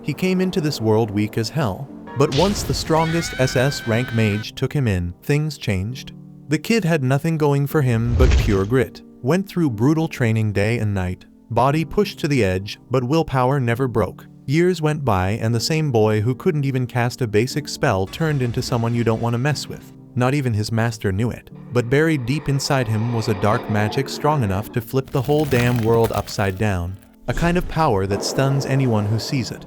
He came into this world weak as hell. But once the strongest SS rank mage took him in, things changed. The kid had nothing going for him but pure grit. Went through brutal training day and night. Body pushed to the edge, but willpower never broke. Years went by and the same boy who couldn't even cast a basic spell turned into someone you don't want to mess with. Not even his master knew it. But buried deep inside him was a dark magic strong enough to flip the whole damn world upside down. A kind of power that stuns anyone who sees it.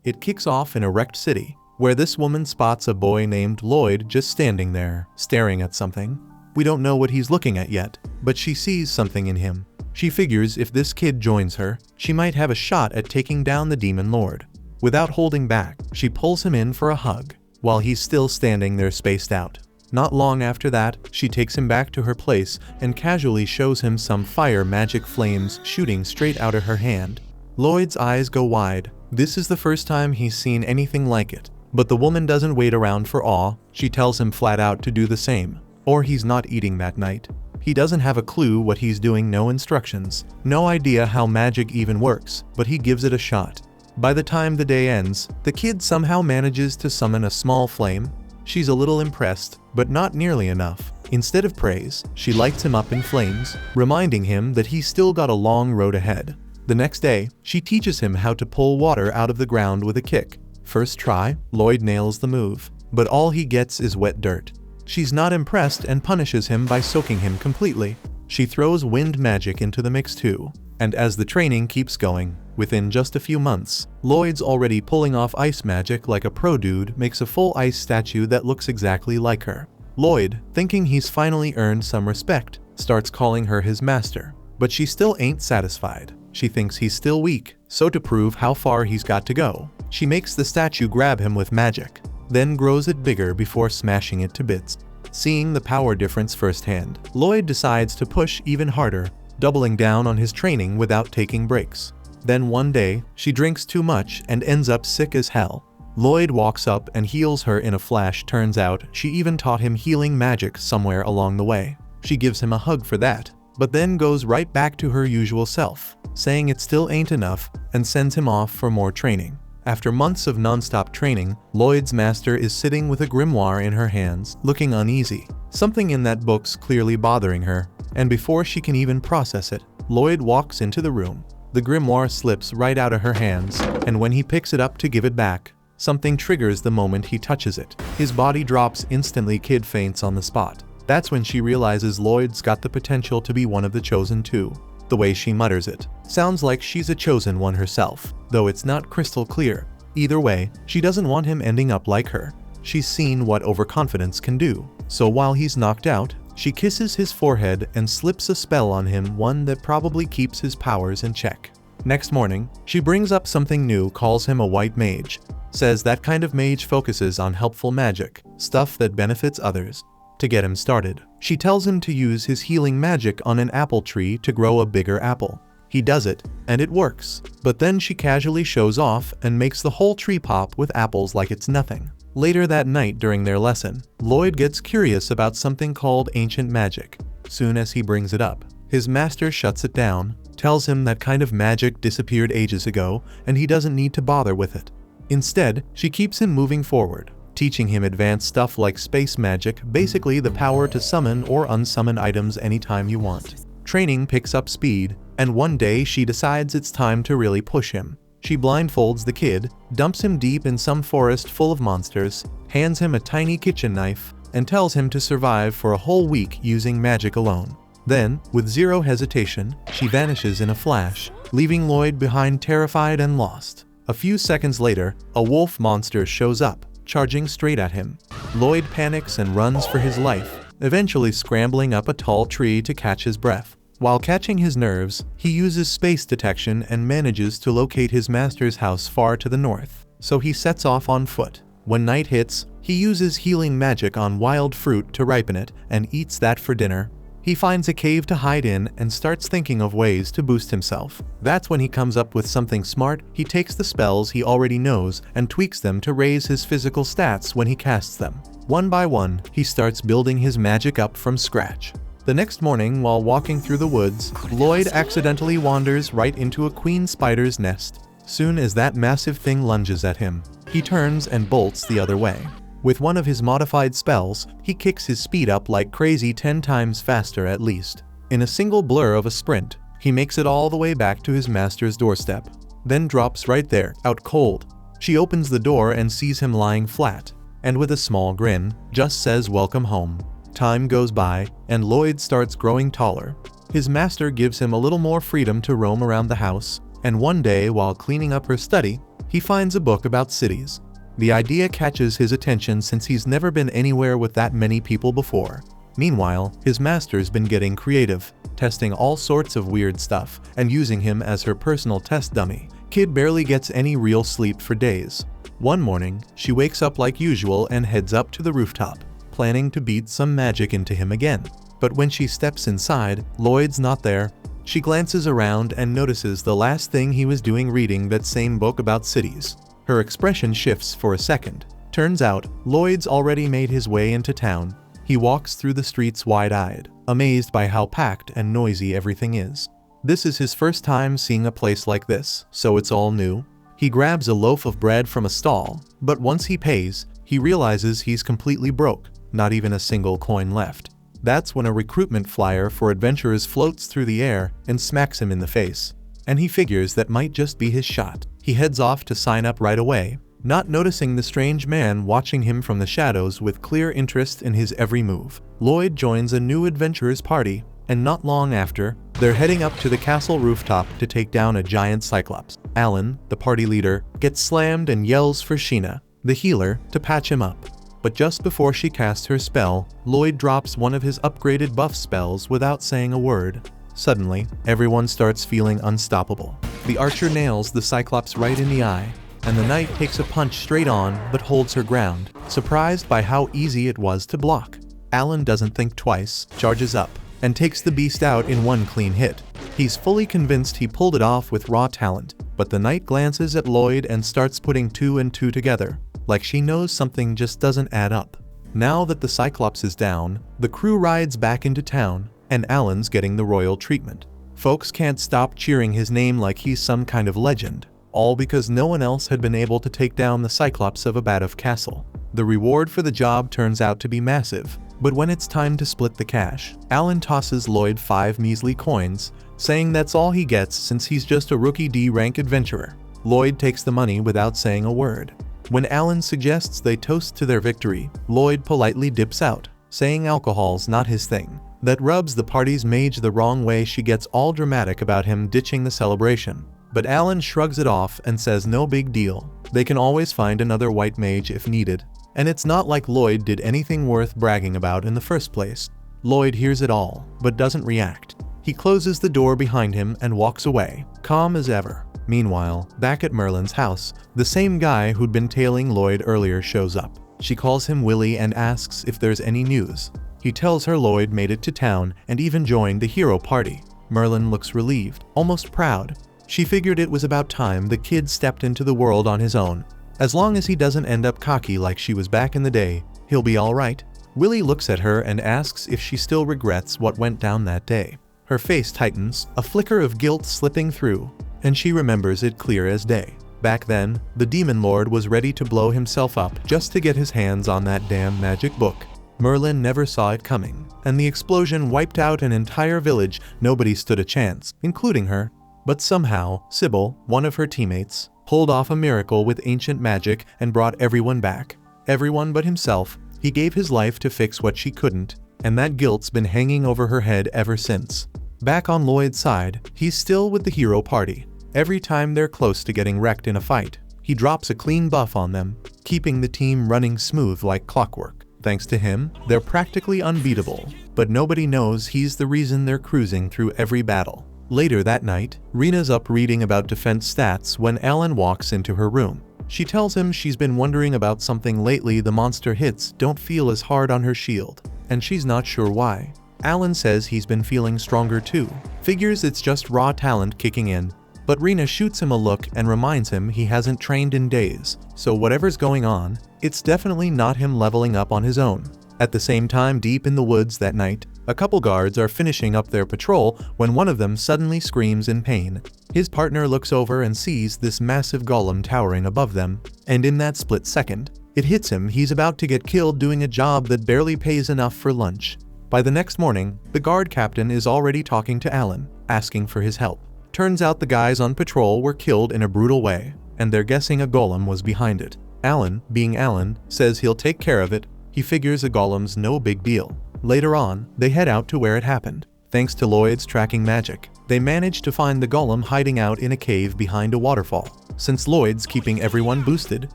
It kicks off in a wrecked city, where this woman spots a boy named Lloyd just standing there, staring at something. We don't know what he's looking at yet, but she sees something in him. She figures if this kid joins her, she might have a shot at taking down the demon lord. Without holding back, she pulls him in for a hug, while he's still standing there spaced out. Not long after that, she takes him back to her place and casually shows him some fire magic flames shooting straight out of her hand. Lloyd's eyes go wide. This is the first time he's seen anything like it. But the woman doesn't wait around for awe. She tells him flat out to do the same, or he's not eating that night. He doesn't have a clue what he's doing, no instructions, no idea how magic even works, but he gives it a shot. By the time the day ends, the kid somehow manages to summon a small flame. She's a little impressed, but not nearly enough. Instead of praise, she lights him up in flames, reminding him that he's still got a long road ahead. The next day, she teaches him how to pull water out of the ground with a kick. First try, Lloyd nails the move, but all he gets is wet dirt. She's not impressed and punishes him by soaking him completely. She throws wind magic into the mix too, and as the training keeps going, within just a few months, Lloyd's already pulling off ice magic like a pro dude, makes a full ice statue that looks exactly like her. Lloyd, thinking he's finally earned some respect, starts calling her his master, but she still ain't satisfied. She thinks he's still weak, so to prove how far he's got to go, she makes the statue grab him with magic, then grows it bigger before smashing it to bits. Seeing the power difference firsthand, Lloyd decides to push even harder, doubling down on his training without taking breaks. Then one day, she drinks too much and ends up sick as hell. Lloyd walks up and heals her in a flash. Turns out, she even taught him healing magic somewhere along the way. She gives him a hug for that, but then goes right back to her usual self, saying it still ain't enough, and sends him off for more training. After months of non-stop training, Lloyd's master is sitting with a grimoire in her hands, looking uneasy. Something in that book's clearly bothering her, and before she can even process it, Lloyd walks into the room. The grimoire slips right out of her hands, and when he picks it up to give it back, something triggers the moment he touches it. His body drops instantly. Kid faints on the spot. That's when she realizes Lloyd's got the potential to be one of the chosen two. The way she mutters it sounds like she's a chosen one herself, though it's not crystal clear. Either way, she doesn't want him ending up like her. She's seen what overconfidence can do, so while he's knocked out, she kisses his forehead and slips a spell on him, one that probably keeps his powers in check. Next morning, she brings up something new, calls him a white mage, says that kind of mage focuses on helpful magic, stuff that benefits others. To get him started, she tells him to use his healing magic on an apple tree to grow a bigger apple. He does it, and it works, but then she casually shows off and makes the whole tree pop with apples like it's nothing. Later that night during their lesson, Lloyd gets curious about something called ancient magic. Soon as he brings it up, his master shuts it down, tells him that kind of magic disappeared ages ago and he doesn't need to bother with it. Instead, she keeps him moving forward, teaching him advanced stuff like space magic, basically the power to summon or unsummon items anytime you want. Training picks up speed, and one day she decides it's time to really push him. She blindfolds the kid, dumps him deep in some forest full of monsters, hands him a tiny kitchen knife, and tells him to survive for a whole week using magic alone. Then, with zero hesitation, she vanishes in a flash, leaving Lloyd behind terrified and lost. A few seconds later, a wolf monster shows up, charging straight at him. Lloyd panics and runs for his life, eventually scrambling up a tall tree to catch his breath. While catching his nerves, he uses space detection and manages to locate his master's house far to the north, so he sets off on foot. When night hits, he uses healing magic on wild fruit to ripen it and eats that for dinner. He finds a cave to hide in and starts thinking of ways to boost himself. That's when he comes up with something smart. He takes the spells he already knows and tweaks them to raise his physical stats when he casts them. One by one, he starts building his magic up from scratch. The next morning, while walking through the woods, Lloyd accidentally wanders right into a queen spider's nest. Soon as that massive thing lunges at him, he turns and bolts the other way. With one of his modified spells, he kicks his speed up like crazy 10 times faster at least. In a single blur of a sprint, he makes it all the way back to his master's doorstep, then drops right there, out cold. She opens the door and sees him lying flat, and with a small grin, just says welcome home. Time goes by, and Lloyd starts growing taller. His master gives him a little more freedom to roam around the house, and one day while cleaning up her study, he finds a book about cities. The idea catches his attention since he's never been anywhere with that many people before. Meanwhile, his master's been getting creative, testing all sorts of weird stuff, and using him as her personal test dummy. Kid barely gets any real sleep for days. One morning, she wakes up like usual and heads up to the rooftop, planning to beat some magic into him again. But when she steps inside, Lloyd's not there. She glances around and notices the last thing he was doing reading that same book about cities. Her expression shifts for a second. Turns out, Lloyd's already made his way into town. He walks through the streets wide-eyed, amazed by how packed and noisy everything is. This is his first time seeing a place like this, so it's all new. He grabs a loaf of bread from a stall, but once he pays, he realizes he's completely broke, not even a single coin left. That's when a recruitment flyer for adventurers floats through the air and smacks him in the face. And he figures that might just be his shot. He heads off to sign up right away, not noticing the strange man watching him from the shadows with clear interest in his every move. Lloyd joins a new adventurers party, and not long after, they're heading up to the castle rooftop to take down a giant cyclops. Alan, the party leader, gets slammed and yells for Sheena, the healer, to patch him up. But just before she casts her spell, Lloyd drops one of his upgraded buff spells without saying a word. Suddenly, everyone starts feeling unstoppable. The archer nails the cyclops right in the eye, and the knight takes a punch straight on but holds her ground, surprised by how easy it was to block. Alan doesn't think twice, charges up, and takes the beast out in one clean hit. He's fully convinced he pulled it off with raw talent, but the knight glances at Lloyd and starts putting 2 and 2 together, like she knows something just doesn't add up. Now that the cyclops is down, the crew rides back into town, and Alan's getting the royal treatment. Folks can't stop cheering his name like he's some kind of legend, all because no one else had been able to take down the cyclops of Abadov Castle. The reward for the job turns out to be massive, but when it's time to split the cash, Alan tosses Lloyd 5 measly coins, saying that's all he gets since he's just a rookie D-rank adventurer. Lloyd takes the money without saying a word. When Alan suggests they toast to their victory, Lloyd politely dips out, saying alcohol's not his thing. That rubs the party's mage the wrong way. She gets all dramatic about him ditching the celebration. But Alan shrugs it off and says no big deal. They can always find another white mage if needed. And it's not like Lloyd did anything worth bragging about in the first place. Lloyd hears it all, but doesn't react. He closes the door behind him and walks away, calm as ever. Meanwhile, back at Merlin's house, the same guy who'd been tailing Lloyd earlier shows up. She calls him Willie and asks if there's any news. He tells her Lloyd made it to town and even joined the hero party. Merlin looks relieved, almost proud. She figured it was about time the kid stepped into the world on his own. As long as he doesn't end up cocky like she was back in the day, he'll be alright. Willie looks at her and asks if she still regrets what went down that day. Her face tightens, a flicker of guilt slipping through, and she remembers it clear as day. Back then, the Demon Lord was ready to blow himself up just to get his hands on that damn magic book. Merlin never saw it coming, and the explosion wiped out an entire village. Nobody stood a chance, including her. But somehow, Sybil, one of her teammates, pulled off a miracle with ancient magic and brought everyone back. Everyone but himself. He gave his life to fix what she couldn't, and that guilt's been hanging over her head ever since. Back on Lloyd's side, he's still with the hero party. Every time they're close to getting wrecked in a fight, he drops a clean buff on them, keeping the team running smooth like clockwork. Thanks to him, they're practically unbeatable, but nobody knows he's the reason they're cruising through every battle. Later that night, Rena's up reading about defense stats when Alan walks into her room. She tells him she's been wondering about something lately. The monster hits don't feel as hard on her shield, and she's not sure why. Alan says he's been feeling stronger too, figures it's just raw talent kicking in. But Rena shoots him a look and reminds him he hasn't trained in days, so whatever's going on, it's definitely not him leveling up on his own. At the same time, deep in the woods that night, a couple guards are finishing up their patrol when one of them suddenly screams in pain. His partner looks over and sees this massive golem towering above them, and in that split second, it hits him he's about to get killed doing a job that barely pays enough for lunch. By the next morning, the guard captain is already talking to Alan, asking for his help. Turns out the guys on patrol were killed in a brutal way, and they're guessing a golem was behind it. Alan, being Alan, says he'll take care of it. He figures a golem's no big deal. Later on, they head out to where it happened. Thanks to Lloyd's tracking magic, they manage to find the golem hiding out in a cave behind a waterfall. Since Lloyd's keeping everyone boosted,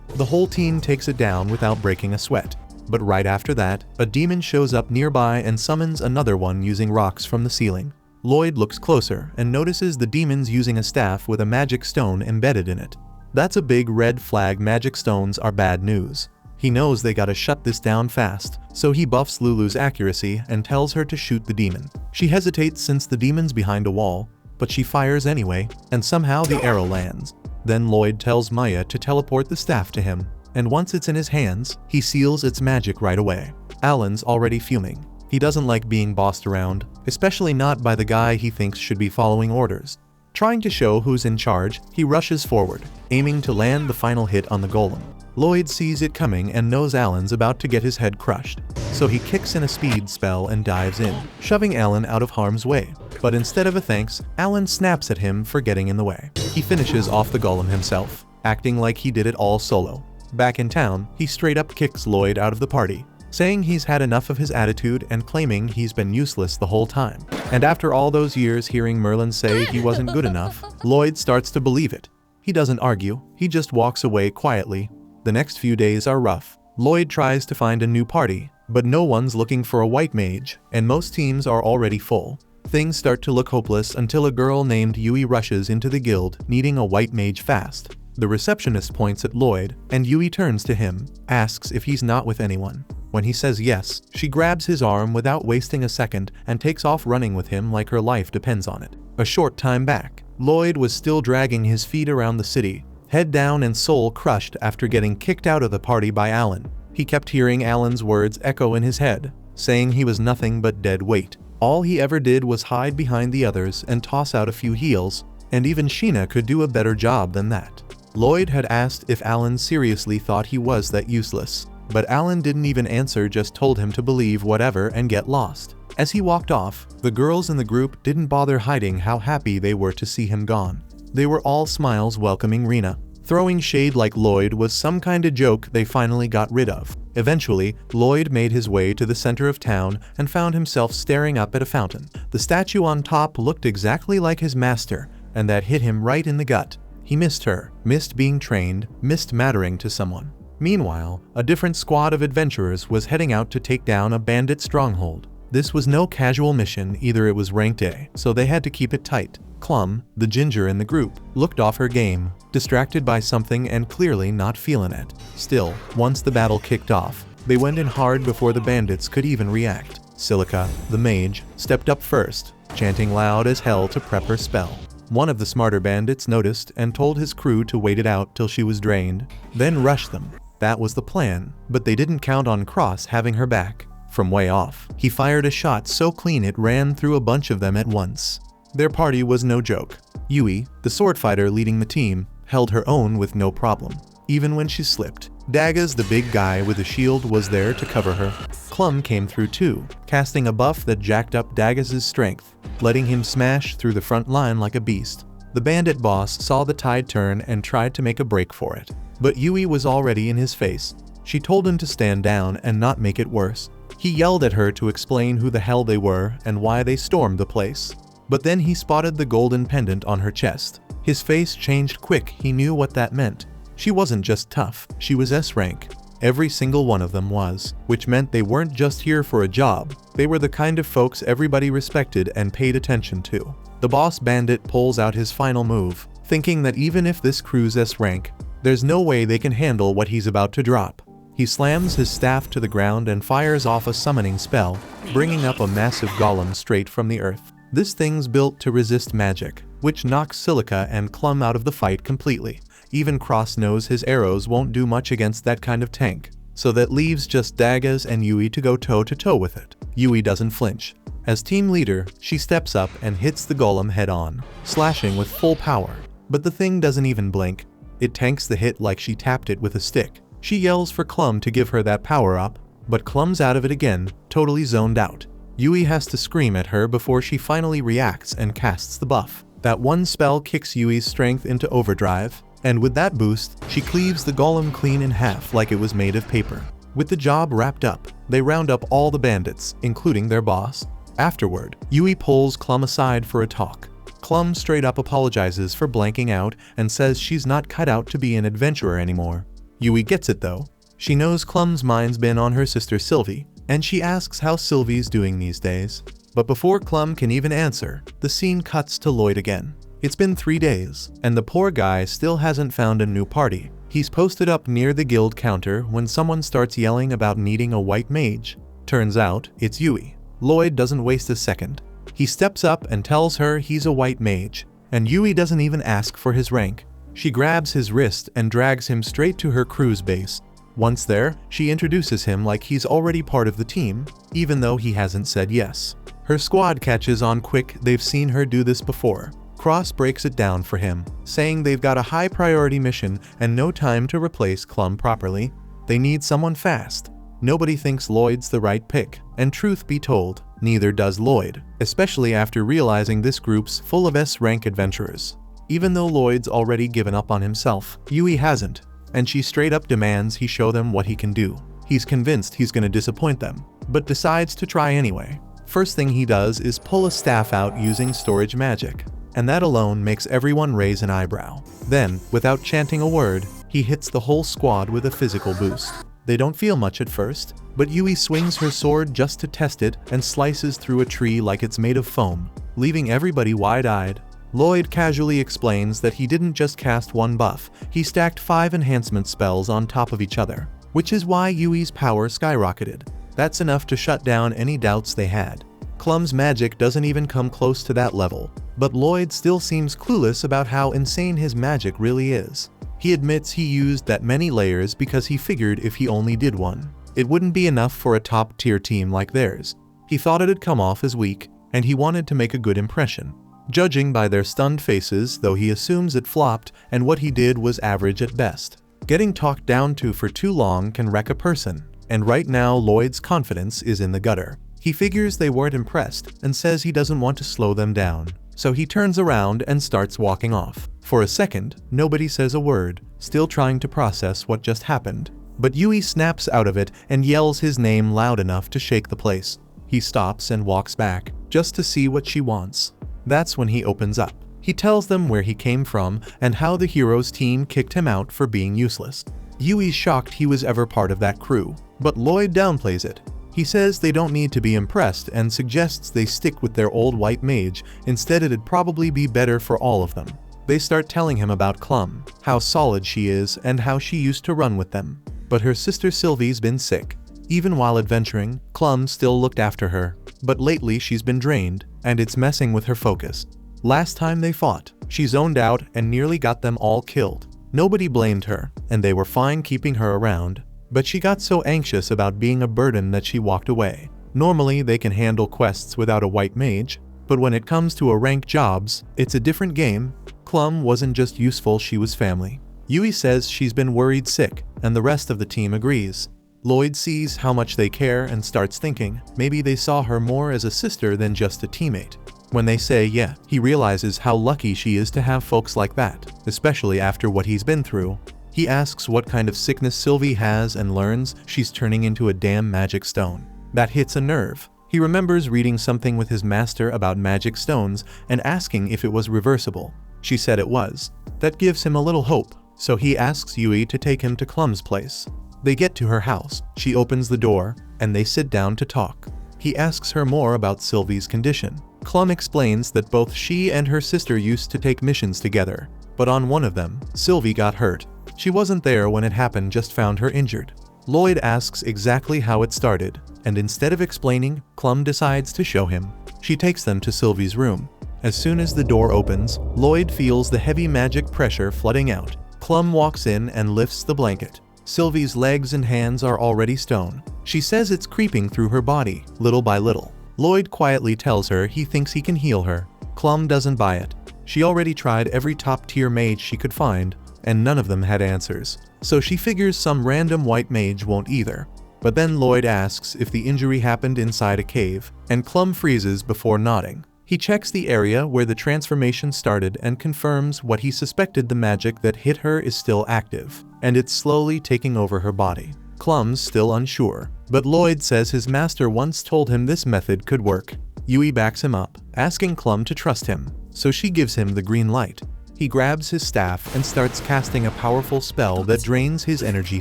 the whole team takes it down without breaking a sweat. But right after that, a demon shows up nearby and summons another one using rocks from the ceiling. Lloyd looks closer and notices the demon's using a staff with a magic stone embedded in it. That's a big red flag. Magic stones are bad news. He knows they gotta shut this down fast, so he buffs Lulu's accuracy and tells her to shoot the demon. She hesitates since the demon's behind a wall, but she fires anyway, and somehow the arrow lands. Then Lloyd tells Maya to teleport the staff to him, and once it's in his hands, he seals its magic right away. Alan's already fuming. He doesn't like being bossed around, especially not by the guy he thinks should be following orders. Trying to show who's in charge, he rushes forward, aiming to land the final hit on the golem. Lloyd sees it coming and knows Alan's about to get his head crushed, so he kicks in a speed spell and dives in, shoving Alan out of harm's way. But instead of a thanks, Alan snaps at him for getting in the way. He finishes off the golem himself, acting like he did it all solo. Back in town, he straight up kicks Lloyd out of the party, saying he's had enough of his attitude and claiming he's been useless the whole time. And after all those years hearing Merlin say he wasn't good enough, Lloyd starts to believe it. He doesn't argue, he just walks away quietly. The next few days are rough. Lloyd tries to find a new party, but no one's looking for a white mage, and most teams are already full. Things start to look hopeless until a girl named Yui rushes into the guild, needing a white mage fast. The receptionist points at Lloyd, and Yui turns to him, asks if he's not with anyone. When he says yes, she grabs his arm without wasting a second and takes off running with him like her life depends on it. A short time back, Lloyd was still dragging his feet around the city, head down and soul crushed after getting kicked out of the party by Alan. He kept hearing Alan's words echo in his head, saying he was nothing but dead weight. All he ever did was hide behind the others and toss out a few heals, and even Sheena could do a better job than that. Lloyd had asked if Alan seriously thought he was that useless, but Alan didn't even answer, just told him to believe whatever and get lost. As he walked off, the girls in the group didn't bother hiding how happy they were to see him gone. They were all smiles welcoming Rena. Throwing shade like Lloyd was some kind of joke they finally got rid of. Eventually, Lloyd made his way to the center of town and found himself staring up at a fountain. The statue on top looked exactly like his master, and that hit him right in the gut. He missed her, missed being trained, missed mattering to someone. Meanwhile, a different squad of adventurers was heading out to take down a bandit stronghold. This was no casual mission either, it was ranked A, so they had to keep it tight. Clum, the ginger in the group, looked off her game, distracted by something and clearly not feeling it. Still, once the battle kicked off, they went in hard before the bandits could even react. Silica, the mage, stepped up first, chanting loud as hell to prep her spell. One of the smarter bandits noticed and told his crew to wait it out till she was drained, then rush them. That was the plan, but they didn't count on Cross having her back. From way off, he fired a shot so clean it ran through a bunch of them at once. Their party was no joke. Yui, the sword fighter leading the team, held her own with no problem, even when she slipped. Daggaz, the big guy with a shield, was there to cover her. Clum came through too, casting a buff that jacked up Daggaz's strength, letting him smash through the front line like a beast. The bandit boss saw the tide turn and tried to make a break for it, but Yui was already in his face. She told him to stand down and not make it worse. He yelled at her to explain who the hell they were and why they stormed the place. But then he spotted the golden pendant on her chest. His face changed quick, he knew what that meant. She wasn't just tough, she was S-rank. Every single one of them was, which meant they weren't just here for a job, they were the kind of folks everybody respected and paid attention to. The boss bandit pulls out his final move, thinking that even if this crew's S-rank, there's no way they can handle what he's about to drop. He slams his staff to the ground and fires off a summoning spell, bringing up a massive golem straight from the earth. This thing's built to resist magic, which knocks Silica and Clum out of the fight completely. Even Cross knows his arrows won't do much against that kind of tank, so that leaves just Daggaz and Yui to go toe-to-toe with it. Yui doesn't flinch. As team leader, she steps up and hits the golem head-on, slashing with full power. But the thing doesn't even blink. It tanks the hit like she tapped it with a stick. She yells for Clum to give her that power up, but Clum's out of it again, totally zoned out. Yui has to scream at her before she finally reacts and casts the buff. That one spell kicks Yui's strength into overdrive, and with that boost, she cleaves the golem clean in half like it was made of paper. With the job wrapped up, they round up all the bandits, including their boss. Afterward, Yui pulls Clum aside for a talk. Clum straight up apologizes for blanking out and says she's not cut out to be an adventurer anymore. Yui gets it though. She knows Clum's mind's been on her sister Sylvie, and she asks how Sylvie's doing these days. But before Clum can even answer, the scene cuts to Lloyd again. It's been 3 days, and the poor guy still hasn't found a new party. He's posted up near the guild counter when someone starts yelling about needing a white mage. Turns out, it's Yui. Lloyd doesn't waste a second. He steps up and tells her he's a white mage, and Yui doesn't even ask for his rank. She grabs his wrist and drags him straight to her crew's base. Once there, she introduces him like he's already part of the team, even though he hasn't said yes. Her squad catches on quick, they've seen her do this before. Cross breaks it down for him, saying they've got a high priority mission and no time to replace Clum properly. They need someone fast. Nobody thinks Lloyd's the right pick, and truth be told, neither does Lloyd, especially after realizing this group's full of S-rank adventurers. Even though Lloyd's already given up on himself, Yui hasn't, and she straight up demands he show them what he can do. He's convinced he's gonna disappoint them, but decides to try anyway. First thing he does is pull a staff out using storage magic, and that alone makes everyone raise an eyebrow. Then, without chanting a word, he hits the whole squad with a physical boost. They don't feel much at first, but Yui swings her sword just to test it and slices through a tree like it's made of foam, leaving everybody wide-eyed. Lloyd casually explains that he didn't just cast one buff, he stacked 5 enhancement spells on top of each other, which is why Yui's power skyrocketed. That's enough to shut down any doubts they had. Clum's magic doesn't even come close to that level, but Lloyd still seems clueless about how insane his magic really is. He admits he used that many layers because he figured if he only did one, it wouldn't be enough for a top-tier team like theirs. He thought it'd come off as weak, and he wanted to make a good impression. Judging by their stunned faces, though, he assumes it flopped and what he did was average at best. Getting talked down to for too long can wreck a person, and right now Lloyd's confidence is in the gutter. He figures they weren't impressed and says he doesn't want to slow them down, so he turns around and starts walking off. For a second, nobody says a word, still trying to process what just happened. But Yui snaps out of it and yells his name loud enough to shake the place. He stops and walks back, just to see what she wants. That's when he opens up. He tells them where he came from and how the hero's team kicked him out for being useless. Yui's shocked he was ever part of that crew, but Lloyd downplays it. He says they don't need to be impressed and suggests they stick with their old white mage, instead it'd probably be better for all of them. They start telling him about Clum, how solid she is and how she used to run with them. But her sister Sylvie's been sick. Even while adventuring, Clum still looked after her, but lately she's been drained, and it's messing with her focus. Last time they fought, she zoned out and nearly got them all killed. Nobody blamed her, and they were fine keeping her around, but she got so anxious about being a burden that she walked away. Normally they can handle quests without a white mage, but when it comes to rank jobs, it's a different game. Clum wasn't just useful, she was family. Yui says she's been worried sick, and the rest of the team agrees. Lloyd sees how much they care and starts thinking maybe they saw her more as a sister than just a teammate. When they say yeah, he realizes how lucky she is to have folks like that, especially after what he's been through. He asks what kind of sickness Sylvie has and learns she's turning into a damn magic stone. That hits a nerve. He remembers reading something with his master about magic stones and asking if it was reversible. She said it was. That gives him a little hope, so he asks Yui to take him to Clum's place. They get to her house, she opens the door, and they sit down to talk. He asks her more about Sylvie's condition. Clum explains that both she and her sister used to take missions together, but on one of them, Sylvie got hurt. She wasn't there when it happened, just found her injured. Lloyd asks exactly how it started, and instead of explaining, Clum decides to show him. She takes them to Sylvie's room. As soon as the door opens, Lloyd feels the heavy magic pressure flooding out. Clum walks in and lifts the blanket. Sylvie's legs and hands are already stone. She says it's creeping through her body, little by little. Lloyd quietly tells her he thinks he can heal her. Clum doesn't buy it. She already tried every top-tier mage she could find, and none of them had answers. So she figures some random white mage won't either. But then Lloyd asks if the injury happened inside a cave, and Clum freezes before nodding. He checks the area where the transformation started and confirms what he suspected: the magic that hit her is still active, and it's slowly taking over her body. Clum's still unsure, but Lloyd says his master once told him this method could work. Yui backs him up, asking Clum to trust him, so she gives him the green light. He grabs his staff and starts casting a powerful spell that drains his energy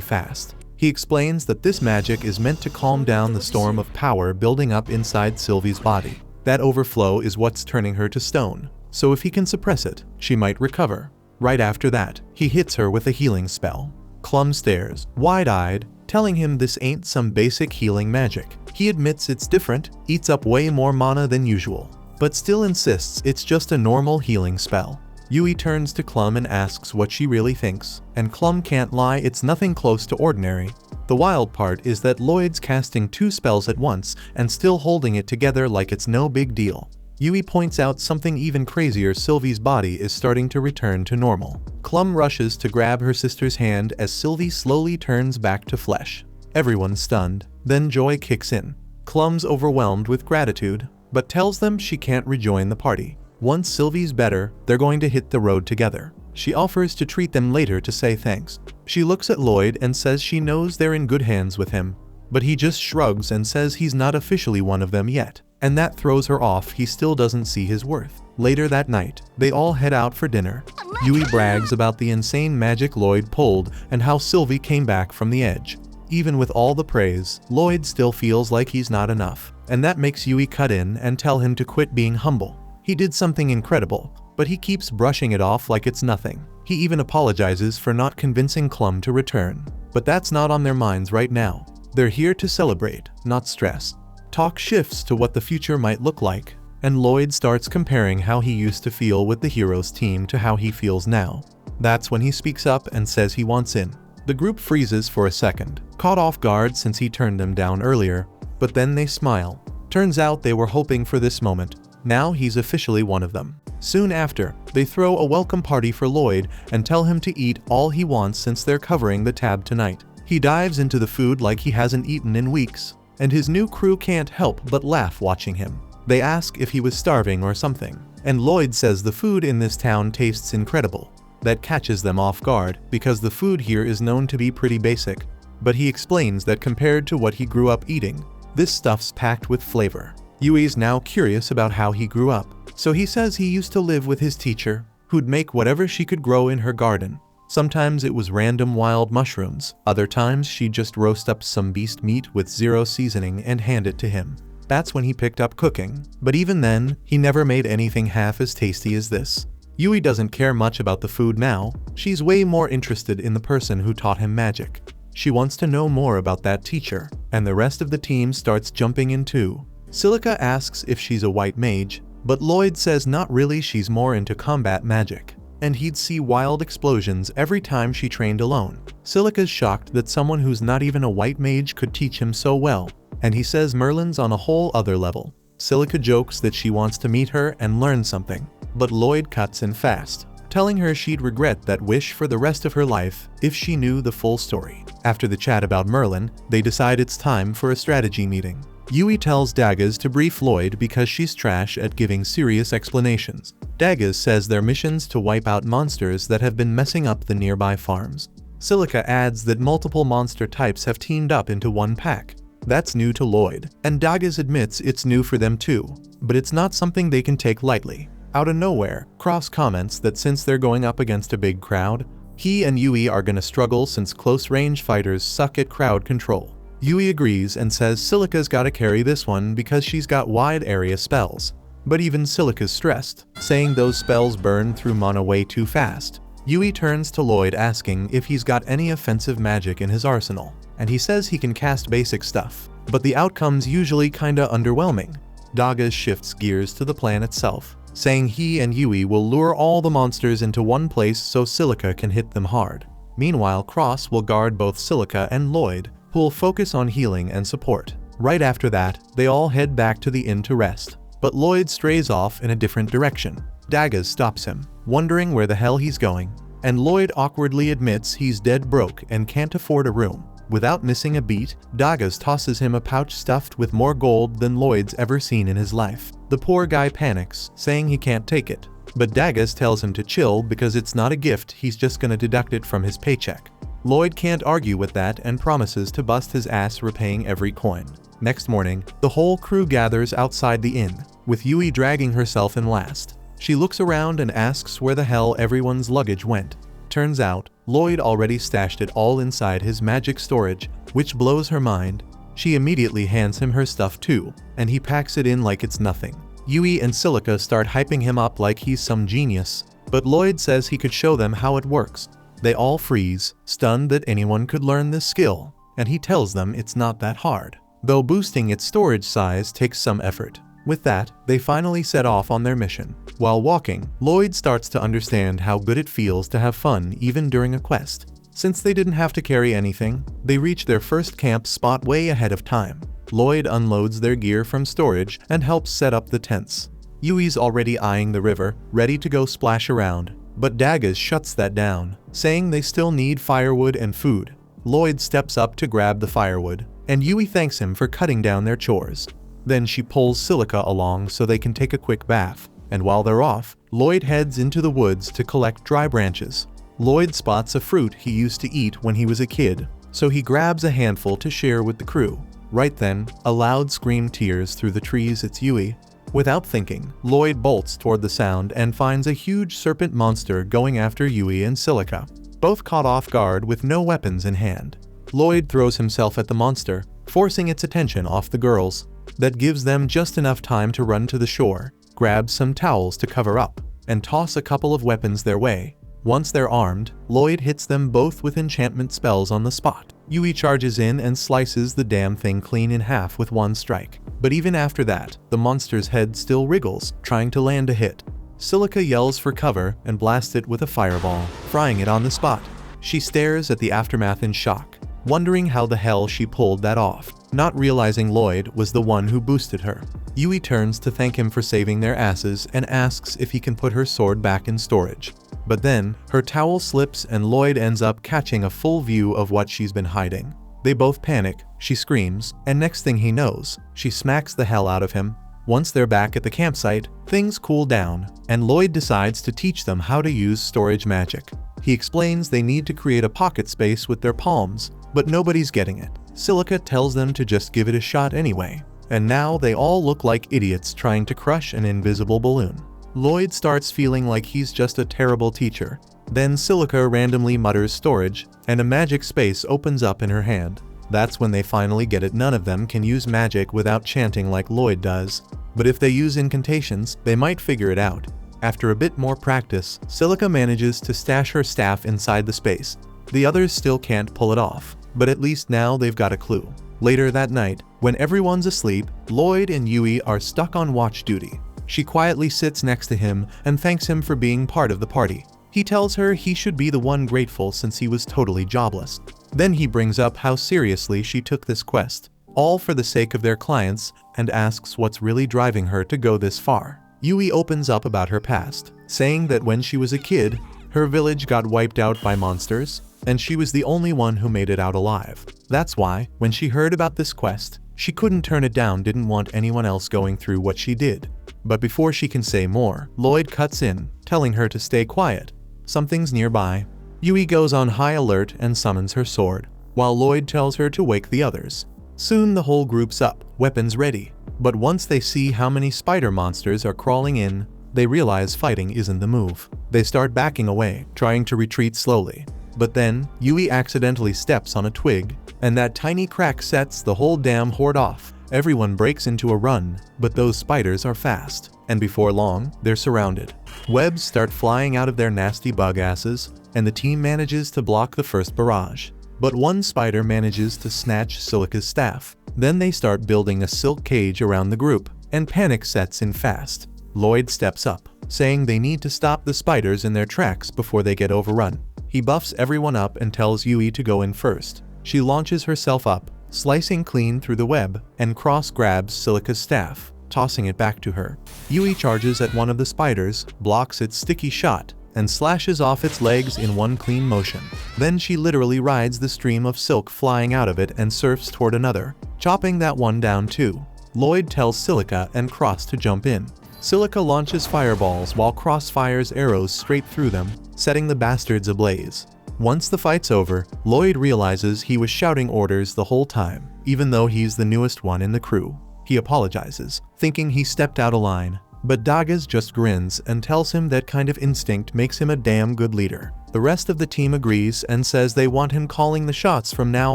fast. He explains that this magic is meant to calm down the storm of power building up inside Sylvie's body. That overflow is what's turning her to stone, so if he can suppress it, she might recover. Right after that, he hits her with a healing spell. Clum stares, wide-eyed, telling him this ain't some basic healing magic. He admits it's different, eats up way more mana than usual, but still insists it's just a normal healing spell. Yui turns to Clum and asks what she really thinks, and Clum can't lie, it's nothing close to ordinary. The wild part is that Lloyd's casting 2 spells at once and still holding it together like it's no big deal. Yui points out something even crazier: Sylvie's body is starting to return to normal. Clum rushes to grab her sister's hand as Sylvie slowly turns back to flesh. Everyone's stunned, then joy kicks in. Clum's overwhelmed with gratitude, but tells them she can't rejoin the party. Once Sylvie's better, they're going to hit the road together. She offers to treat them later to say thanks. She looks at Lloyd and says she knows they're in good hands with him, but he just shrugs and says he's not officially one of them yet, and that throws her off. He still doesn't see his worth. Later that night, they all head out for dinner. Yui brags about the insane magic Lloyd pulled and how Sylvie came back from the edge. Even with all the praise, Lloyd still feels like he's not enough, and that makes Yui cut in and tell him to quit being humble. He did something incredible, but he keeps brushing it off like it's nothing. He even apologizes for not convincing Clum to return. But that's not on their minds right now. They're here to celebrate, not stress. Talk shifts to what the future might look like, and Lloyd starts comparing how he used to feel with the heroes team to how he feels now. That's when he speaks up and says he wants in. The group freezes for a second, caught off guard since he turned them down earlier, but then they smile. Turns out they were hoping for this moment. Now he's officially one of them. Soon after, they throw a welcome party for Lloyd and tell him to eat all he wants since they're covering the tab tonight. He dives into the food like he hasn't eaten in weeks, and his new crew can't help but laugh watching him. They ask if he was starving or something, and Lloyd says the food in this town tastes incredible. That catches them off guard because the food here is known to be pretty basic, but he explains that compared to what he grew up eating, this stuff's packed with flavor. Yui's now curious about how he grew up, so he says he used to live with his teacher, who'd make whatever she could grow in her garden. Sometimes it was random wild mushrooms, other times she'd just roast up some beast meat with 0 seasoning and hand it to him. That's when he picked up cooking, but even then, he never made anything half as tasty as this. Yui doesn't care much about the food now, she's way more interested in the person who taught him magic. She wants to know more about that teacher, and the rest of the team starts jumping in too. Silica asks if she's a white mage, but Lloyd says not really, she's more into combat magic, and he'd see wild explosions every time she trained alone. Silica's shocked that someone who's not even a white mage could teach him so well, and he says Merlin's on a whole other level. Silica jokes that she wants to meet her and learn something, but Lloyd cuts in fast, telling her she'd regret that wish for the rest of her life if she knew the full story. After the chat about Merlin, they decide it's time for a strategy meeting. Yui tells Daggers to brief Lloyd because she's trash at giving serious explanations. Daggers says their mission's to wipe out monsters that have been messing up the nearby farms. Silica adds that multiple monster types have teamed up into one pack. That's new to Lloyd, and Daggers admits it's new for them too, but it's not something they can take lightly. Out of nowhere, Cross comments that since they're going up against a big crowd, he and Yui are gonna struggle since close-range fighters suck at crowd control. Yui agrees and says Silica's gotta carry this one because she's got wide area spells. But even Silica's stressed, saying those spells burn through mana way too fast. Yui turns to Lloyd asking if he's got any offensive magic in his arsenal, and he says he can cast basic stuff, but the outcome's usually kinda underwhelming. Daggers shifts gears to the plan itself, saying he and Yui will lure all the monsters into one place so Silica can hit them hard. Meanwhile, Cross will guard both Silica and Lloyd, who will focus on healing and support. Right after that, they all head back to the inn to rest. But Lloyd strays off in a different direction. Daggers stops him, wondering where the hell he's going, and Lloyd awkwardly admits he's dead broke and can't afford a room. Without missing a beat, Daggers tosses him a pouch stuffed with more gold than Lloyd's ever seen in his life. The poor guy panics, saying he can't take it. But Daggers tells him to chill because it's not a gift, he's just gonna deduct it from his paycheck. Lloyd can't argue with that and promises to bust his ass repaying every coin. Next morning, the whole crew gathers outside the inn, with Yui dragging herself in last. She looks around and asks where the hell everyone's luggage went. Turns out, Lloyd already stashed it all inside his magic storage, which blows her mind. She immediately hands him her stuff too, and he packs it in like it's nothing. Yui and Silica start hyping him up like he's some genius, but Lloyd says he could show them how it works. They all freeze, stunned that anyone could learn this skill, and he tells them it's not that hard, though boosting its storage size takes some effort. With that, they finally set off on their mission. While walking, Lloyd starts to understand how good it feels to have fun even during a quest. Since they didn't have to carry anything, they reach their first camp spot way ahead of time. Lloyd unloads their gear from storage and helps set up the tents. Yui's already eyeing the river, ready to go splash around, but Daggers shuts that down, saying they still need firewood and food. Lloyd steps up to grab the firewood, and Yui thanks him for cutting down their chores. Then she pulls Silica along so they can take a quick bath, and while they're off, Lloyd heads into the woods to collect dry branches. Lloyd spots a fruit he used to eat when he was a kid, so he grabs a handful to share with the crew. Right then, a loud scream tears through the trees. It's Yui. Without thinking, Lloyd bolts toward the sound and finds a huge serpent monster going after Yui and Silica, both caught off guard with no weapons in hand. Lloyd throws himself at the monster, forcing its attention off the girls. That gives them just enough time to run to the shore, grab some towels to cover up, and toss a couple of weapons their way. Once they're armed, Lloyd hits them both with enchantment spells on the spot. Yui charges in and slices the damn thing clean in half with one strike. But even after that, the monster's head still wriggles, trying to land a hit. Silica yells for cover and blasts it with a fireball, frying it on the spot. She stares at the aftermath in shock, wondering how the hell she pulled that off, not realizing Lloyd was the one who boosted her. Yui turns to thank him for saving their asses and asks if he can put her sword back in storage. But then, her towel slips and Lloyd ends up catching a full view of what she's been hiding. They both panic, she screams, and next thing he knows, she smacks the hell out of him. Once they're back at the campsite, things cool down, and Lloyd decides to teach them how to use storage magic. He explains they need to create a pocket space with their palms, but nobody's getting it. Silica tells them to just give it a shot anyway, and now they all look like idiots trying to crush an invisible balloon. Lloyd starts feeling like he's just a terrible teacher. Then Silica randomly mutters storage, and a magic space opens up in her hand. That's when they finally get it. None of them can use magic without chanting like Lloyd does, but if they use incantations, they might figure it out. After a bit more practice, Silica manages to stash her staff inside the space. The others still can't pull it off, but at least now they've got a clue. Later that night, when everyone's asleep, Lloyd and Yui are stuck on watch duty. She quietly sits next to him and thanks him for being part of the party. He tells her he should be the one grateful since he was totally jobless. Then he brings up how seriously she took this quest, all for the sake of their clients, and asks what's really driving her to go this far. Yui opens up about her past, saying that when she was a kid, her village got wiped out by monsters, and she was the only one who made it out alive. That's why, when she heard about this quest, she couldn't turn it down, didn't want anyone else going through what she did. But before she can say more, Lloyd cuts in, telling her to stay quiet. Something's nearby. Yui goes on high alert and summons her sword, while Lloyd tells her to wake the others. Soon the whole group's up, weapons ready. But once they see how many spider monsters are crawling in, they realize fighting isn't the move. They start backing away, trying to retreat slowly. But then, Yui accidentally steps on a twig, and that tiny crack sets the whole damn horde off. Everyone breaks into a run, but those spiders are fast, and before long, they're surrounded. Webs start flying out of their nasty bug asses, and the team manages to block the first barrage. But one spider manages to snatch Silica's staff. Then they start building a silk cage around the group, and panic sets in fast. Lloyd steps up, saying they need to stop the spiders in their tracks before they get overrun. He buffs everyone up and tells Yui to go in first. She launches herself up, slicing clean through the web, and Cross grabs Silica's staff, tossing it back to her. Yui charges at one of the spiders, blocks its sticky shot, and slashes off its legs in one clean motion. Then she literally rides the stream of silk flying out of it and surfs toward another, chopping that one down too. Lloyd tells Silica and Cross to jump in. Silica launches fireballs while Cross fires arrows straight through them, setting the bastards ablaze. Once the fight's over, Lloyd realizes he was shouting orders the whole time, even though he's the newest one in the crew. He apologizes, thinking he stepped out of line, but Dagas just grins and tells him that kind of instinct makes him a damn good leader. The rest of the team agrees and says they want him calling the shots from now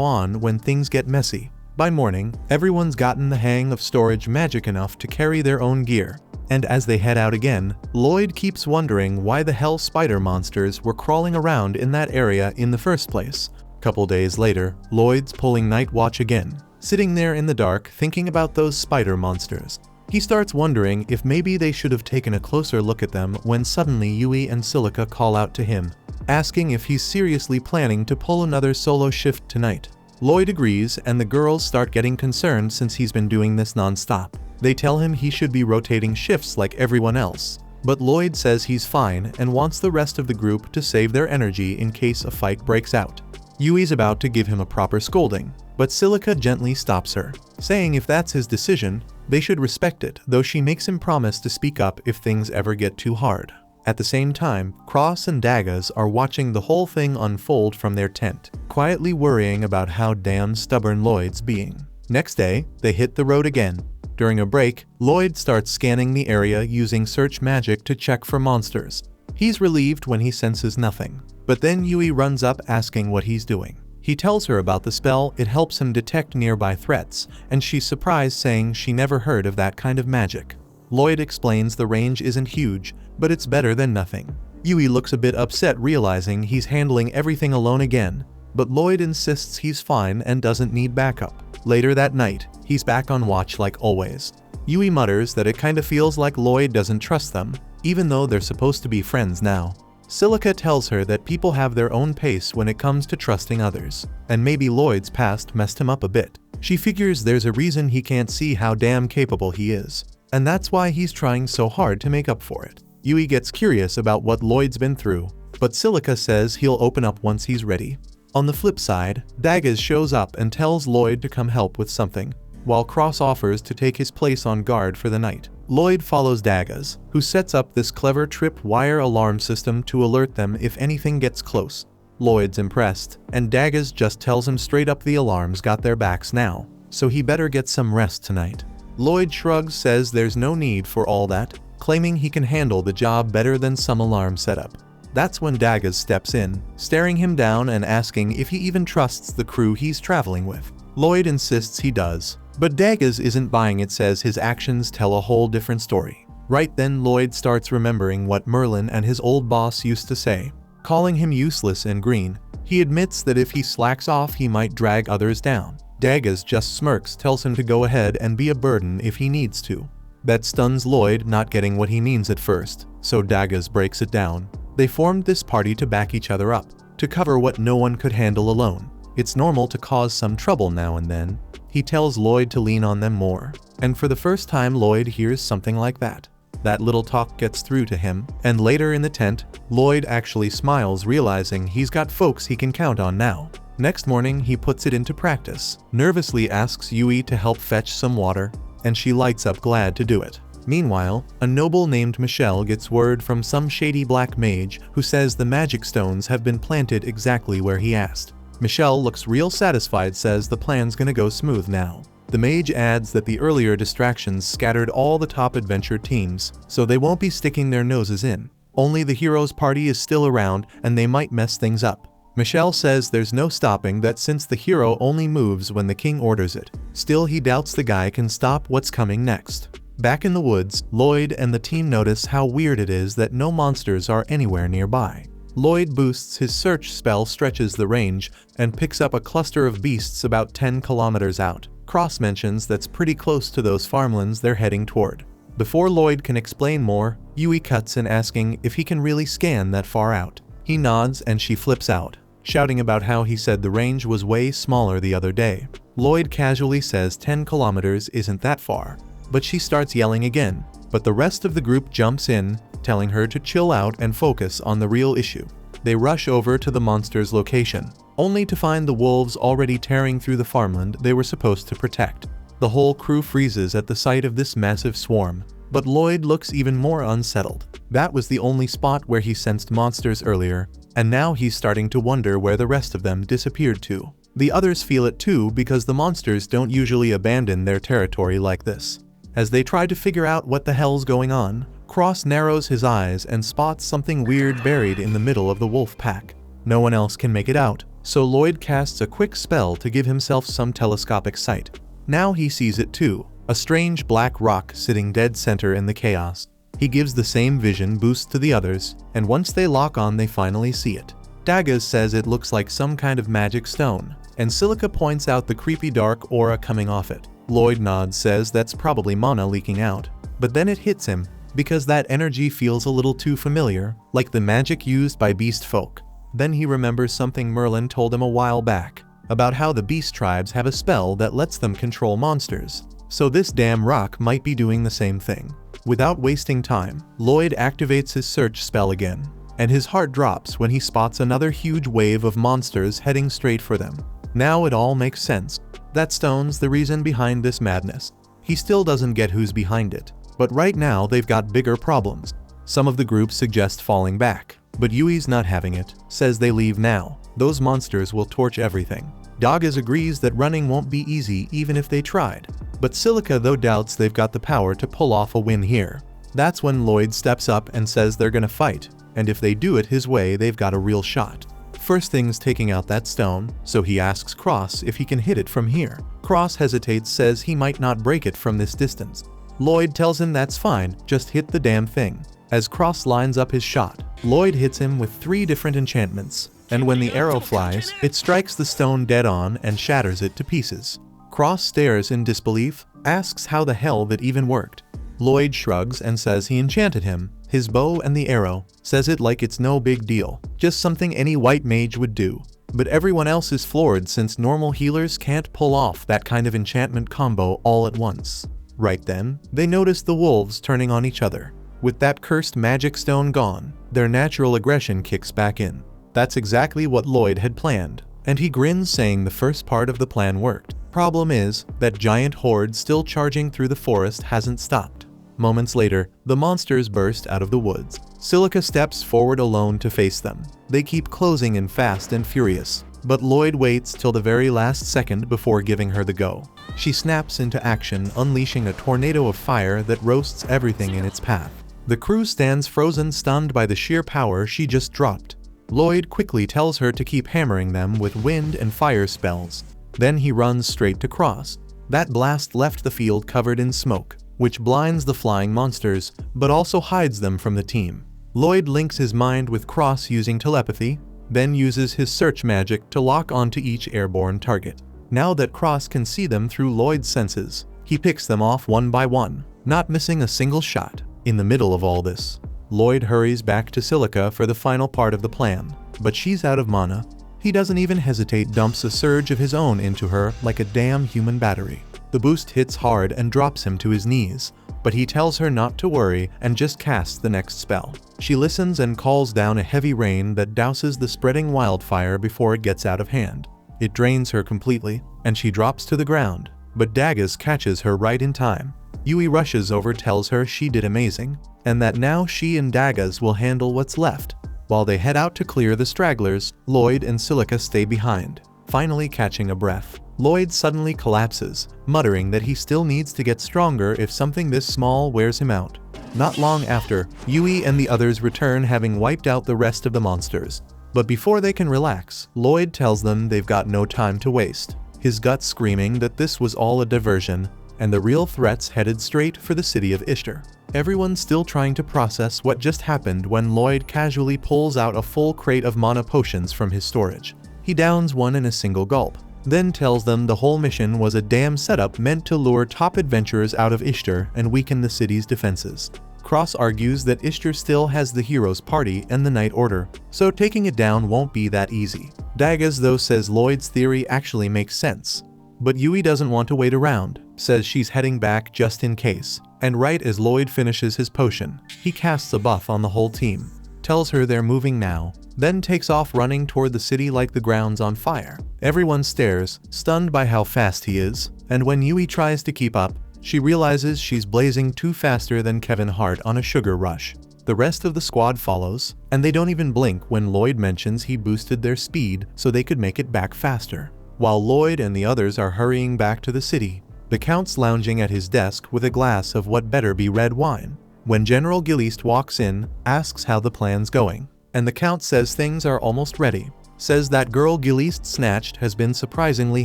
on when things get messy. By morning, everyone's gotten the hang of storage magic enough to carry their own gear. And as they head out again, Lloyd keeps wondering why the hell spider monsters were crawling around in that area in the first place. Couple days later, Lloyd's pulling night watch again, sitting there in the dark thinking about those spider monsters. He starts wondering if maybe they should have taken a closer look at them when suddenly Yui and Silica call out to him, asking if he's seriously planning to pull another solo shift tonight. Lloyd agrees and the girls start getting concerned since he's been doing this non-stop. They tell him he should be rotating shifts like everyone else, but Lloyd says he's fine and wants the rest of the group to save their energy in case a fight breaks out. Yui's about to give him a proper scolding, but Silica gently stops her, saying if that's his decision, they should respect it, though she makes him promise to speak up if things ever get too hard. At the same time, Cross and Dagas are watching the whole thing unfold from their tent, quietly worrying about how damn stubborn Lloyd's being. Next day, they hit the road again. During a break, Lloyd starts scanning the area using search magic to check for monsters. He's relieved when he senses nothing, but then Yui runs up asking what he's doing. He tells her about the spell, it helps him detect nearby threats, and she's surprised saying she never heard of that kind of magic. Lloyd explains the range isn't huge, but it's better than nothing. Yui looks a bit upset realizing he's handling everything alone again, but Lloyd insists he's fine and doesn't need backup. Later that night, he's back on watch like always. Yui mutters that it kinda feels like Lloyd doesn't trust them, even though they're supposed to be friends now. Silica tells her that people have their own pace when it comes to trusting others, and maybe Lloyd's past messed him up a bit. She figures there's a reason he can't see how damn capable he is, and that's why he's trying so hard to make up for it. Yui gets curious about what Lloyd's been through, but Silica says he'll open up once he's ready. On the flip side, Dagas shows up and tells Lloyd to come help with something, while Cross offers to take his place on guard for the night. Lloyd follows Dagas, who sets up this clever trip-wire alarm system to alert them if anything gets close. Lloyd's impressed, and Dagas just tells him straight up the alarms got their backs now, so he better get some rest tonight. Lloyd shrugs, says there's no need for all that, claiming he can handle the job better than some alarm setup. That's when Dagas steps in, staring him down and asking if he even trusts the crew he's traveling with. Lloyd insists he does, but Dagas isn't buying it, says his actions tell a whole different story. Right then Lloyd starts remembering what Merlin and his old boss used to say, calling him useless and green. He admits that if he slacks off he might drag others down. Dagas just smirks, tells him to go ahead and be a burden if he needs to. That stuns Lloyd, not getting what he means at first, so Dagas breaks it down. They formed this party to back each other up, to cover what no one could handle alone. It's normal to cause some trouble now and then. He tells Lloyd to lean on them more, and for the first time Lloyd hears something like that. That little talk gets through to him, and later in the tent, Lloyd actually smiles, realizing he's got folks he can count on now. Next morning he puts it into practice, nervously asks Yui to help fetch some water, and she lights up glad to do it. Meanwhile, a noble named Michelle gets word from some shady black mage who says the magic stones have been planted exactly where he asked. Michelle looks real satisfied, says the plan's gonna go smooth now. The mage adds that the earlier distractions scattered all the top adventure teams, so they won't be sticking their noses in. Only the heroes party is still around and they might mess things up. Michelle says there's no stopping that since the hero only moves when the king orders it. Still, he doubts the guy can stop what's coming next. Back in the woods, Lloyd and the team notice how weird it is that no monsters are anywhere nearby. Lloyd boosts his search spell, stretches the range, and picks up a cluster of beasts about 10 kilometers out. Cross mentions that's pretty close to those farmlands they're heading toward. Before Lloyd can explain more, Yui cuts in asking if he can really scan that far out. He nods and she flips out, shouting about how he said the range was way smaller the other day. Lloyd casually says 10 kilometers isn't that far, but she starts yelling again, but the rest of the group jumps in, telling her to chill out and focus on the real issue. They rush over to the monster's location, only to find the wolves already tearing through the farmland they were supposed to protect. The whole crew freezes at the sight of this massive swarm, but Lloyd looks even more unsettled. That was the only spot where he sensed monsters earlier, and now he's starting to wonder where the rest of them disappeared to. The others feel it too because the monsters don't usually abandon their territory like this. As they try to figure out what the hell's going on, Cross narrows his eyes and spots something weird buried in the middle of the wolf pack. No one else can make it out, so Lloyd casts a quick spell to give himself some telescopic sight. Now he sees it too, a strange black rock sitting dead center in the chaos. He gives the same vision boost to the others, and once they lock on they finally see it. Daggers says it looks like some kind of magic stone, and Silica points out the creepy dark aura coming off it. Lloyd nods, says that's probably mana leaking out, but then it hits him, because that energy feels a little too familiar, like the magic used by beast folk. Then he remembers something Merlin told him a while back, about how the beast tribes have a spell that lets them control monsters. So this damn rock might be doing the same thing. Without wasting time, Lloyd activates his search spell again, and his heart drops when he spots another huge wave of monsters heading straight for them. Now it all makes sense. That stone's the reason behind this madness. He still doesn't get who's behind it, but right now they've got bigger problems. Some of the group suggest falling back, but Yui's not having it, says they leave now. Those monsters will torch everything. Daggers agrees that running won't be easy even if they tried, but Silica though doubts they've got the power to pull off a win here. That's when Lloyd steps up and says they're gonna fight, and if they do it his way they've got a real shot. First thing's taking out that stone, so he asks Cross if he can hit it from here. Cross hesitates, says he might not break it from this distance. Lloyd tells him that's fine, just hit the damn thing. As Cross lines up his shot, Lloyd hits him with 3 different enchantments, and when the arrow flies, it strikes the stone dead on and shatters it to pieces. Cross stares in disbelief, asks how the hell that even worked. Lloyd shrugs and says he enchanted him, his bow and the arrow, says it like it's no big deal, just something any white mage would do. But everyone else is floored since normal healers can't pull off that kind of enchantment combo all at once. Right then, they notice the wolves turning on each other. With that cursed magic stone gone, their natural aggression kicks back in. That's exactly what Lloyd had planned, and he grins, saying the first part of the plan worked. Problem is, that giant horde still charging through the forest hasn't stopped. Moments later, the monsters burst out of the woods. Silica steps forward alone to face them. They keep closing in fast and furious, but Lloyd waits till the very last second before giving her the go. She snaps into action, unleashing a tornado of fire that roasts everything in its path. The crew stands frozen, stunned by the sheer power she just dropped. Lloyd quickly tells her to keep hammering them with wind and fire spells. Then he runs straight to Cross. That blast left the field covered in smoke, which blinds the flying monsters, but also hides them from the team. Lloyd links his mind with Cross using telepathy, then uses his search magic to lock onto each airborne target. Now that Cross can see them through Lloyd's senses, he picks them off one by one, not missing a single shot. In the middle of all this, Lloyd hurries back to Silica for the final part of the plan, but she's out of mana. He doesn't even hesitate, dumps a surge of his own into her like a damn human battery. The boost hits hard and drops him to his knees, but he tells her not to worry and just casts the next spell. She listens and calls down a heavy rain that douses the spreading wildfire before it gets out of hand. It drains her completely, and she drops to the ground, but Daggers catches her right in time. Yui rushes over, tells her she did amazing, and that now she and Daggers will handle what's left. While they head out to clear the stragglers, Lloyd and Silica stay behind. Finally catching a breath, Lloyd suddenly collapses, muttering that he still needs to get stronger if something this small wears him out. Not long after, Yui and the others return, having wiped out the rest of the monsters. But before they can relax, Lloyd tells them they've got no time to waste, his gut screaming that this was all a diversion, and the real threats headed straight for the city of Ishtar. Everyone's still trying to process what just happened when Lloyd casually pulls out a full crate of mana potions from his storage. He downs one in a single gulp, then tells them the whole mission was a damn setup meant to lure top adventurers out of Ishtar and weaken the city's defenses. Cross argues that Ishtar still has the Heroes Party and the Night Order, so taking it down won't be that easy. Daggers though says Lloyd's theory actually makes sense. But Yui doesn't want to wait around, says she's heading back just in case. And right as Lloyd finishes his potion, he casts a buff on the whole team, tells her they're moving now, then takes off running toward the city like the ground's on fire. Everyone stares, stunned by how fast he is, and when Yui tries to keep up, she realizes she's blazing too faster than Kevin Hart on a sugar rush. The rest of the squad follows, and they don't even blink when Lloyd mentions he boosted their speed so they could make it back faster. While Lloyd and the others are hurrying back to the city, the Count's lounging at his desk with a glass of what better be red wine. When General Giliste walks in, asks how the plan's going, and the Count says things are almost ready. Says that girl Giliste snatched has been surprisingly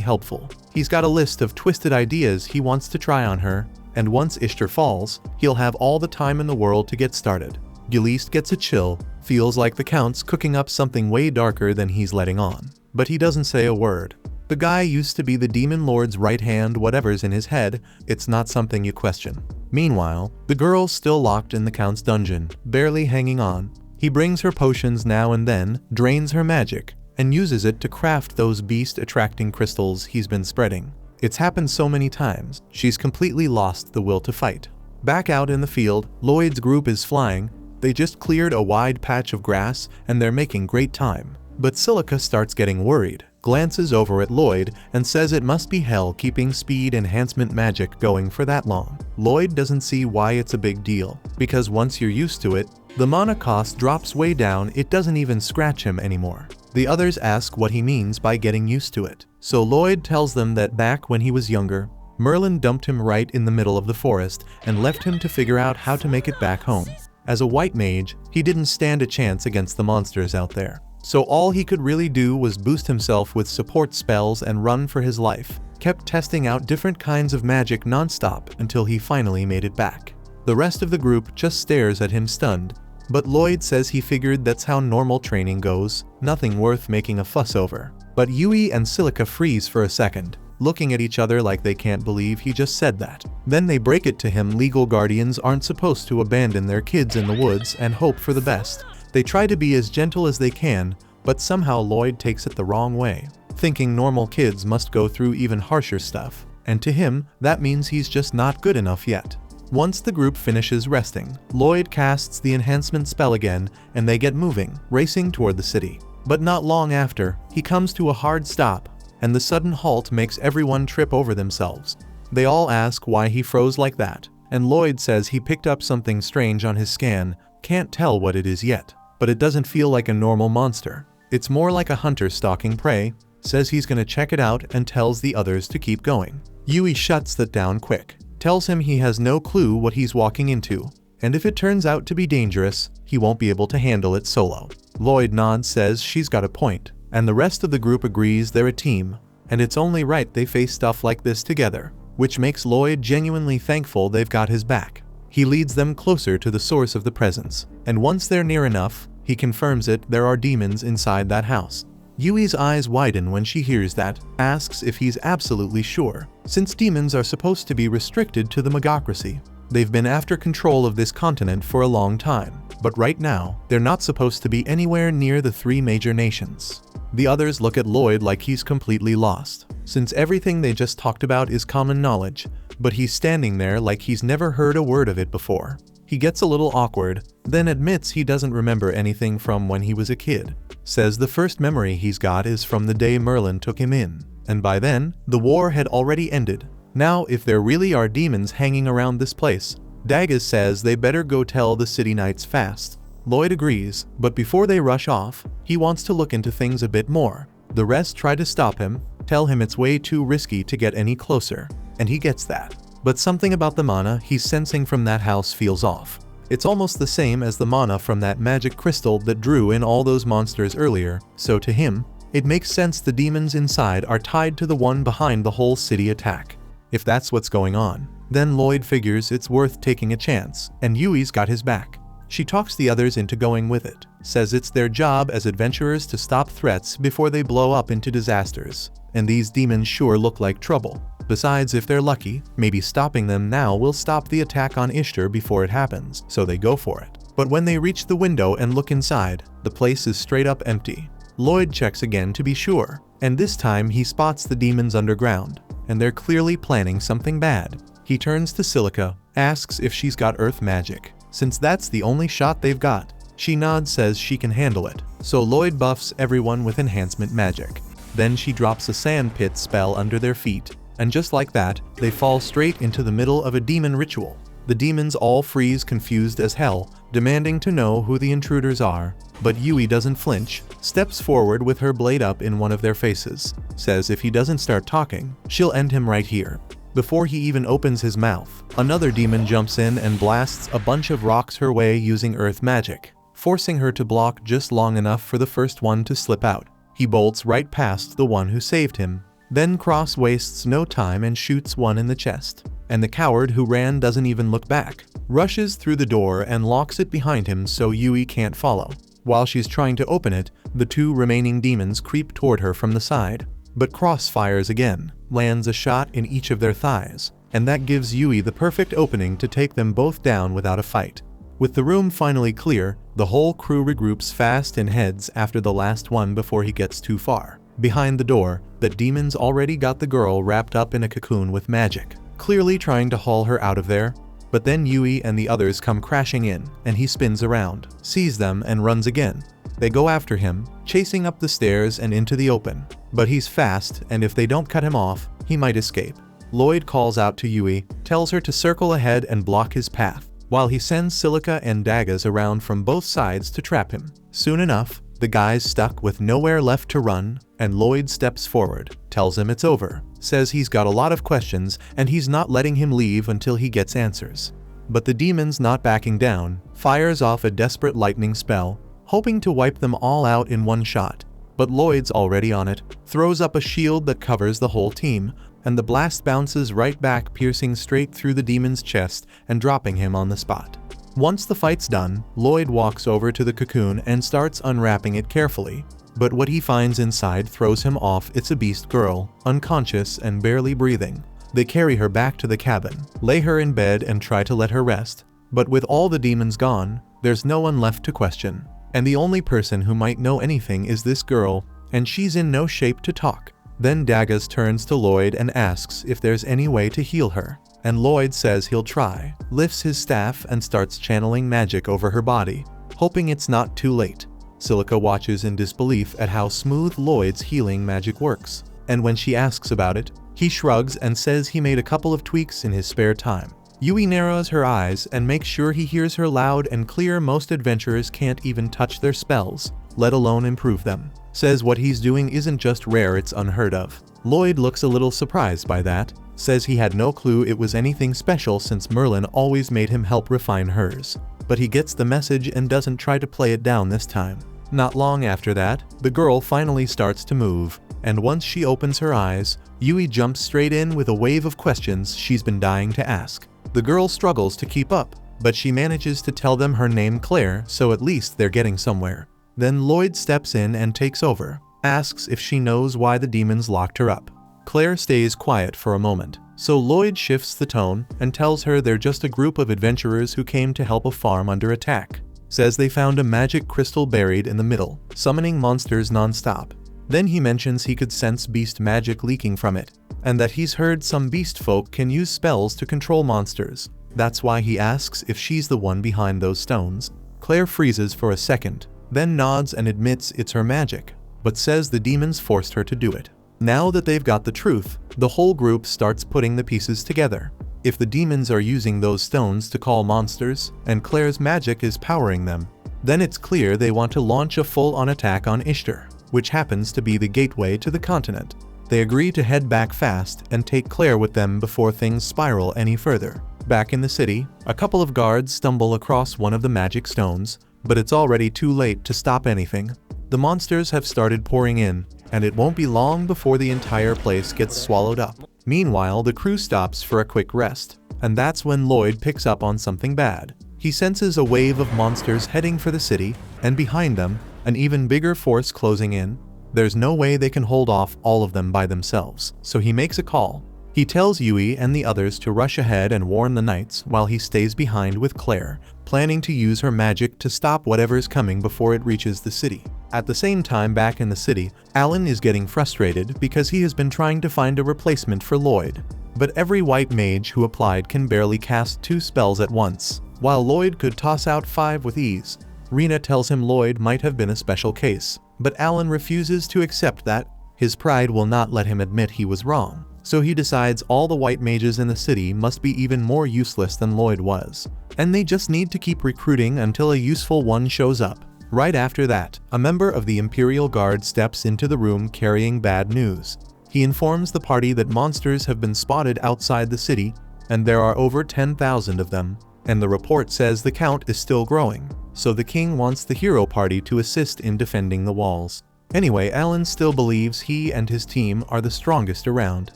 helpful. He's got a list of twisted ideas he wants to try on her, and once Ishtar falls, he'll have all the time in the world to get started. Giliste gets a chill, feels like the Count's cooking up something way darker than he's letting on. But he doesn't say a word. The guy used to be the Demon Lord's right hand, whatever's in his head, it's not something you question. Meanwhile, the girl's still locked in the Count's dungeon, barely hanging on. He brings her potions now and then, drains her magic, and uses it to craft those beast-attracting crystals he's been spreading. It's happened so many times, she's completely lost the will to fight. Back out in the field, Lloyd's group is flying. They just cleared a wide patch of grass, and they're making great time. But Silica starts getting worried, glances over at Lloyd, and says it must be hell keeping speed enhancement magic going for that long. Lloyd doesn't see why it's a big deal, because once you're used to it, the mana cost drops way down, it doesn't even scratch him anymore. The others ask what he means by getting used to it. So Lloyd tells them that back when he was younger, Merlin dumped him right in the middle of the forest and left him to figure out how to make it back home. As a white mage, he didn't stand a chance against the monsters out there. So all he could really do was boost himself with support spells and run for his life. Kept testing out different kinds of magic non-stop until he finally made it back. The rest of the group just stares at him stunned, but Lloyd says he figured that's how normal training goes, nothing worth making a fuss over. But Yui and Silica freeze for a second, looking at each other like they can't believe he just said that. Then they break it to him legal guardians aren't supposed to abandon their kids in the woods and hope for the best. They try to be as gentle as they can, but somehow Lloyd takes it the wrong way, thinking normal kids must go through even harsher stuff, and to him, that means he's just not good enough yet. Once the group finishes resting, Lloyd casts the enhancement spell again, and they get moving, racing toward the city. But not long after, he comes to a hard stop, and the sudden halt makes everyone trip over themselves. They all ask why he froze like that, and Lloyd says he picked up something strange on his scan, can't tell what it is yet. But it doesn't feel like a normal monster. It's more like a hunter stalking prey, says he's gonna check it out and tells the others to keep going. Yui shuts that down quick, tells him he has no clue what he's walking into, and if it turns out to be dangerous, he won't be able to handle it solo. Lloyd nods, says she's got a point, and the rest of the group agrees they're a team, and it's only right they face stuff like this together, which makes Lloyd genuinely thankful they've got his back. He leads them closer to the source of the presence, and once they're near enough, he confirms it, there are demons inside that house. Yui's eyes widen when she hears that, asks if he's absolutely sure, since demons are supposed to be restricted to the Magocracy. They've been after control of this continent for a long time, but right now, they're not supposed to be anywhere near the three major nations. The others look at Lloyd like he's completely lost, since everything they just talked about is common knowledge, but he's standing there like he's never heard a word of it before. He gets a little awkward, then admits he doesn't remember anything from when he was a kid. Says the first memory he's got is from the day Merlin took him in, and by then, the war had already ended. Now, if there really are demons hanging around this place, Daggers says they better go tell the city knights fast. Lloyd agrees, but before they rush off, he wants to look into things a bit more. The rest try to stop him, tell him it's way too risky to get any closer, and he gets that. But something about the mana he's sensing from that house feels off. It's almost the same as the mana from that magic crystal that drew in all those monsters earlier, so to him, it makes sense the demons inside are tied to the one behind the whole city attack. If that's what's going on, then Lloyd figures it's worth taking a chance, and Yui's got his back. She talks the others into going with it, says it's their job as adventurers to stop threats before they blow up into disasters, and these demons sure look like trouble. Besides, if they're lucky, maybe stopping them now will stop the attack on Ishtar before it happens, so they go for it. But when they reach the window and look inside, the place is straight up empty. Lloyd checks again to be sure, and this time he spots the demons underground, and they're clearly planning something bad. He turns to Silica, asks if she's got earth magic, since that's the only shot they've got. She nods, says she can handle it, so Lloyd buffs everyone with enhancement magic. Then she drops a sand pit spell under their feet, and just like that, they fall straight into the middle of a demon ritual. The demons all freeze, confused as hell, demanding to know who the intruders are, but Yui doesn't flinch, steps forward with her blade up in one of their faces, says if he doesn't start talking, she'll end him right here. Before he even opens his mouth, another demon jumps in and blasts a bunch of rocks her way using earth magic, forcing her to block just long enough for the first one to slip out. He bolts right past the one who saved him, then wastes no time and shoots one in the chest. And the coward who ran doesn't even look back, rushes through the door and locks it behind him so Yui can't follow. While she's trying to open it, the two remaining demons creep toward her from the side, but crossfires again, lands a shot in each of their thighs, and that gives Yui the perfect opening to take them both down without a fight. With the room finally clear, the whole crew regroups fast and heads after the last one before he gets too far. Behind the door, the demons already got the girl wrapped up in a cocoon with magic, clearly trying to haul her out of there. But then Yui and the others come crashing in, and he spins around, sees them, and runs again. They go after him, chasing up the stairs and into the open. But he's fast, and if they don't cut him off, he might escape. Lloyd calls out to Yui, tells her to circle ahead and block his path, while he sends Silica and Daggers around from both sides to trap him. Soon enough, the guy's stuck with nowhere left to run, and Lloyd steps forward, tells him it's over, says he's got a lot of questions and he's not letting him leave until he gets answers. But the demon's not backing down, fires off a desperate lightning spell, hoping to wipe them all out in one shot. But Lloyd's already on it, throws up a shield that covers the whole team, and the blast bounces right back, piercing straight through the demon's chest and dropping him on the spot. Once the fight's done, Lloyd walks over to the cocoon and starts unwrapping it carefully. But what he finds inside throws him off. It's a beast girl, unconscious and barely breathing. They carry her back to the cabin, lay her in bed and try to let her rest. But with all the demons gone, there's no one left to question. And the only person who might know anything is this girl, and she's in no shape to talk. Then Daggers turns to Lloyd and asks if there's any way to heal her. And Lloyd says he'll try, lifts his staff and starts channeling magic over her body, hoping it's not too late. Silica watches in disbelief at how smooth Lloyd's healing magic works, and when she asks about it, he shrugs and says he made a couple of tweaks in his spare time. Yui narrows her eyes and makes sure he hears her loud and clear. Most adventurers can't even touch their spells, let alone improve them. Says what he's doing isn't just rare, it's unheard of. Lloyd looks a little surprised by that, says he had no clue it was anything special since Merlin always made him help refine hers. But he gets the message and doesn't try to play it down this time. Not long after that, the girl finally starts to move, and once she opens her eyes, Yui jumps straight in with a wave of questions she's been dying to ask. The girl struggles to keep up, but she manages to tell them her name Claire, so at least they're getting somewhere. Then Lloyd steps in and takes over, asks if she knows why the demons locked her up. Claire stays quiet for a moment, so Lloyd shifts the tone and tells her they're just a group of adventurers who came to help a farm under attack. Says they found a magic crystal buried in the middle, summoning monsters non-stop. Then he mentions he could sense beast magic leaking from it, and that he's heard some beast folk can use spells to control monsters. That's why he asks if she's the one behind those stones. Claire freezes for a second, then nods and admits it's her magic, but says the demons forced her to do it. Now that they've got the truth, the whole group starts putting the pieces together. If the demons are using those stones to call monsters, and Claire's magic is powering them, then it's clear they want to launch a full-on attack on Ishtar, which happens to be the gateway to the continent. They agree to head back fast and take Claire with them before things spiral any further. Back in the city, a couple of guards stumble across one of the magic stones, but it's already too late to stop anything. The monsters have started pouring in, and it won't be long before the entire place gets swallowed up. Meanwhile, the crew stops for a quick rest, and that's when Lloyd picks up on something bad. He senses a wave of monsters heading for the city, and behind them, an even bigger force closing in. There's no way they can hold off all of them by themselves, so he makes a call. He tells Yui and the others to rush ahead and warn the knights while he stays behind with Claire, planning to use her magic to stop whatever's coming before it reaches the city. At the same time, back in the city, Alan is getting frustrated because he has been trying to find a replacement for Lloyd. But every white mage who applied can barely cast 2 spells at once, while Lloyd could toss out 5 with ease. Rena tells him Lloyd might have been a special case, but Alan refuses to accept that. His pride will not let him admit he was wrong, so he decides all the white mages in the city must be even more useless than Lloyd was, and they just need to keep recruiting until a useful one shows up. Right after that, a member of the Imperial Guard steps into the room carrying bad news. He informs the party that monsters have been spotted outside the city, and there are over 10,000 of them, and the report says the count is still growing, so the king wants the hero party to assist in defending the walls. Anyway, Alan still believes he and his team are the strongest around,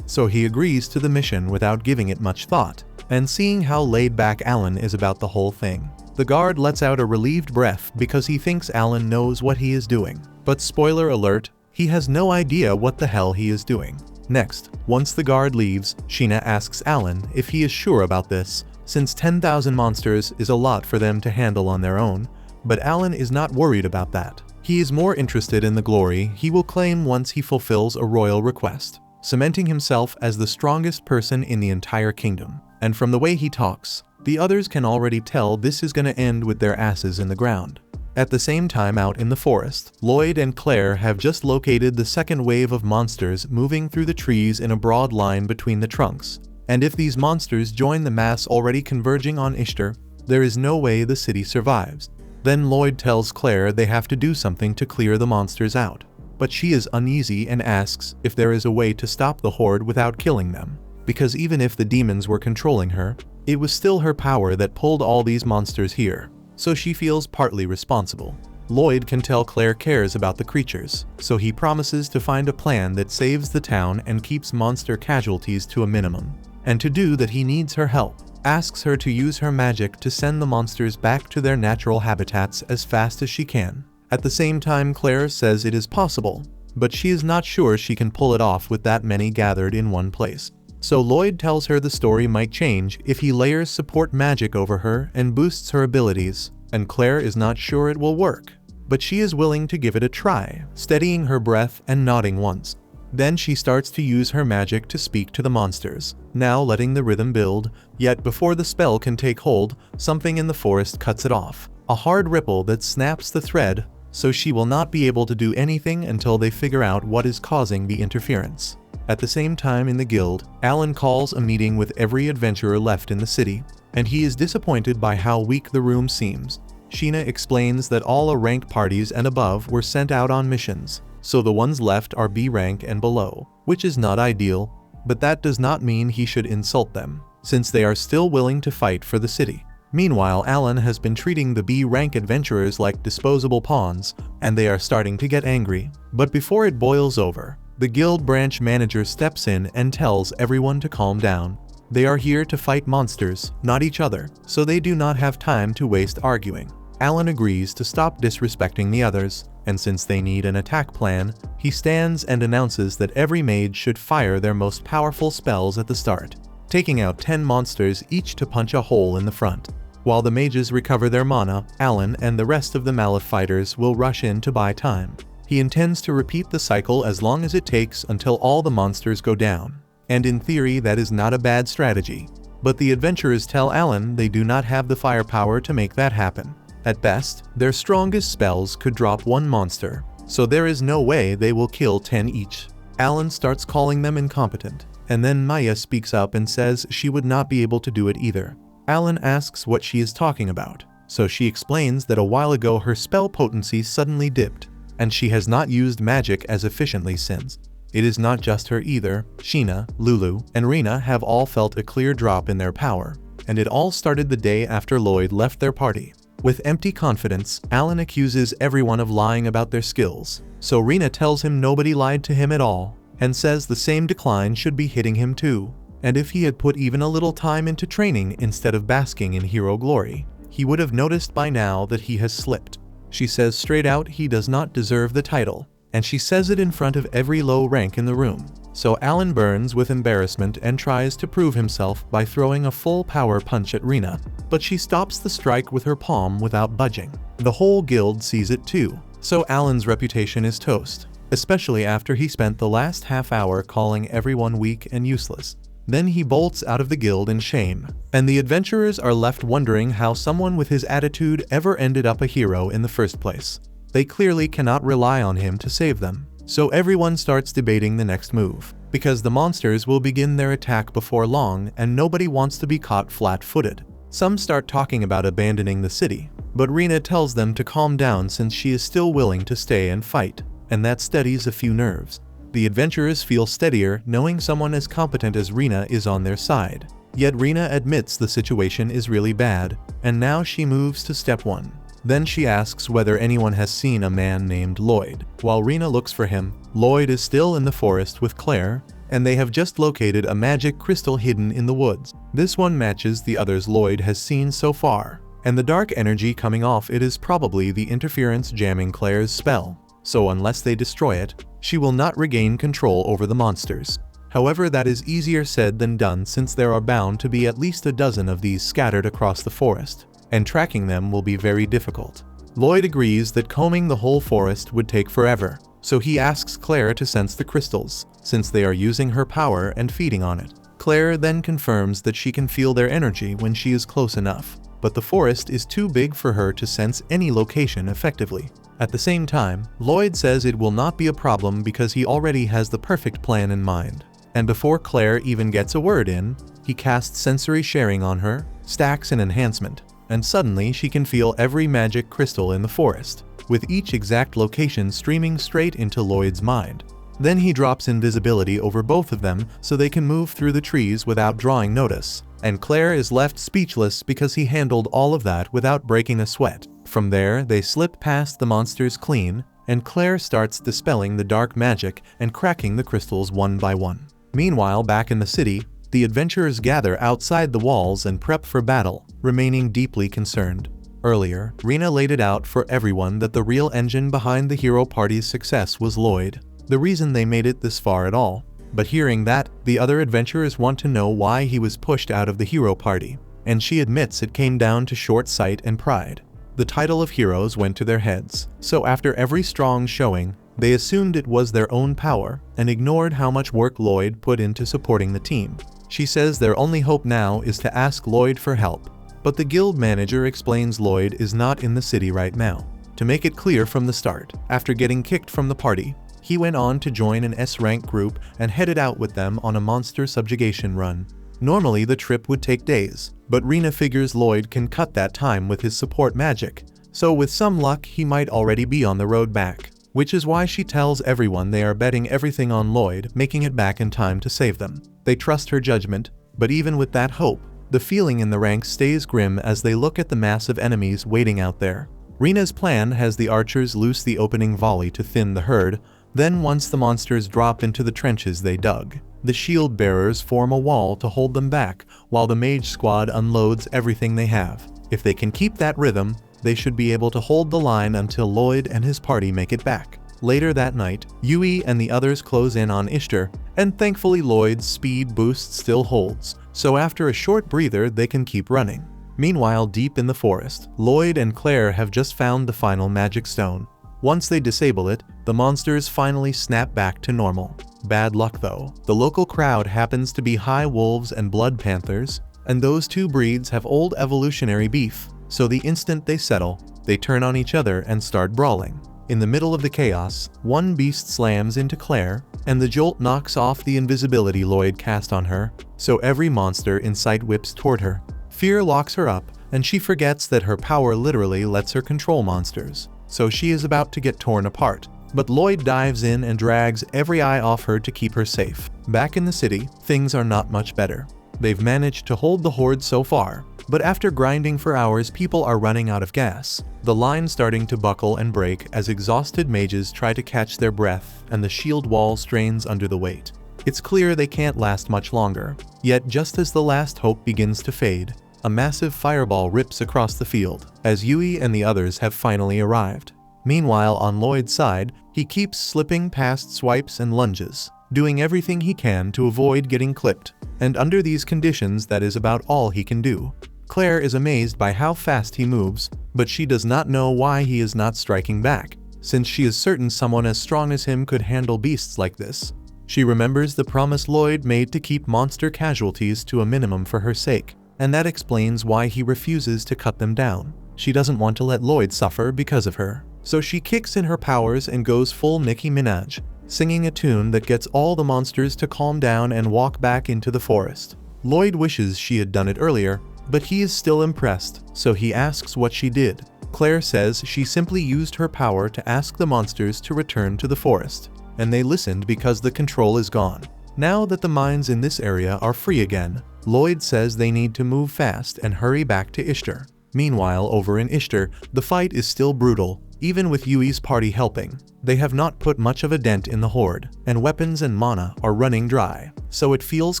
so he agrees to the mission without giving it much thought, and seeing how laid back Alan is about the whole thing. The guard lets out a relieved breath because he thinks Alan knows what he is doing, but spoiler alert, he has no idea what the hell he is doing. Next, once the guard leaves, Sheena asks Alan if he is sure about this, since 10,000 monsters is a lot for them to handle on their own, but Alan is not worried about that. He is more interested in the glory he will claim once he fulfills a royal request, cementing himself as the strongest person in the entire kingdom. And from the way he talks, the others can already tell this is gonna end with their asses in the ground. At the same time, out in the forest, Lloyd and Claire have just located the second wave of monsters moving through the trees in a broad line between the trunks. And if these monsters join the mass already converging on Ishtar, there is no way the city survives. Then Lloyd tells Claire they have to do something to clear the monsters out, but she is uneasy and asks if there is a way to stop the horde without killing them, because even if the demons were controlling her, it was still her power that pulled all these monsters here, so she feels partly responsible. Lloyd can tell Claire cares about the creatures, so he promises to find a plan that saves the town and keeps monster casualties to a minimum. And to do that he needs her help, asks her to use her magic to send the monsters back to their natural habitats as fast as she can. At the same time, Claire says it is possible, but she is not sure she can pull it off with that many gathered in one place. So Lloyd tells her the story might change if he layers support magic over her and boosts her abilities, and Claire is not sure it will work, but she is willing to give it a try, steadying her breath and nodding once. Then she starts to use her magic to speak to the monsters, now letting the rhythm build, yet before the spell can take hold, something in the forest cuts it off. A hard ripple that snaps the thread, so she will not be able to do anything until they figure out what is causing the interference. At the same time in the guild, Alan calls a meeting with every adventurer left in the city, and he is disappointed by how weak the room seems. Sheena explains that all A rank parties and above were sent out on missions, so the ones left are B rank and below, which is not ideal, but that does not mean he should insult them, since they are still willing to fight for the city. Meanwhile, Alan has been treating the B rank adventurers like disposable pawns, and they are starting to get angry. But before it boils over, the guild branch manager steps in and tells everyone to calm down. They are here to fight monsters, not each other, so they do not have time to waste arguing. Alan agrees to stop disrespecting the others, and since they need an attack plan, he stands and announces that every mage should fire their most powerful spells at the start, taking out 10 monsters each to punch a hole in the front. While the mages recover their mana, Alan and the rest of the Malif fighters will rush in to buy time. He intends to repeat the cycle as long as it takes until all the monsters go down, and in theory that is not a bad strategy. But the adventurers tell Alan they do not have the firepower to make that happen. At best, their strongest spells could drop 1 monster, so there is no way they will kill 10 each. Alan starts calling them incompetent, and then Maya speaks up and says she would not be able to do it either. Alan asks what she is talking about, so she explains that a while ago her spell potency suddenly dipped, and she has not used magic as efficiently since. It is not just her either. Sheena, Lulu, and Rena have all felt a clear drop in their power, and it all started the day after Lloyd left their party. With empty confidence, Alan accuses everyone of lying about their skills, so Rena tells him nobody lied to him at all, and says the same decline should be hitting him too, and if he had put even a little time into training instead of basking in hero glory, he would have noticed by now that he has slipped. She says straight out he does not deserve the title, and she says it in front of every low rank in the room. So Alan burns with embarrassment and tries to prove himself by throwing a full power punch at Rena, but she stops the strike with her palm without budging. The whole guild sees it too, so Alan's reputation is toast, especially after he spent the last half hour calling everyone weak and useless. Then he bolts out of the guild in shame, and the adventurers are left wondering how someone with his attitude ever ended up a hero in the first place. They clearly cannot rely on him to save them, so everyone starts debating the next move, because the monsters will begin their attack before long and nobody wants to be caught flat-footed. Some start talking about abandoning the city, but Rena tells them to calm down since she is still willing to stay and fight, and that steadies a few nerves. The adventurers feel steadier knowing someone as competent as Rena is on their side. Yet Rena admits the situation is really bad, and now she moves to step 1. Then she asks whether anyone has seen a man named Lloyd. While Rena looks for him, Lloyd is still in the forest with Claire, and they have just located a magic crystal hidden in the woods. This one matches the others Lloyd has seen so far, and the dark energy coming off it is probably the interference jamming Claire's spell. So unless they destroy it, she will not regain control over the monsters. However, that is easier said than done since there are bound to be at least a dozen of these scattered across the forest, and tracking them will be very difficult. Lloyd agrees that combing the whole forest would take forever, so he asks Claire to sense the crystals, since they are using her power and feeding on it. Claire then confirms that she can feel their energy when she is close enough, but the forest is too big for her to sense any location effectively. At the same time, Lloyd says it will not be a problem because he already has the perfect plan in mind. And before Claire even gets a word in, he casts sensory sharing on her, stacks an enhancement, and suddenly she can feel every magic crystal in the forest, with each exact location streaming straight into Lloyd's mind. Then he drops invisibility over both of them so they can move through the trees without drawing notice, and Claire is left speechless because he handled all of that without breaking a sweat. From there, they slip past the monsters clean, and Claire starts dispelling the dark magic and cracking the crystals one by one. Meanwhile, back in the city, the adventurers gather outside the walls and prep for battle, remaining deeply concerned. Earlier, Rena laid it out for everyone that the real engine behind the hero party's success was Lloyd, the reason they made it this far at all. But hearing that, the other adventurers want to know why he was pushed out of the hero party, and she admits it came down to short sight and pride. The title of heroes went to their heads, so after every strong showing, they assumed it was their own power and ignored how much work Lloyd put into supporting the team. She says their only hope now is to ask Lloyd for help, but the guild manager explains Lloyd is not in the city right now. To make it clear from the start, after getting kicked from the party, he went on to join an S-rank group and headed out with them on a monster subjugation run. Normally the trip would take days, but Rena figures Lloyd can cut that time with his support magic, so with some luck he might already be on the road back, which is why she tells everyone they are betting everything on Lloyd making it back in time to save them. They trust her judgment, but even with that hope, the feeling in the ranks stays grim as they look at the massive enemies waiting out there. Rena's plan has the archers loose the opening volley to thin the herd, then once the monsters drop into the trenches they dug, the shield bearers form a wall to hold them back while the mage squad unloads everything they have. If they can keep that rhythm, they should be able to hold the line until Lloyd and his party make it back. Later that night, Yui and the others close in on Ishtar, and thankfully Lloyd's speed boost still holds, so after a short breather they can keep running. Meanwhile, deep in the forest, Lloyd and Claire have just found the final magic stone. Once they disable it, the monsters finally snap back to normal. Bad luck though. The local crowd happens to be high wolves and blood panthers, and those two breeds have old evolutionary beef, so the instant they settle, they turn on each other and start brawling. In the middle of the chaos, one beast slams into Claire, and the jolt knocks off the invisibility Lloyd cast on her, so every monster in sight whips toward her. Fear locks her up, and she forgets that her power literally lets her control monsters, so she is about to get torn apart. But Lloyd dives in and drags every eye off her to keep her safe. Back in the city, things are not much better. They've managed to hold the horde so far, but after grinding for hours people are running out of gas. The line starting to buckle and break as exhausted mages try to catch their breath and the shield wall strains under the weight. It's clear they can't last much longer, yet just as the last hope begins to fade, a massive fireball rips across the field, as Yui and the others have finally arrived. Meanwhile, on Lloyd's side, he keeps slipping past swipes and lunges, doing everything he can to avoid getting clipped. And under these conditions, that is about all he can do. Claire is amazed by how fast he moves, but she does not know why he is not striking back, since she is certain someone as strong as him could handle beasts like this. She remembers the promise Lloyd made to keep monster casualties to a minimum for her sake, and that explains why he refuses to cut them down. She doesn't want to let Lloyd suffer because of her. So she kicks in her powers and goes full Nicki Minaj, singing a tune that gets all the monsters to calm down and walk back into the forest. Lloyd wishes she had done it earlier, but he is still impressed, so he asks what she did. Claire says she simply used her power to ask the monsters to return to the forest, and they listened because the control is gone. Now that the mines in this area are free again, Lloyd says they need to move fast and hurry back to Ishtar. Meanwhile, over in Ishtar, the fight is still brutal, even with Yui's party helping. They have not put much of a dent in the horde, and weapons and mana are running dry, so it feels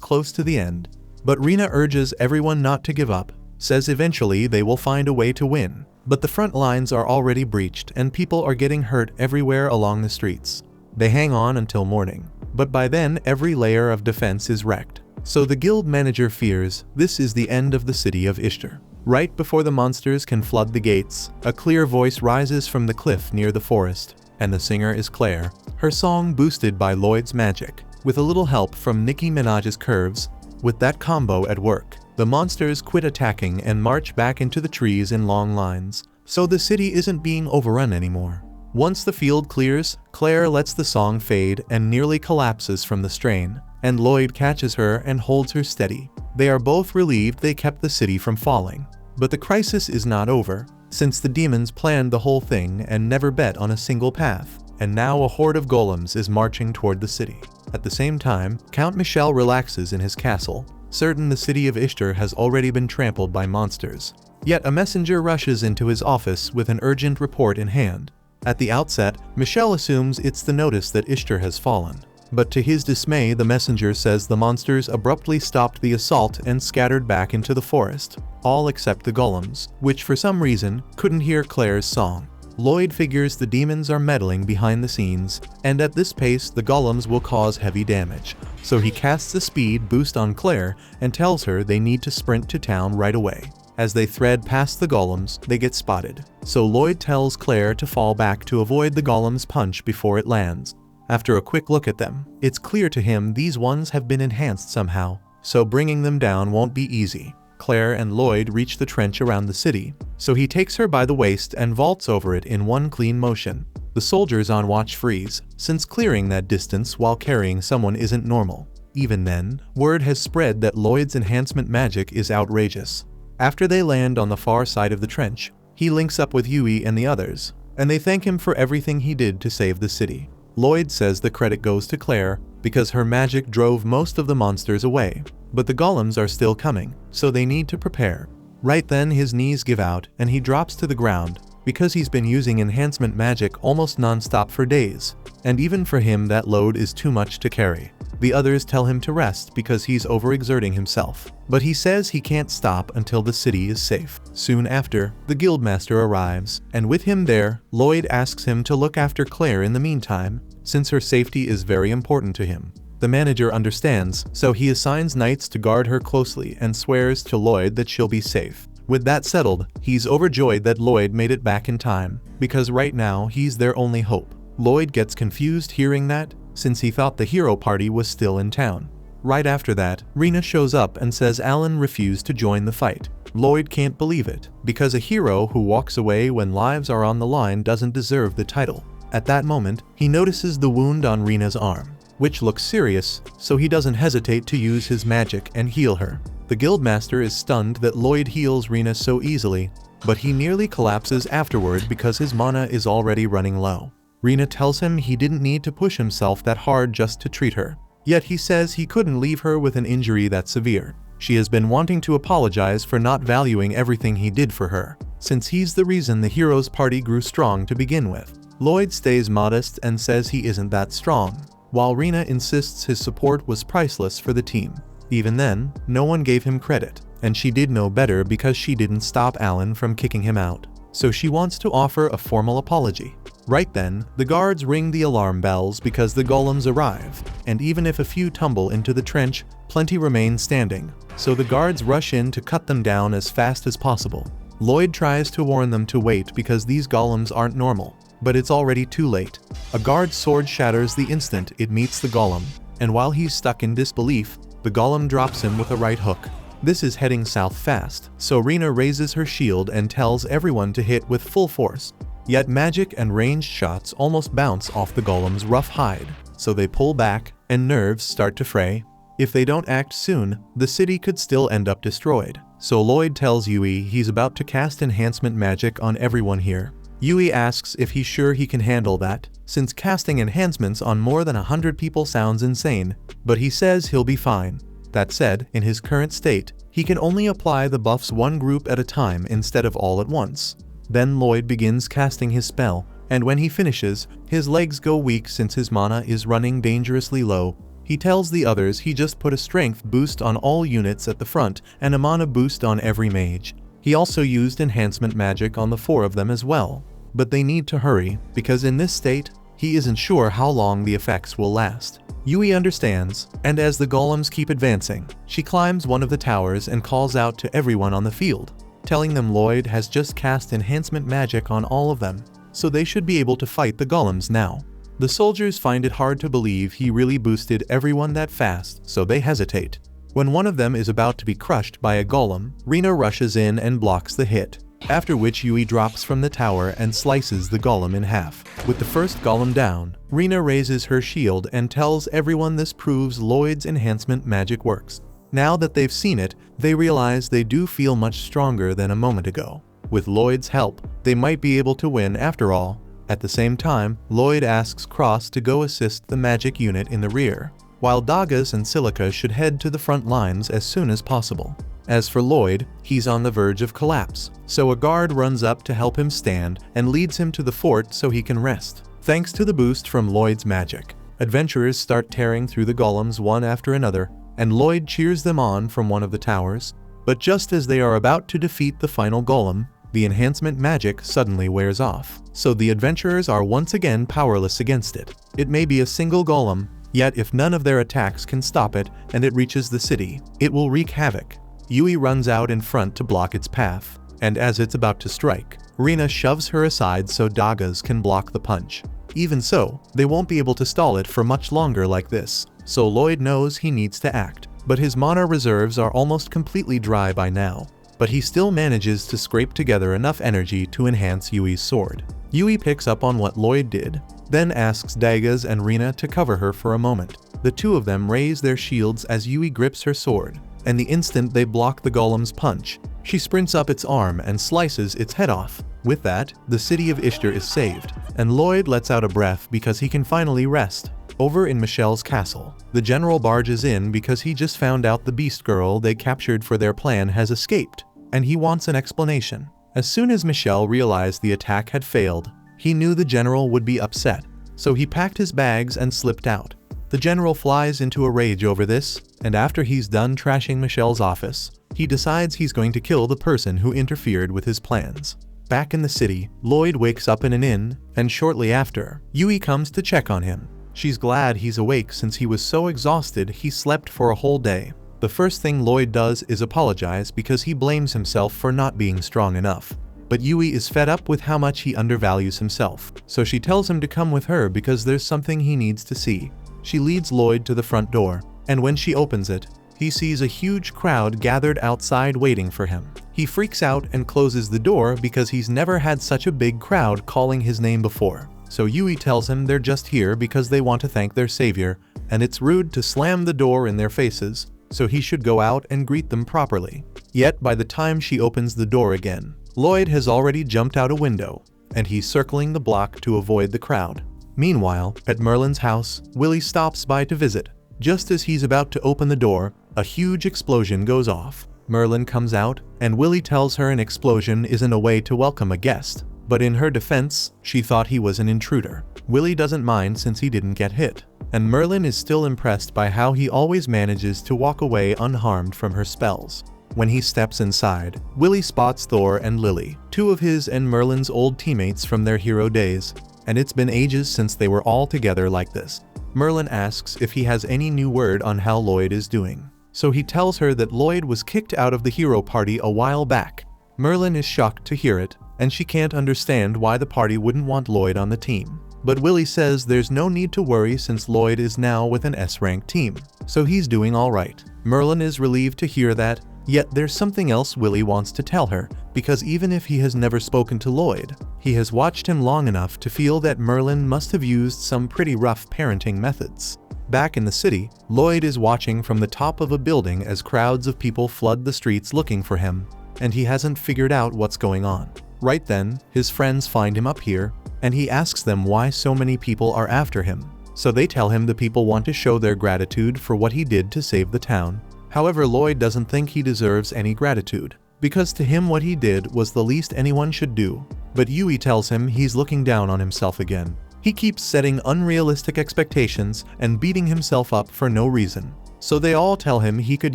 close to the end. But Rina urges everyone not to give up, says eventually they will find a way to win. But the front lines are already breached and people are getting hurt everywhere along the streets. They hang on until morning, but by then every layer of defense is wrecked. So the guild manager fears this is the end of the city of Ishtar. Right before the monsters can flood the gates, a clear voice rises from the cliff near the forest, and the singer is Claire, her song boosted by Lloyd's magic, with a little help from Nicki Minaj's curves. With that combo at work, the monsters quit attacking and march back into the trees in long lines, so the city isn't being overrun anymore. Once the field clears, Claire lets the song fade and nearly collapses from the strain, and Lloyd catches her and holds her steady. They are both relieved they kept the city from falling. But the crisis is not over, since the demons planned the whole thing and never bet on a single path, and now a horde of golems is marching toward the city. At the same time, Count Michel relaxes in his castle, certain the city of Ishtar has already been trampled by monsters. Yet a messenger rushes into his office with an urgent report in hand. At the outset, Michel assumes it's the notice that Ishtar has fallen. But to his dismay, the messenger says the monsters abruptly stopped the assault and scattered back into the forest, all except the golems, which for some reason couldn't hear Claire's song. Lloyd figures the demons are meddling behind the scenes, and at this pace the golems will cause heavy damage, so he casts a speed boost on Claire and tells her they need to sprint to town right away. As they thread past the golems, they get spotted, so Lloyd tells Claire to fall back to avoid the golem's punch before it lands. After a quick look at them, it's clear to him these ones have been enhanced somehow, so bringing them down won't be easy. Claire and Lloyd reach the trench around the city, so he takes her by the waist and vaults over it in one clean motion. The soldiers on watch freeze, since clearing that distance while carrying someone isn't normal. Even then, word has spread that Lloyd's enhancement magic is outrageous. After they land on the far side of the trench, he links up with Yui and the others, and they thank him for everything he did to save the city. Lloyd says the credit goes to Claire because her magic drove most of the monsters away, but the golems are still coming, so they need to prepare. Right then his knees give out and he drops to the ground because he's been using enhancement magic almost non-stop for days, and even for him that load is too much to carry. The others tell him to rest because he's overexerting himself, but he says he can't stop until the city is safe. Soon after, the guildmaster arrives, and with him there, Lloyd asks him to look after Claire in the meantime, since her safety is very important to him. The manager understands, so he assigns knights to guard her closely and swears to Lloyd that she'll be safe. With that settled, he's overjoyed that Lloyd made it back in time, because right now he's their only hope. Lloyd gets confused hearing that, since he thought the hero party was still in town. Right after that, Rina shows up and says Alan refused to join the fight. Lloyd can't believe it, because a hero who walks away when lives are on the line doesn't deserve the title. At that moment, he notices the wound on Rina's arm, which looks serious, so he doesn't hesitate to use his magic and heal her. The guildmaster is stunned that Lloyd heals Rina so easily, but he nearly collapses afterward because his mana is already running low. Rina tells him he didn't need to push himself that hard just to treat her, yet he says he couldn't leave her with an injury that severe. She has been wanting to apologize for not valuing everything he did for her, since he's the reason the hero's party grew strong to begin with. Lloyd stays modest and says he isn't that strong, while Rina insists his support was priceless for the team. Even then, no one gave him credit, and she did know better because she didn't stop Alan from kicking him out. So she wants to offer a formal apology. Right then, the guards ring the alarm bells because the golems arrive, and even if a few tumble into the trench, plenty remain standing, so the guards rush in to cut them down as fast as possible. Lloyd tries to warn them to wait because these golems aren't normal, but it's already too late. A guard's sword shatters the instant it meets the golem, and while he's stuck in disbelief, the golem drops him with a right hook. This is heading south fast, so Rena raises her shield and tells everyone to hit with full force. Yet magic and ranged shots almost bounce off the golem's rough hide, so they pull back and nerves start to fray. If they don't act soon, the city could still end up destroyed. So Lloyd tells Yui he's about to cast enhancement magic on everyone here. Yui asks if he's sure he can handle that, since casting enhancements on more than 100 people sounds insane, but he says he'll be fine. That said, in his current state, he can only apply the buffs one group at a time instead of all at once. Then Lloyd begins casting his spell, and when he finishes, his legs go weak since his mana is running dangerously low. He tells the others he just put a strength boost on all units at the front and a mana boost on every mage. He also used enhancement magic on the 4 of them as well, but they need to hurry because in this state, he isn't sure how long the effects will last. Yui understands, and as the golems keep advancing, she climbs one of the towers and calls out to everyone on the field, telling them Lloyd has just cast enhancement magic on all of them, so they should be able to fight the golems now. The soldiers find it hard to believe he really boosted everyone that fast, so they hesitate. When one of them is about to be crushed by a golem, Rena rushes in and blocks the hit, after which Yui drops from the tower and slices the golem in half. With the first golem down, Rena raises her shield and tells everyone this proves Lloyd's enhancement magic works. Now that they've seen it, they realize they do feel much stronger than a moment ago. With Lloyd's help, they might be able to win after all. At the same time, Lloyd asks Cross to go assist the magic unit in the rear, while Dagas and Silica should head to the front lines as soon as possible. As for Lloyd, he's on the verge of collapse, so a guard runs up to help him stand and leads him to the fort so he can rest. Thanks to the boost from Lloyd's magic, adventurers start tearing through the golems one after another, and Lloyd cheers them on from one of the towers. But just as they are about to defeat the final golem, the enhancement magic suddenly wears off, so the adventurers are once again powerless against it. It may be a single golem, yet if none of their attacks can stop it and it reaches the city, it will wreak havoc. Yui runs out in front to block its path, and as it's about to strike, Rena shoves her aside so Dagas can block the punch. Even so, they won't be able to stall it for much longer like this, so Lloyd knows he needs to act, but his mana reserves are almost completely dry by now. But he still manages to scrape together enough energy to enhance Yui's sword. Yui picks up on what Lloyd did, then asks Dagas and Rena to cover her for a moment. The two of them raise their shields as Yui grips her sword, and the instant they block the golem's punch, she sprints up its arm and slices its head off. With that, the city of Ishtar is saved, and Lloyd lets out a breath because he can finally rest. Over in Michelle's castle, the general barges in because he just found out the beast girl they captured for their plan has escaped, and he wants an explanation. As soon as Michelle realized the attack had failed, he knew the general would be upset, so he packed his bags and slipped out. The general flies into a rage over this, and after he's done trashing Michelle's office, he decides he's going to kill the person who interfered with his plans. Back in the city, Lloyd wakes up in an inn, and shortly after, Yui comes to check on him. She's glad he's awake since he was so exhausted he slept for a whole day. The first thing Lloyd does is apologize because he blames himself for not being strong enough. But Yui is fed up with how much he undervalues himself, so she tells him to come with her because there's something he needs to see. She leads Lloyd to the front door, and when she opens it, he sees a huge crowd gathered outside waiting for him. He freaks out and closes the door because he's never had such a big crowd calling his name before. So Yui tells him they're just here because they want to thank their savior, and it's rude to slam the door in their faces, so he should go out and greet them properly. Yet by the time she opens the door again, Lloyd has already jumped out a window, and he's circling the block to avoid the crowd. Meanwhile, at Merlin's house, Willie stops by to visit. Just as he's about to open the door, a huge explosion goes off. Merlin comes out, and Willie tells her an explosion isn't a way to welcome a guest. But in her defense, she thought he was an intruder. Willie doesn't mind since he didn't get hit, and Merlin is still impressed by how he always manages to walk away unharmed from her spells. When he steps inside, Willie spots Thor and Lily, two of his and Merlin's old teammates from their hero days. and it's been ages since they were all together like this. Merlin asks if he has any new word on how Lloyd is doing. So he tells her that Lloyd was kicked out of the hero party a while back. Merlin is shocked to hear it, and she can't understand why the party wouldn't want Lloyd on the team. But Willie says there's no need to worry since Lloyd is now with an S-rank team, so he's doing alright. Merlin is relieved to hear that, yet there's something else Willie wants to tell her, because even if he has never spoken to Lloyd, he has watched him long enough to feel that Merlin must have used some pretty rough parenting methods. Back in the city, Lloyd is watching from the top of a building as crowds of people flood the streets looking for him, and he hasn't figured out what's going on. Right then, his friends find him up here, and he asks them why so many people are after him. So they tell him the people want to show their gratitude for what he did to save the town. However, Lloyd doesn't think he deserves any gratitude, because to him what he did was the least anyone should do. But Yui tells him he's looking down on himself again. He keeps setting unrealistic expectations and beating himself up for no reason. So they all tell him he could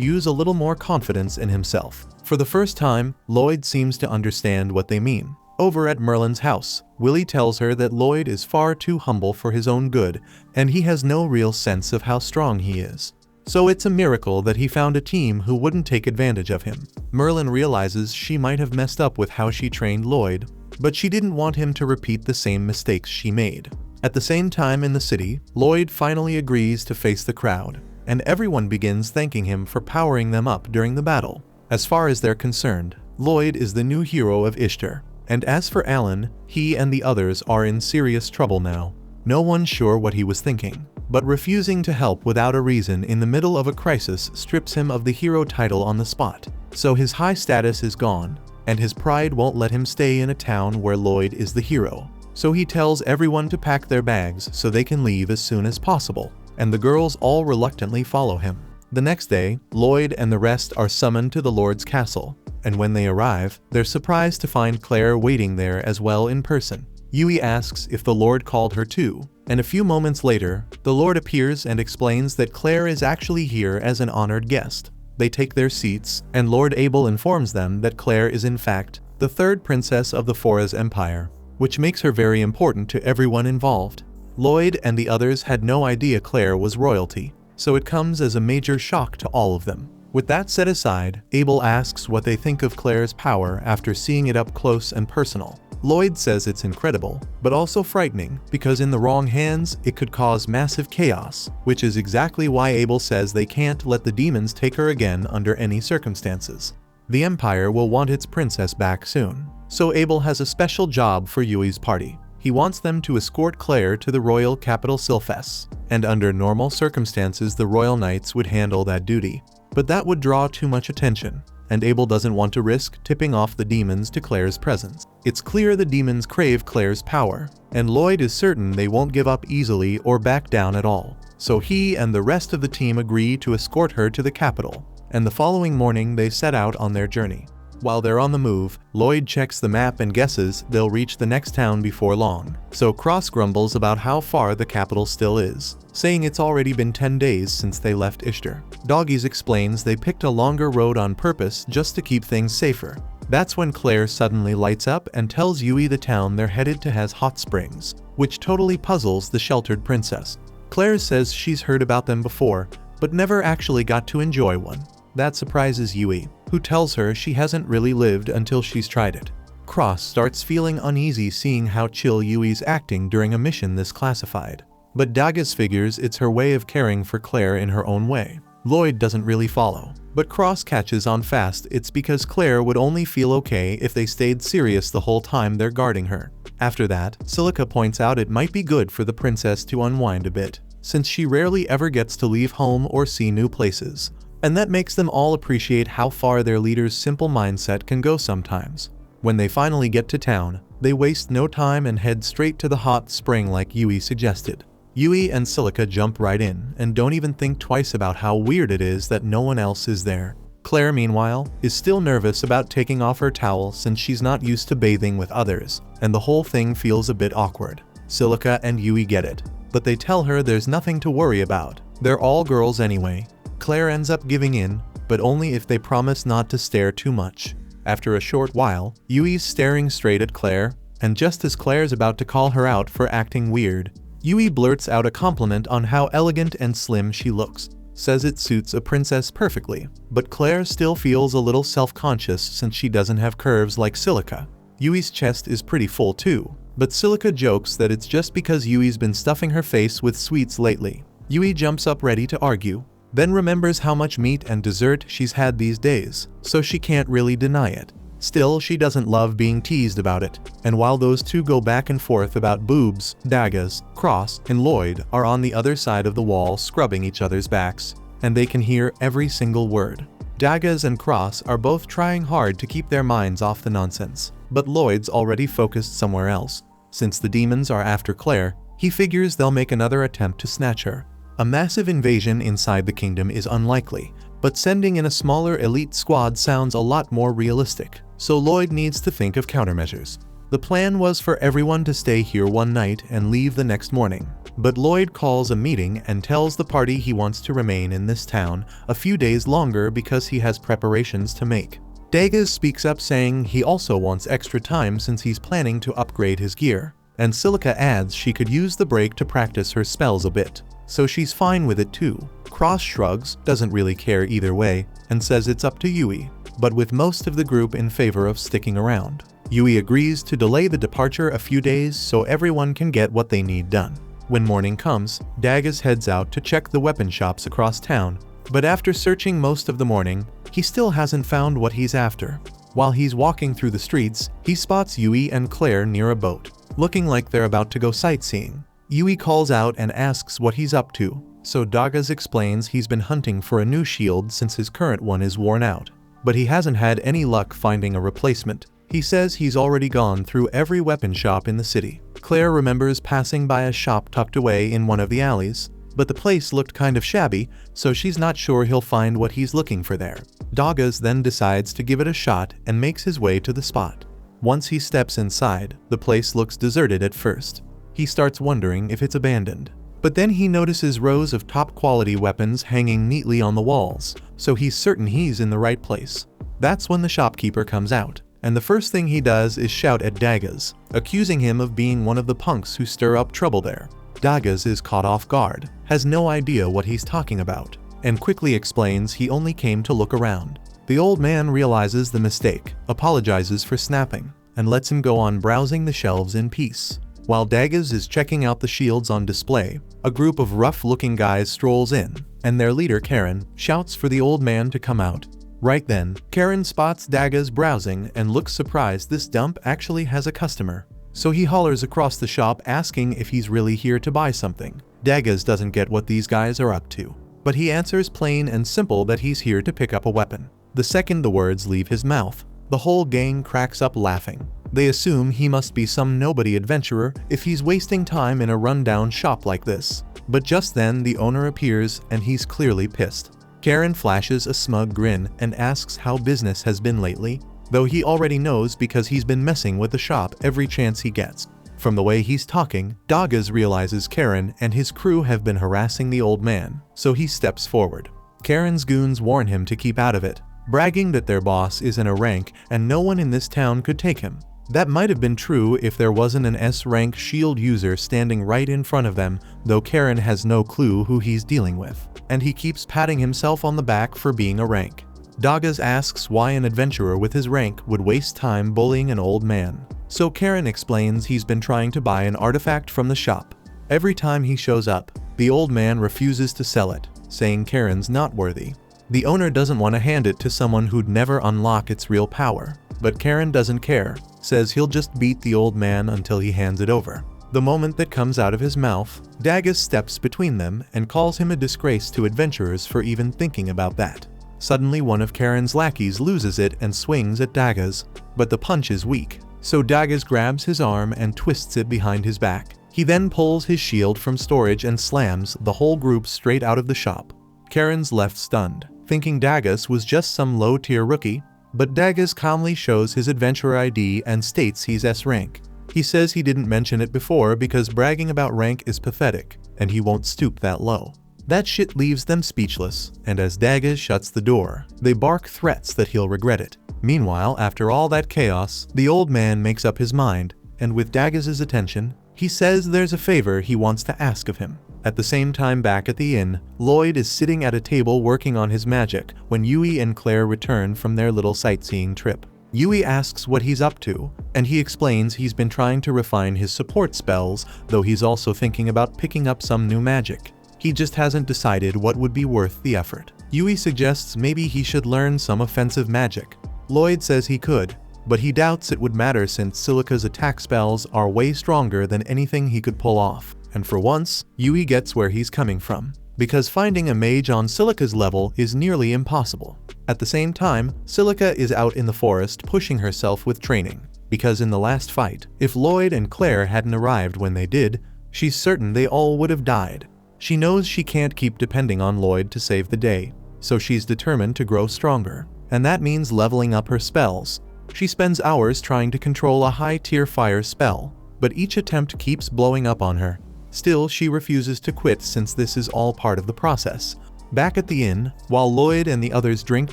use a little more confidence in himself. For the first time, Lloyd seems to understand what they mean. Over at Merlin's house, Willie tells her that Lloyd is far too humble for his own good, and he has no real sense of how strong he is. So it's a miracle that he found a team who wouldn't take advantage of him. Merlin realizes she might have messed up with how she trained Lloyd, but she didn't want him to repeat the same mistakes she made. At the same time in the city, Lloyd finally agrees to face the crowd, and everyone begins thanking him for powering them up during the battle. As far as they're concerned, Lloyd is the new hero of Ishtar. And as for Alan, he and the others are in serious trouble now. No one's sure what he was thinking, but refusing to help without a reason in the middle of a crisis strips him of the hero title on the spot. So his high status is gone, and his pride won't let him stay in a town where Lloyd is the hero. So he tells everyone to pack their bags so they can leave as soon as possible, and the girls all reluctantly follow him. The next day, Lloyd and the rest are summoned to the Lord's castle, and when they arrive, they're surprised to find Claire waiting there as well in person. Yui asks if the Lord called her too, and a few moments later, the Lord appears and explains that Claire is actually here as an honored guest. They take their seats, and Lord Abel informs them that Claire is in fact the third princess of the Forez Empire, which makes her very important to everyone involved. Lloyd and the others had no idea Claire was royalty, so it comes as a major shock to all of them. With that set aside, Abel asks what they think of Claire's power after seeing it up close and personal. Lloyd says it's incredible, but also frightening, because in the wrong hands, it could cause massive chaos, which is exactly why Abel says they can't let the demons take her again under any circumstances. The Empire will want its princess back soon, so Abel has a special job for Yui's party. He wants them to escort Claire to the royal capital Sylphus, and under normal circumstances the royal knights would handle that duty. But that would draw too much attention, and Abel doesn't want to risk tipping off the demons to Claire's presence. It's clear the demons crave Claire's power, and Lloyd is certain they won't give up easily or back down at all. So he and the rest of the team agree to escort her to the capital, and the following morning they set out on their journey. While they're on the move, Lloyd checks the map and guesses they'll reach the next town before long. So Cross grumbles about how far the capital still is, saying it's already been 10 days since they left Ishtar. Doggies explains they picked a longer road on purpose just to keep things safer. That's when Claire suddenly lights up and tells Yui the town they're headed to has hot springs, which totally puzzles the sheltered princess. Claire says she's heard about them before, but never actually got to enjoy one. That surprises Yui, who tells her she hasn't really lived until she's tried it. Cross starts feeling uneasy seeing how chill Yui's acting during a mission this classified. But Dagaz figures it's her way of caring for Claire in her own way. Lloyd doesn't really follow, but Cross catches on fast it's because Claire would only feel okay if they stayed serious the whole time they're guarding her. After that, Silica points out it might be good for the princess to unwind a bit, since she rarely ever gets to leave home or see new places. And that makes them all appreciate how far their leader's simple mindset can go sometimes. When they finally get to town, they waste no time and head straight to the hot spring like Yui suggested. Yui and Silica jump right in and don't even think twice about how weird it is that no one else is there. Claire, meanwhile, is still nervous about taking off her towel since she's not used to bathing with others, and the whole thing feels a bit awkward. Silica and Yui get it, but they tell her there's nothing to worry about. They're all girls anyway. Claire ends up giving in, but only if they promise not to stare too much. After a short while, Yui's staring straight at Claire, and just as Claire's about to call her out for acting weird, Yui blurts out a compliment on how elegant and slim she looks, says it suits a princess perfectly, but Claire still feels a little self-conscious since she doesn't have curves like Silica. Yui's chest is pretty full too, but Silica jokes that it's just because Yui's been stuffing her face with sweets lately. Yui jumps up ready to argue, then remembers how much meat and dessert she's had these days, so she can't really deny it. Still, she doesn't love being teased about it, and while those two go back and forth about boobs, Dagas, Cross, and Lloyd are on the other side of the wall scrubbing each other's backs, and they can hear every single word. Dagas and Cross are both trying hard to keep their minds off the nonsense, but Lloyd's already focused somewhere else. Since the demons are after Claire, he figures they'll make another attempt to snatch her. A massive invasion inside the kingdom is unlikely, but sending in a smaller elite squad sounds a lot more realistic, so Lloyd needs to think of countermeasures. The plan was for everyone to stay here one night and leave the next morning, but Lloyd calls a meeting and tells the party he wants to remain in this town a few days longer because he has preparations to make. Dagas speaks up saying he also wants extra time since he's planning to upgrade his gear, and Silica adds she could use the break to practice her spells a bit, so she's fine with it too. Cross shrugs, doesn't really care either way, and says it's up to Yui, but with most of the group in favor of sticking around. Yui agrees to delay the departure a few days so everyone can get what they need done. When morning comes, Dagas heads out to check the weapon shops across town, but after searching most of the morning, he still hasn't found what he's after. While he's walking through the streets, he spots Yui and Claire near a boat, looking like they're about to go sightseeing. Yui calls out and asks what he's up to, so Dagas explains he's been hunting for a new shield since his current one is worn out, but he hasn't had any luck finding a replacement. He says he's already gone through every weapon shop in the city. Claire remembers passing by a shop tucked away in one of the alleys, but the place looked kind of shabby, so she's not sure he'll find what he's looking for there. Dagas then decides to give it a shot and makes his way to the spot. Once he steps inside, the place looks deserted at first. He starts wondering if it's abandoned. But then he notices rows of top-quality weapons hanging neatly on the walls, so he's certain he's in the right place. That's when the shopkeeper comes out, and the first thing he does is shout at Dagas, accusing him of being one of the punks who stir up trouble there. Dagas is caught off guard, has no idea what he's talking about, and quickly explains he only came to look around. The old man realizes the mistake, apologizes for snapping, and lets him go on browsing the shelves in peace. While Dagas is checking out the shields on display, a group of rough-looking guys strolls in, and their leader Karen shouts for the old man to come out. Right then, Karen spots Dagas browsing and looks surprised this dump actually has a customer. So he hollers across the shop asking if he's really here to buy something. Dagas doesn't get what these guys are up to, but he answers plain and simple that he's here to pick up a weapon. The second the words leave his mouth, the whole gang cracks up laughing. They assume he must be some nobody adventurer if he's wasting time in a rundown shop like this. But just then the owner appears and he's clearly pissed. Karen flashes a smug grin and asks how business has been lately, though he already knows because he's been messing with the shop every chance he gets. From the way he's talking, Dagas realizes Karen and his crew have been harassing the old man, so he steps forward. Karen's goons warn him to keep out of it, bragging that their boss is in a rank and no one in this town could take him. That might have been true if there wasn't an S-rank shield user standing right in front of them, though Karen has no clue who he's dealing with, and he keeps patting himself on the back for being a rank. Dagas asks why an adventurer with his rank would waste time bullying an old man, so Karen explains he's been trying to buy an artifact from the shop. Every time he shows up, the old man refuses to sell it, saying Karen's not worthy. The owner doesn't want to hand it to someone who'd never unlock its real power, but Karen doesn't care, says he'll just beat the old man until he hands it over. The moment that comes out of his mouth, Dagas steps between them and calls him a disgrace to adventurers for even thinking about that. Suddenly one of Karen's lackeys loses it and swings at Dagas, but the punch is weak, so Dagas grabs his arm and twists it behind his back. He then pulls his shield from storage and slams the whole group straight out of the shop. Karen's left stunned, thinking Dagas was just some low-tier rookie, but Dagas calmly shows his adventurer ID and states he's S-rank. He says he didn't mention it before because bragging about rank is pathetic, and he won't stoop that low. That shit leaves them speechless, and as Dagas shuts the door, they bark threats that he'll regret it. Meanwhile, after all that chaos, the old man makes up his mind and with Dagaz's attention, he says there's a favor he wants to ask of him. At the same time back at the inn, Lloyd is sitting at a table working on his magic when Yui and Claire return from their little sightseeing trip. Yui asks what he's up to, and he explains he's been trying to refine his support spells, though he's also thinking about picking up some new magic. He just hasn't decided what would be worth the effort. Yui suggests maybe he should learn some offensive magic. Lloyd says he could, but he doubts it would matter since Silica's attack spells are way stronger than anything he could pull off. And for once, Yui gets where he's coming from, because finding a mage on Silica's level is nearly impossible. At the same time, Silica is out in the forest pushing herself with training, because in the last fight, if Lloyd and Claire hadn't arrived when they did, she's certain they all would have died. She knows she can't keep depending on Lloyd to save the day, so she's determined to grow stronger, and that means leveling up her spells. She spends hours trying to control a high-tier fire spell, but each attempt keeps blowing up on her. Still, she refuses to quit since this is all part of the process. Back at the inn, while Lloyd and the others drink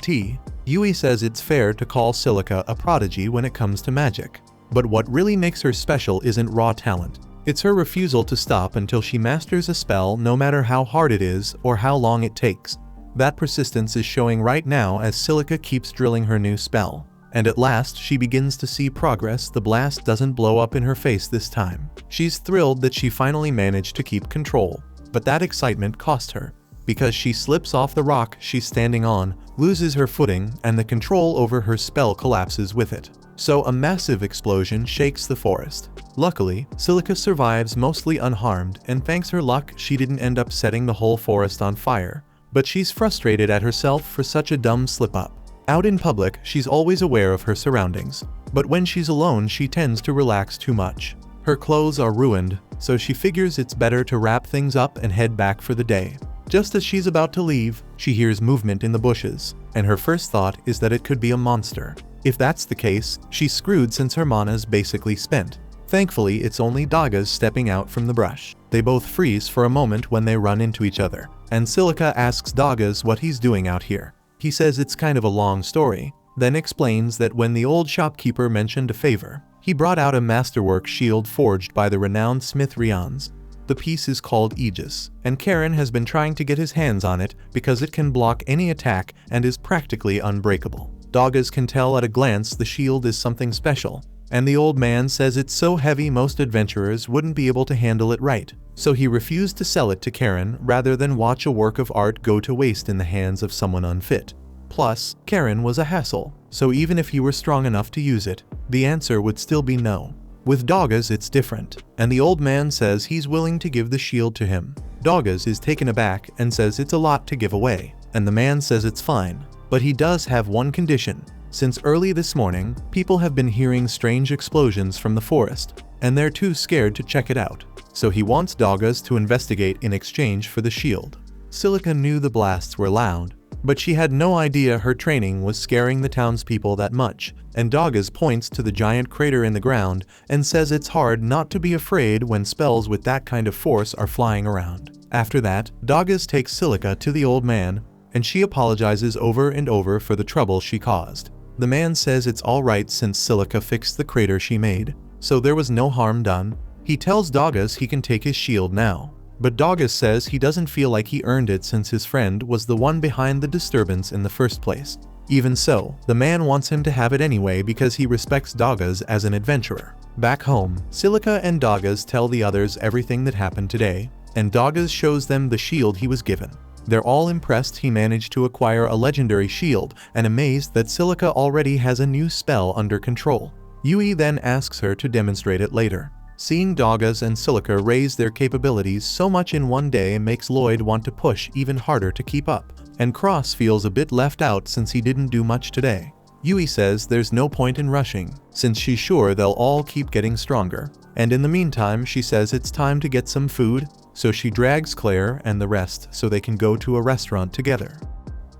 tea, Yui says it's fair to call Silica a prodigy when it comes to magic. But what really makes her special isn't raw talent. It's her refusal to stop until she masters a spell no matter how hard it is or how long it takes. That persistence is showing right now as Silica keeps drilling her new spell. And at last, she begins to see progress. The blast doesn't blow up in her face this time. She's thrilled that she finally managed to keep control. But that excitement cost her, because she slips off the rock she's standing on, loses her footing, and the control over her spell collapses with it. So a massive explosion shakes the forest. Luckily, Silica survives mostly unharmed, and thanks her luck, she didn't end up setting the whole forest on fire. But she's frustrated at herself for such a dumb slip-up. Out in public, she's always aware of her surroundings, but when she's alone she tends to relax too much. Her clothes are ruined, so she figures it's better to wrap things up and head back for the day. Just as she's about to leave, she hears movement in the bushes, and her first thought is that it could be a monster. If that's the case, she's screwed since her mana's basically spent. Thankfully, it's only Dagaz stepping out from the brush. They both freeze for a moment when they run into each other, and Silica asks Dagaz what he's doing out here. He says it's kind of a long story, then explains that when the old shopkeeper mentioned a favor, he brought out a masterwork shield forged by the renowned smith Rians. The piece is called Aegis, and Karen has been trying to get his hands on it because it can block any attack and is practically unbreakable. Dagaz can tell at a glance the shield is something special, and the old man says it's so heavy most adventurers wouldn't be able to handle it right. So he refused to sell it to Karen rather than watch a work of art go to waste in the hands of someone unfit. Plus, Karen was a hassle, so even if he were strong enough to use it, the answer would still be no. With Dagaz it's different, and the old man says he's willing to give the shield to him. Dagaz is taken aback and says it's a lot to give away, and the man says it's fine, but he does have one condition. Since early this morning, people have been hearing strange explosions from the forest, and they're too scared to check it out. So he wants Dagaz to investigate in exchange for the shield. Silica knew the blasts were loud, but she had no idea her training was scaring the townspeople that much, and Dagaz points to the giant crater in the ground and says it's hard not to be afraid when spells with that kind of force are flying around. After that, Dagaz takes Silica to the old man, and she apologizes over and over for the trouble she caused. The man says it's alright since Silica fixed the crater she made, so there was no harm done. He tells Dagaz he can take his shield now, but Dagaz says he doesn't feel like he earned it since his friend was the one behind the disturbance in the first place. Even so, the man wants him to have it anyway because he respects Dagaz as an adventurer. Back home, Silica and Dagaz tell the others everything that happened today, and Dagaz shows them the shield he was given. They're all impressed he managed to acquire a legendary shield and amazed that Silica already has a new spell under control. Yui then asks her to demonstrate it later. Seeing Dagaz and Silica raise their capabilities so much in one day makes Lloyd want to push even harder to keep up, and Cross feels a bit left out since he didn't do much today. Yui says there's no point in rushing, since she's sure they'll all keep getting stronger, and in the meantime she says it's time to get some food, so she drags Claire and the rest so they can go to a restaurant together.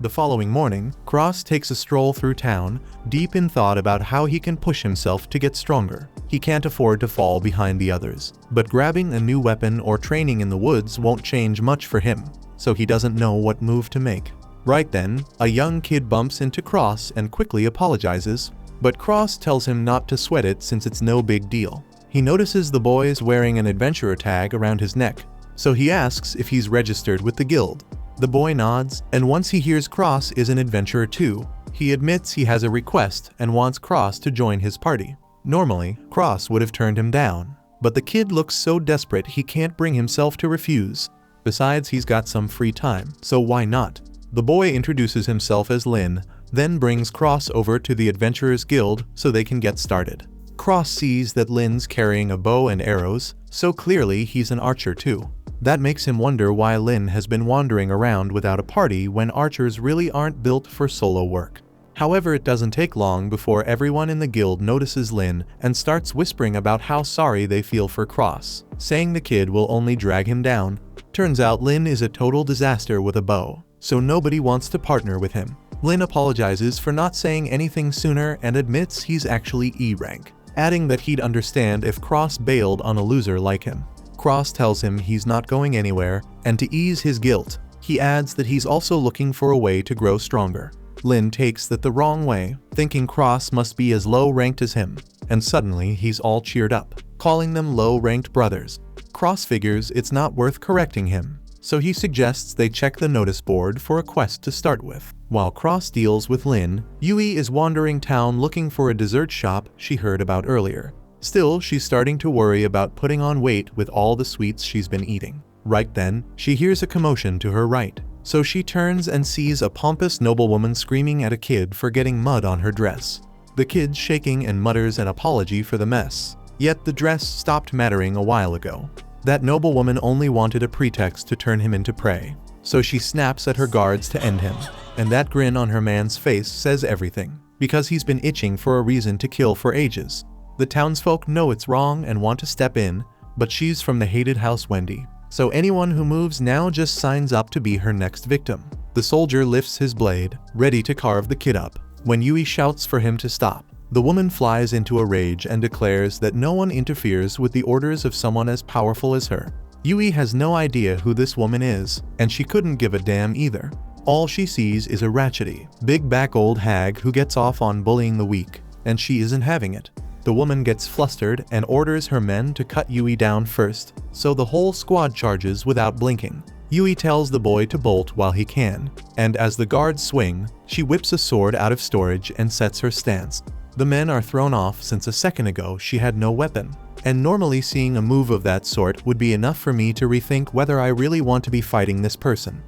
The following morning, Cross takes a stroll through town, deep in thought about how he can push himself to get stronger. He can't afford to fall behind the others, but grabbing a new weapon or training in the woods won't change much for him, so he doesn't know what move to make. Right then, a young kid bumps into Cross and quickly apologizes, but Cross tells him not to sweat it since it's no big deal. He notices the boy is wearing an adventurer tag around his neck, so he asks if he's registered with the guild. The boy nods, and once he hears Cross is an adventurer too, he admits he has a request and wants Cross to join his party. Normally, Cross would have turned him down, but the kid looks so desperate he can't bring himself to refuse. Besides, he's got some free time, so why not? The boy introduces himself as Lin, then brings Cross over to the Adventurers Guild so they can get started. Cross sees that Lin's carrying a bow and arrows, so clearly he's an archer too. That makes him wonder why Lin has been wandering around without a party when archers really aren't built for solo work. However, it doesn't take long before everyone in the guild notices Lin and starts whispering about how sorry they feel for Cross, saying the kid will only drag him down. Turns out Lin is a total disaster with a bow, so nobody wants to partner with him. Lin apologizes for not saying anything sooner and admits he's actually E rank, adding that he'd understand if Cross bailed on a loser like him. Cross tells him he's not going anywhere, and to ease his guilt, he adds that he's also looking for a way to grow stronger. Lin takes that the wrong way, thinking Cross must be as low-ranked as him, and suddenly he's all cheered up, calling them low-ranked brothers. Cross figures it's not worth correcting him, so he suggests they check the notice board for a quest to start with. While Cross deals with Lin, Yui is wandering town looking for a dessert shop she heard about earlier. Still, she's starting to worry about putting on weight with all the sweets she's been eating. Right then, she hears a commotion to her right, so she turns and sees a pompous noblewoman screaming at a kid for getting mud on her dress. The kid's shaking and mutters an apology for the mess, yet the dress stopped mattering a while ago. That noblewoman only wanted a pretext to turn him into prey, so she snaps at her guards to end him, and that grin on her man's face says everything, because he's been itching for a reason to kill for ages. The townsfolk know it's wrong and want to step in, but she's from the hated House Wendy, so anyone who moves now just signs up to be her next victim. The soldier lifts his blade, ready to carve the kid up, when Yui shouts for him to stop. The woman flies into a rage and declares that no one interferes with the orders of someone as powerful as her. Yui has no idea who this woman is, and she couldn't give a damn either. All she sees is a ratchety, big-back old hag who gets off on bullying the weak, and she isn't having it. The woman gets flustered and orders her men to cut Yui down first, so the whole squad charges without blinking. Yui tells the boy to bolt while he can, and as the guards swing, she whips a sword out of storage and sets her stance. The men are thrown off since a second ago she had no weapon, and normally seeing a move of that sort would be enough for me to rethink whether I really want to be fighting this person.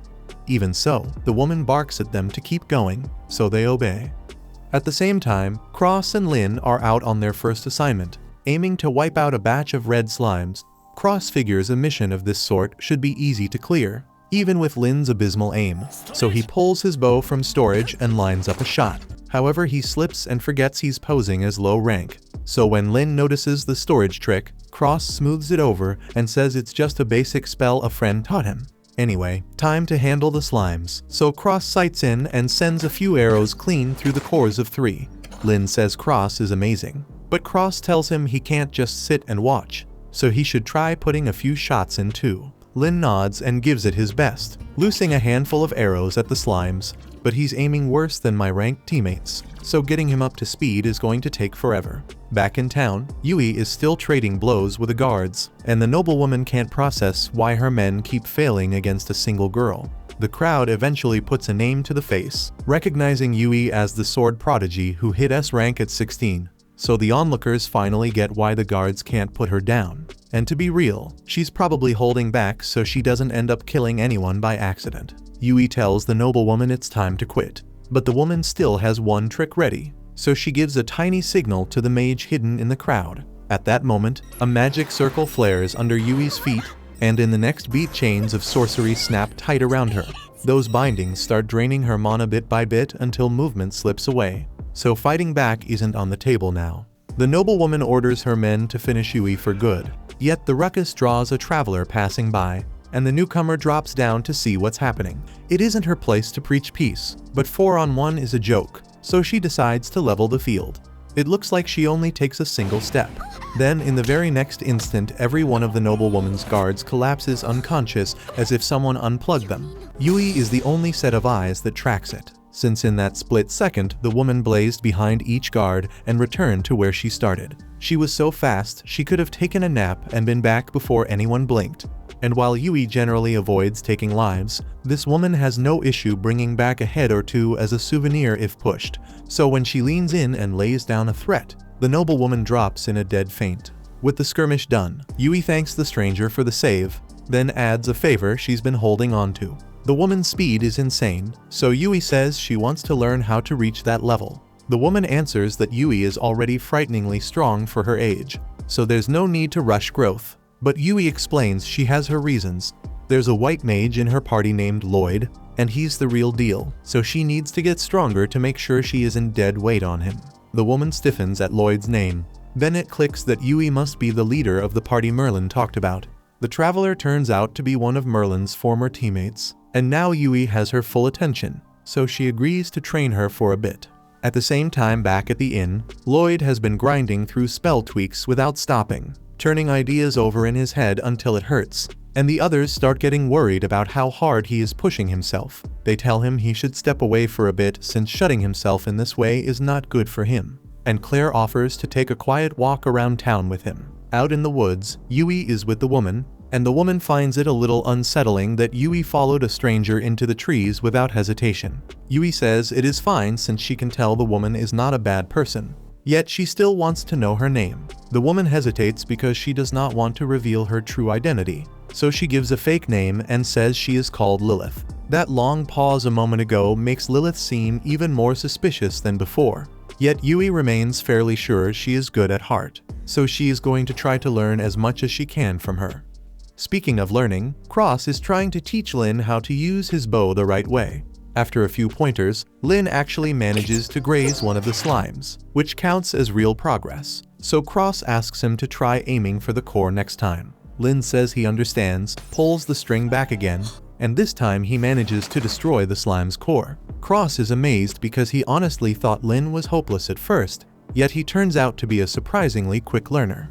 Even so, the woman barks at them to keep going, so they obey. At the same time, Cross and Lin are out on their first assignment, aiming to wipe out a batch of red slimes. Cross figures a mission of this sort should be easy to clear, even with Lin's abysmal aim, so he pulls his bow from storage and lines up a shot. However, he slips and forgets he's posing as low rank, so when Lin notices the storage trick, Cross smooths it over and says it's just a basic spell a friend taught him. Anyway, time to handle the slimes, so Cross sights in and sends a few arrows clean through the cores of 3. Lin says Cross is amazing, but Cross tells him he can't just sit and watch, so he should try putting a few shots in too. Lin nods and gives it his best, loosing a handful of arrows at the slimes, but he's aiming worse than my ranked teammates, so getting him up to speed is going to take forever. Back in town, Yui is still trading blows with the guards, and the noblewoman can't process why her men keep failing against a single girl. The crowd eventually puts a name to the face, recognizing Yui as the sword prodigy who hit S rank at 16, so the onlookers finally get why the guards can't put her down. And to be real, she's probably holding back so she doesn't end up killing anyone by accident. Yui tells the noblewoman it's time to quit, but the woman still has one trick ready, so she gives a tiny signal to the mage hidden in the crowd. At that moment, a magic circle flares under Yui's feet, and in the next beat chains of sorcery snap tight around her. Those bindings start draining her mana bit by bit until movement slips away, so fighting back isn't on the table now. The noblewoman orders her men to finish Yui for good, yet the ruckus draws a traveler passing by, and the newcomer drops down to see what's happening. It isn't her place to preach peace, but 4-on-1 is a joke, so she decides to level the field. It looks like she only takes a single step. Then, in the very next instant, every one of the noblewoman's guards collapses unconscious as if someone unplugged them. Yui is the only set of eyes that tracks it, since in that split second the woman blazed behind each guard and returned to where she started. She was so fast she could have taken a nap and been back before anyone blinked. And while Yui generally avoids taking lives, this woman has no issue bringing back a head or two as a souvenir if pushed, so when she leans in and lays down a threat, the noblewoman drops in a dead faint. With the skirmish done, Yui thanks the stranger for the save, then adds a favor she's been holding on to. The woman's speed is insane, so Yui says she wants to learn how to reach that level. The woman answers that Yui is already frighteningly strong for her age, so there's no need to rush growth. But Yui explains she has her reasons. There's a white mage in her party named Lloyd, and he's the real deal, so she needs to get stronger to make sure she isn't dead weight on him. The woman stiffens at Lloyd's name. Then it clicks that Yui must be the leader of the party Merlin talked about. The traveler turns out to be one of Merlin's former teammates, and now Yui has her full attention, so she agrees to train her for a bit. At the same time back at the inn, Lloyd has been grinding through spell tweaks without stopping, turning ideas over in his head until it hurts, and the others start getting worried about how hard he is pushing himself. They tell him he should step away for a bit since shutting himself in this way is not good for him, and Claire offers to take a quiet walk around town with him. Out in the woods, Yui is with the woman, and the woman finds it a little unsettling that Yui followed a stranger into the trees without hesitation. Yui says it is fine since she can tell the woman is not a bad person. Yet she still wants to know her name. The woman hesitates because she does not want to reveal her true identity, so she gives a fake name and says she is called Lilith. That long pause a moment ago makes Lilith seem even more suspicious than before. Yet Yui remains fairly sure she is good at heart, so she is going to try to learn as much as she can from her. Speaking of learning, Cross is trying to teach Lin how to use his bow the right way. After a few pointers, Lin actually manages to graze one of the slimes, which counts as real progress, so Cross asks him to try aiming for the core next time. Lin says he understands, pulls the string back again, and this time he manages to destroy the slime's core. Cross is amazed because he honestly thought Lin was hopeless at first, yet he turns out to be a surprisingly quick learner.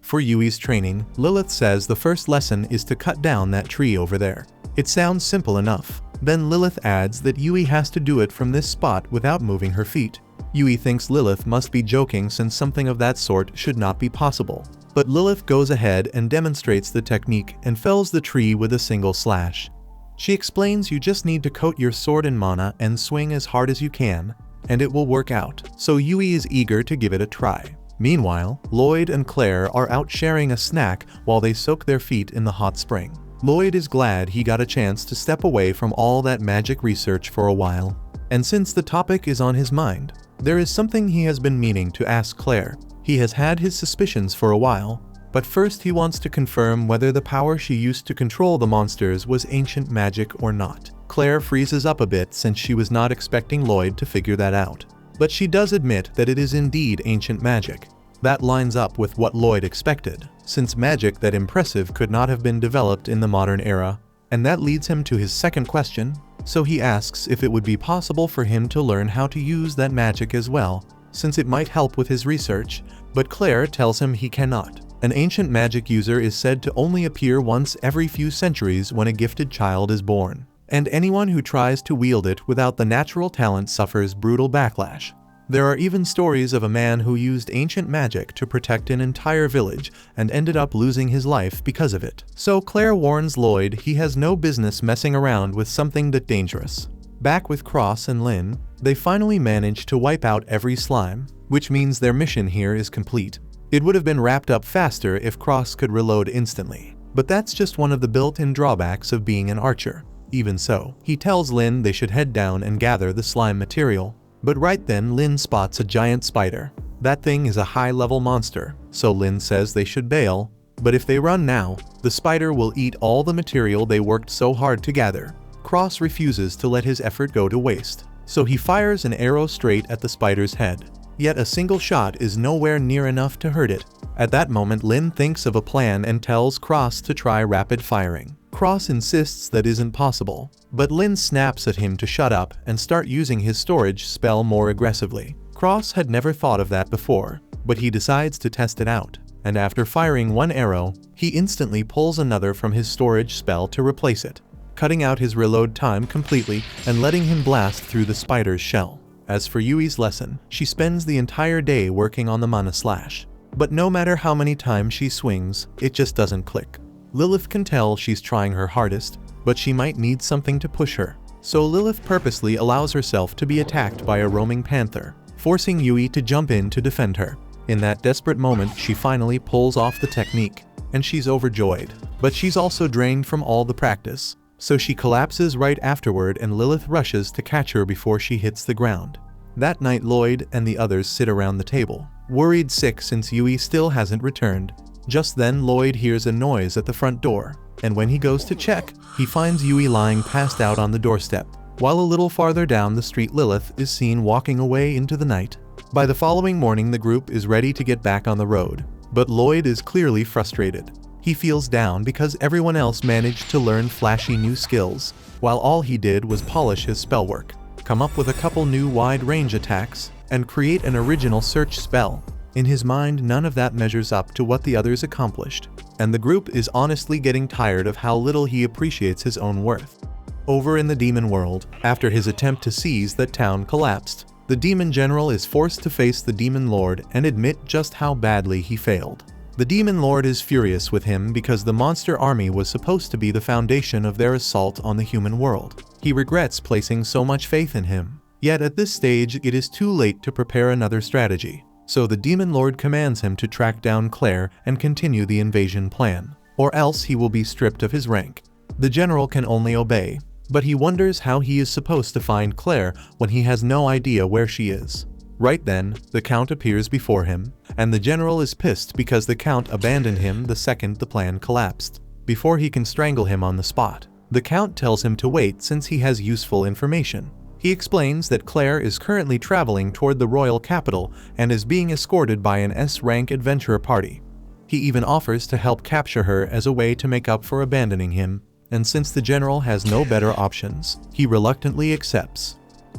For Yui's training, Lilith says the first lesson is to cut down that tree over there. It sounds simple enough. Then Lilith adds that Yui has to do it from this spot without moving her feet. Yui thinks Lilith must be joking since something of that sort should not be possible. But Lilith goes ahead and demonstrates the technique and fells the tree with a single slash. She explains you just need to coat your sword in mana and swing as hard as you can, and it will work out, so Yui is eager to give it a try. Meanwhile, Lloyd and Claire are out sharing a snack while they soak their feet in the hot spring. Lloyd is glad he got a chance to step away from all that magic research for a while. And since the topic is on his mind, there is something he has been meaning to ask Claire. He has had his suspicions for a while, but first he wants to confirm whether the power she used to control the monsters was ancient magic or not. Claire freezes up a bit since she was not expecting Lloyd to figure that out. But she does admit that it is indeed ancient magic. That lines up with what Lloyd expected, since magic that impressive could not have been developed in the modern era, and that leads him to his second question, so he asks if it would be possible for him to learn how to use that magic as well, since it might help with his research, but Claire tells him he cannot. An ancient magic user is said to only appear once every few centuries when a gifted child is born, and anyone who tries to wield it without the natural talent suffers brutal backlash. There are even stories of a man who used ancient magic to protect an entire village and ended up losing his life because of it. So Claire warns Lloyd he has no business messing around with something that dangerous. Back with Cross and Lin, they finally manage to wipe out every slime, which means their mission here is complete. It would have been wrapped up faster if Cross could reload instantly, but that's just one of the built-in drawbacks of being an archer. Even so, he tells Lin they should head down and gather the slime material. But right then Lin spots a giant spider. That thing is a high-level monster, so Lin says they should bail, but if they run now, the spider will eat all the material they worked so hard to gather. Cross refuses to let his effort go to waste, so he fires an arrow straight at the spider's head. Yet a single shot is nowhere near enough to hurt it. At that moment Lin thinks of a plan and tells Cross to try rapid firing. Cross insists that isn't possible, but Lin snaps at him to shut up and start using his storage spell more aggressively. Cross had never thought of that before, but he decides to test it out, and after firing one arrow, he instantly pulls another from his storage spell to replace it. cutting out his reload time completely and letting him blast through the spider's shell. As for Yui's lesson, she spends the entire day working on the mana slash. But no matter how many times she swings, it just doesn't click. Lilith can tell she's trying her hardest, but she might need something to push her. So Lilith purposely allows herself to be attacked by a roaming panther, forcing Yui to jump in to defend her. In that desperate moment, she finally pulls off the technique, and she's overjoyed. But she's also drained from all the practice, so she collapses right afterward and Lilith rushes to catch her before she hits the ground. That night, Lloyd and the others sit around the table, worried sick since Yui still hasn't returned. Just then, Lloyd hears a noise at the front door, and when he goes to check, he finds Yui lying passed out on the doorstep, while a little farther down the street Lilith is seen walking away into the night. By the following morning, the group is ready to get back on the road, but Lloyd is clearly frustrated. He feels down because everyone else managed to learn flashy new skills, while all he did was polish his spellwork, come up with a couple new wide-range attacks, and create an original search spell. In his mind, none of that measures up to what the others accomplished, and the group is honestly getting tired of how little he appreciates his own worth. Over in the demon world, after his attempt to seize that town collapsed, the demon general is forced to face the demon lord and admit just how badly he failed. The demon lord is furious with him because the monster army was supposed to be the foundation of their assault on the human world. He regrets placing so much faith in him. Yet at this stage, it is too late to prepare another strategy. So the demon lord commands him to track down Claire and continue the invasion plan, or else he will be stripped of his rank. The general can only obey, but he wonders how he is supposed to find Claire when he has no idea where she is. Right then, the Count appears before him, and the general is pissed because the Count abandoned him the second the plan collapsed. Before he can strangle him on the spot, the Count tells him to wait since he has useful information. He explains that Claire is currently traveling toward the royal capital and is being escorted by an S-rank adventurer party. He even offers to help capture her as a way to make up for abandoning him, and since the general has no better options, he reluctantly accepts.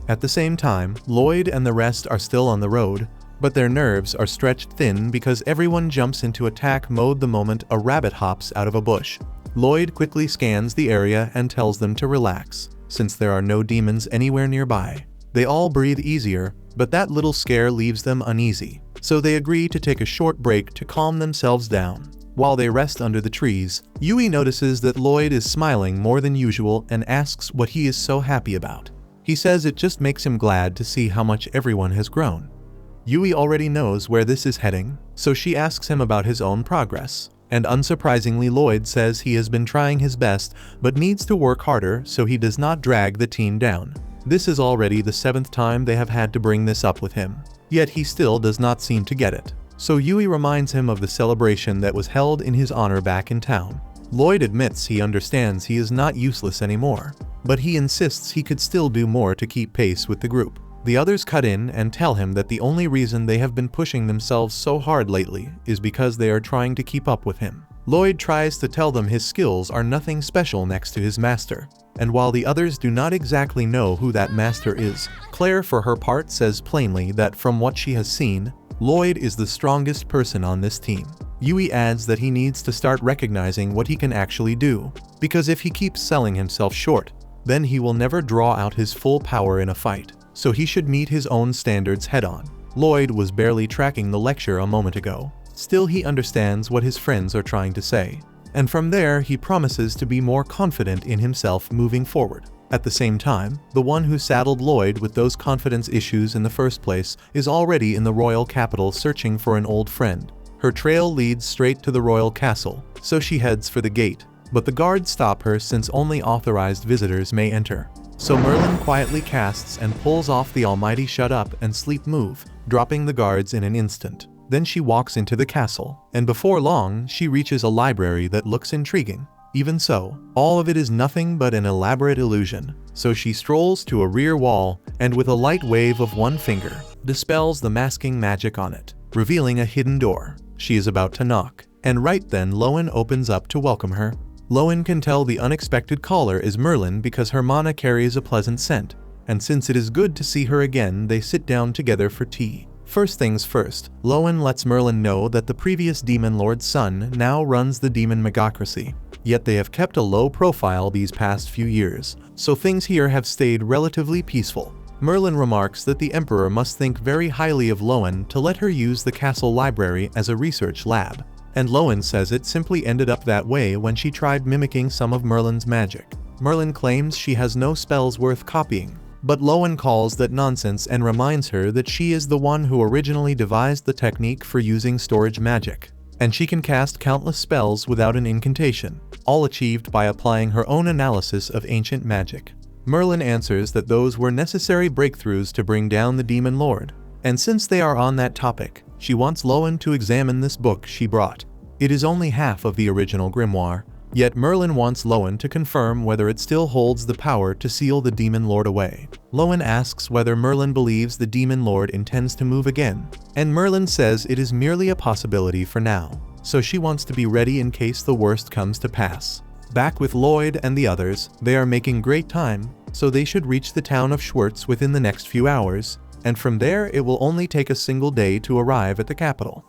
At the same time, Lloyd and the rest are still on the road, but their nerves are stretched thin because everyone jumps into attack mode the moment a rabbit hops out of a bush. Lloyd quickly scans the area and tells them to relax, since there are no demons anywhere nearby. They all breathe easier, but that little scare leaves them uneasy, so they agree to take a short break to calm themselves down. While they rest under the trees, Yui notices that Lloyd is smiling more than usual and asks what he is so happy about. He says it just makes him glad to see how much everyone has grown. Yui already knows where this is heading, so she asks him about his own progress. And unsurprisingly, Lloyd says he has been trying his best but needs to work harder so he does not drag the team down. This is already the 7th time they have had to bring this up with him, yet he still does not seem to get it. So Yui reminds him of the celebration that was held in his honor back in town. Lloyd admits he understands he is not useless anymore, but he insists he could still do more to keep pace with the group. The others cut in and tell him that the only reason they have been pushing themselves so hard lately is because they are trying to keep up with him. Lloyd tries to tell them his skills are nothing special next to his master, and while the others do not exactly know who that master is, Claire for her part says plainly that from what she has seen, Lloyd is the strongest person on this team. Yui adds that he needs to start recognizing what he can actually do, because if he keeps selling himself short, then he will never draw out his full power in a fight, so he should meet his own standards head-on. Lloyd was barely tracking the lecture a moment ago. Still, he understands what his friends are trying to say, and from there he promises to be more confident in himself moving forward. At the same time, the one who saddled Lloyd with those confidence issues in the first place is already in the royal capital searching for an old friend. Her trail leads straight to the royal castle, so she heads for the gate, but the guards stop her since only authorized visitors may enter. So Merlin quietly casts and pulls off the almighty shut up and sleep move, dropping the guards in an instant. Then she walks into the castle, and before long she reaches a library that looks intriguing. Even so, all of it is nothing but an elaborate illusion, so she strolls to a rear wall and with a light wave of one finger, dispels the masking magic on it, revealing a hidden door. She is about to knock, and right then Lowen opens up to welcome her. Lowen can tell the unexpected caller is Merlin because her mana carries a pleasant scent, and since it is good to see her again, they sit down together for tea. First things first, Lowen lets Merlin know that the previous Demon Lord's son now runs the demon megocracy. Yet they have kept a low profile these past few years, so things here have stayed relatively peaceful. Merlin remarks that the Emperor must think very highly of Lowen to let her use the castle library as a research lab. And Lowen says it simply ended up that way when she tried mimicking some of Merlin's magic. Merlin claims she has no spells worth copying, but Lowen calls that nonsense and reminds her that she is the one who originally devised the technique for using storage magic, and she can cast countless spells without an incantation, all achieved by applying her own analysis of ancient magic. Merlin answers that those were necessary breakthroughs to bring down the Demon Lord, and since they are on that topic, she wants Lowen to examine this book she brought. It is only half of the original grimoire, yet Merlin wants Lowen to confirm whether it still holds the power to seal the Demon Lord away. Lowen asks whether Merlin believes the Demon Lord intends to move again, and Merlin says it is merely a possibility for now, so she wants to be ready in case the worst comes to pass. Back with Lloyd and the others, they are making great time, so they should reach the town of Schwartz within the next few hours, and from there it will only take a single day to arrive at the capital.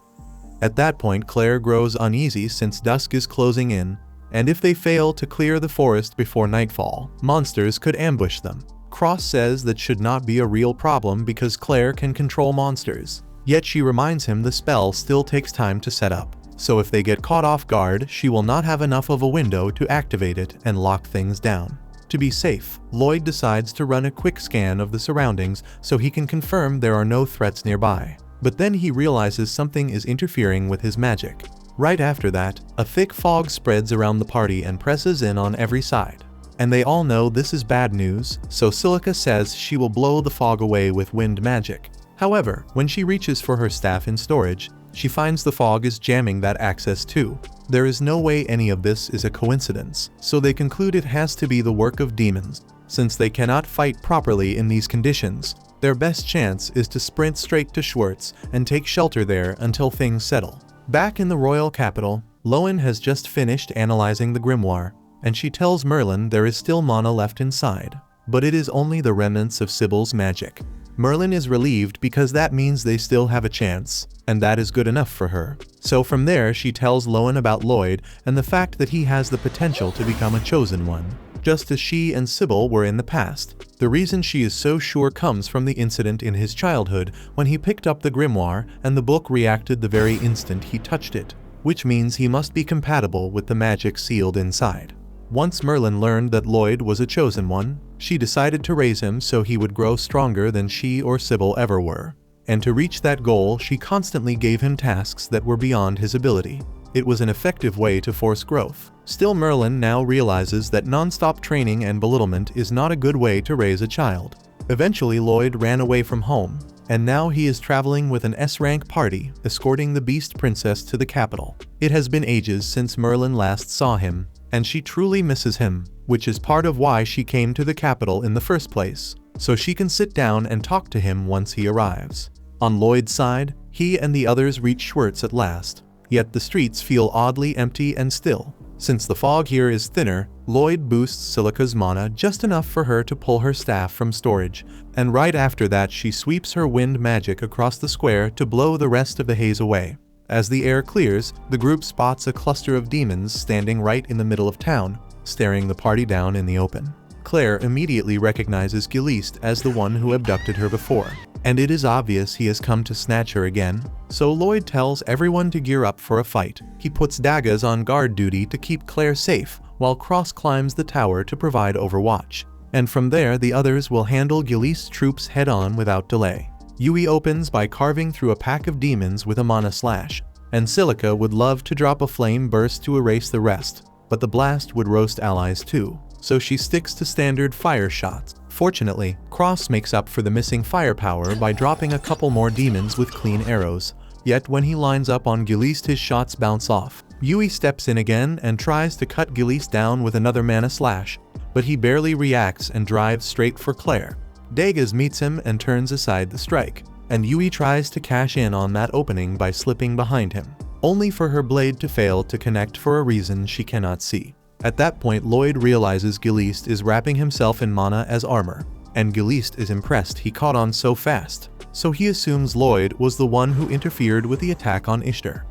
At that point, Claire grows uneasy since dusk is closing in, and if they fail to clear the forest before nightfall, monsters could ambush them. Cross says that should not be a real problem because Claire can control monsters, yet she reminds him the spell still takes time to set up, so if they get caught off guard, she will not have enough of a window to activate it and lock things down. To be safe, Lloyd decides to run a quick scan of the surroundings so he can confirm there are no threats nearby. But then he realizes something is interfering with his magic. Right after that, a thick fog spreads around the party and presses in on every side. And they all know this is bad news, so Silica says she will blow the fog away with wind magic. However, when she reaches for her staff in storage, she finds the fog is jamming that access too. There is no way any of this is a coincidence, so they conclude it has to be the work of demons. Since they cannot fight properly in these conditions, their best chance is to sprint straight to Schwartz and take shelter there until things settle. Back in the royal capital, Lowen has just finished analyzing the grimoire, and she tells Merlin there is still mana left inside, but it is only the remnants of Sybil's magic. Merlin is relieved because that means they still have a chance, and that is good enough for her. So from there she tells Lowen about Lloyd and the fact that he has the potential to become a chosen one, just as she and Sybil were in the past. The reason she is so sure comes from the incident in his childhood when he picked up the grimoire and the book reacted the very instant he touched it, which means he must be compatible with the magic sealed inside. Once Merlin learned that Lloyd was a chosen one, she decided to raise him so he would grow stronger than she or Sybil ever were. And to reach that goal, she constantly gave him tasks that were beyond his ability. It was an effective way to force growth. Still, Merlin now realizes that non-stop training and belittlement is not a good way to raise a child. Eventually, Lloyd ran away from home, and now he is traveling with an S-rank party, escorting the Beast Princess to the capital. It has been ages since Merlin last saw him, and she truly misses him, which is part of why she came to the capital in the first place, so she can sit down and talk to him once he arrives. On Lloyd's side, he and the others reach Schwartz at last, yet the streets feel oddly empty and still. Since the fog here is thinner, Lloyd boosts Silica's mana just enough for her to pull her staff from storage, and right after that she sweeps her wind magic across the square to blow the rest of the haze away. As the air clears, the group spots a cluster of demons standing right in the middle of town, staring the party down in the open. Claire immediately recognizes Giliste as the one who abducted her before, and it is obvious he has come to snatch her again, so Lloyd tells everyone to gear up for a fight. He puts daggers on guard duty to keep Claire safe, while Cross climbs the tower to provide overwatch. And from there the others will handle Giliste's troops head-on without delay. Yui opens by carving through a pack of demons with a mana slash, and Silica would love to drop a flame burst to erase the rest, but the blast would roast allies too, so she sticks to standard fire shots. Fortunately, Cross makes up for the missing firepower by dropping a couple more demons with clean arrows, yet when he lines up on Giliste his shots bounce off. Yui steps in again and tries to cut Giliste down with another mana slash, but he barely reacts and drives straight for Claire. Dagas meets him and turns aside the strike, and Yui tries to cash in on that opening by slipping behind him, only for her blade to fail to connect for a reason she cannot see. At that point, Lloyd realizes Giliste is wrapping himself in mana as armor, and Giliste is impressed he caught on so fast. so he assumes Lloyd was the one who interfered with the attack on Ishtar.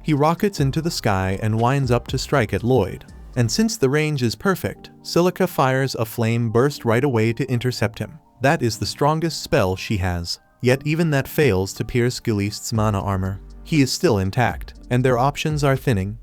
He rockets into the sky and winds up to strike at Lloyd. And since the range is perfect, Silica fires a flame burst right away to intercept him. That is the strongest spell she has. Yet even that fails to pierce Gilist's mana armor. He is still intact, and their options are thinning.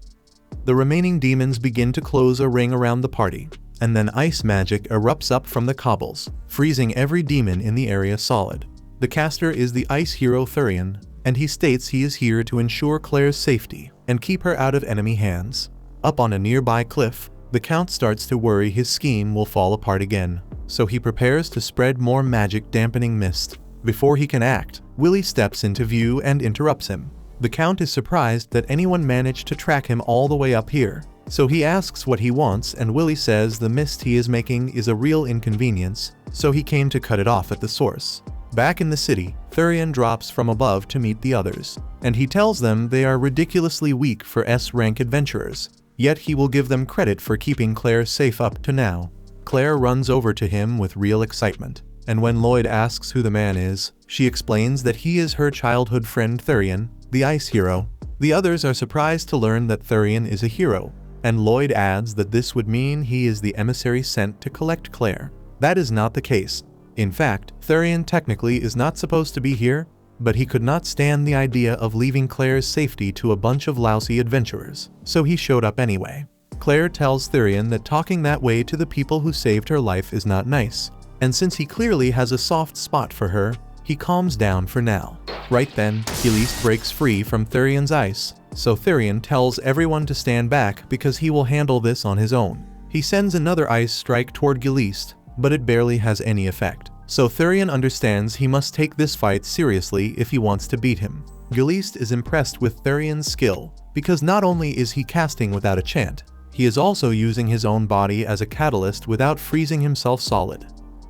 The remaining demons begin to close a ring around the party, and then ice magic erupts up from the cobbles, freezing every demon in the area solid. The caster is the ice hero Thurian, and he states he is here to ensure Claire's safety and keep her out of enemy hands. Up on a nearby cliff, the Count starts to worry his scheme will fall apart again, so he prepares to spread more magic dampening mist. Before he can act, Willie steps into view and interrupts him. The Count is surprised that anyone managed to track him all the way up here, so he asks what he wants, and Willie says the mist he is making is a real inconvenience, so he came to cut it off at the source. Back in the city, Thurian drops from above to meet the others, and he tells them they are ridiculously weak for S-rank adventurers, yet he will give them credit for keeping Claire safe up to now. Claire runs over to him with real excitement, and when Lloyd asks who the man is, she explains that he is her childhood friend Thurian, the ice hero. The others are surprised to learn that Thurian is a hero, and Lloyd adds that this would mean he is the emissary sent to collect Claire. That is not the case. In fact, Thurian technically is not supposed to be here, but he could not stand the idea of leaving Claire's safety to a bunch of lousy adventurers, so he showed up anyway. Claire tells Thurian that talking that way to the people who saved her life is not nice, and since he clearly has a soft spot for her, he calms down for now. Right then, Gilist breaks free from Thurian's ice, so Thurian tells everyone to stand back because he will handle this on his own. He sends another ice strike toward Gilist, but it barely has any effect. So Thurian understands he must take this fight seriously if he wants to beat him. Gilist is impressed with Thurian's skill, because not only is he casting without a chant, he is also using his own body as a catalyst without freezing himself solid.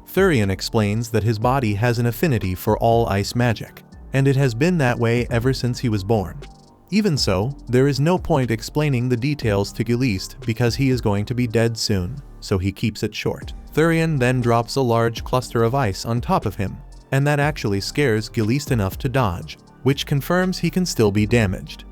Thurian explains that his body has an affinity for all ice magic, and it has been that way ever since he was born. Even so, there is no point explaining the details to Gilist because he is going to be dead soon, so he keeps it short. Thurian then drops a large cluster of ice on top of him, and that actually scares Gilist enough to dodge, which confirms he can still be damaged.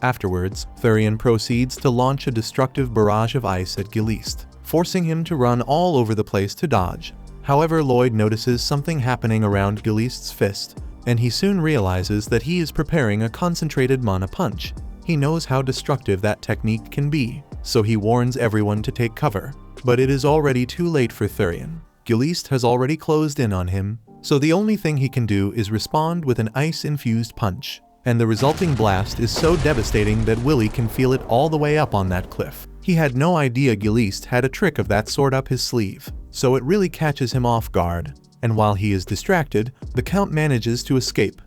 Afterwards, Thurian proceeds to launch a destructive barrage of ice at Gilist, forcing him to run all over the place to dodge. However, Lloyd notices something happening around Gilist's fist, and he soon realizes that he is preparing a concentrated mana punch. He knows how destructive that technique can be, so he warns everyone to take cover. But it is already too late for Thurian. Gilist has already closed in on him, so the only thing he can do is respond with an ice-infused punch, and the resulting blast is so devastating that Willie can feel it all the way up on that cliff. He had no idea Gilist had a trick of that sort up his sleeve, so it really catches him off guard, and while he is distracted, the Count manages to escape.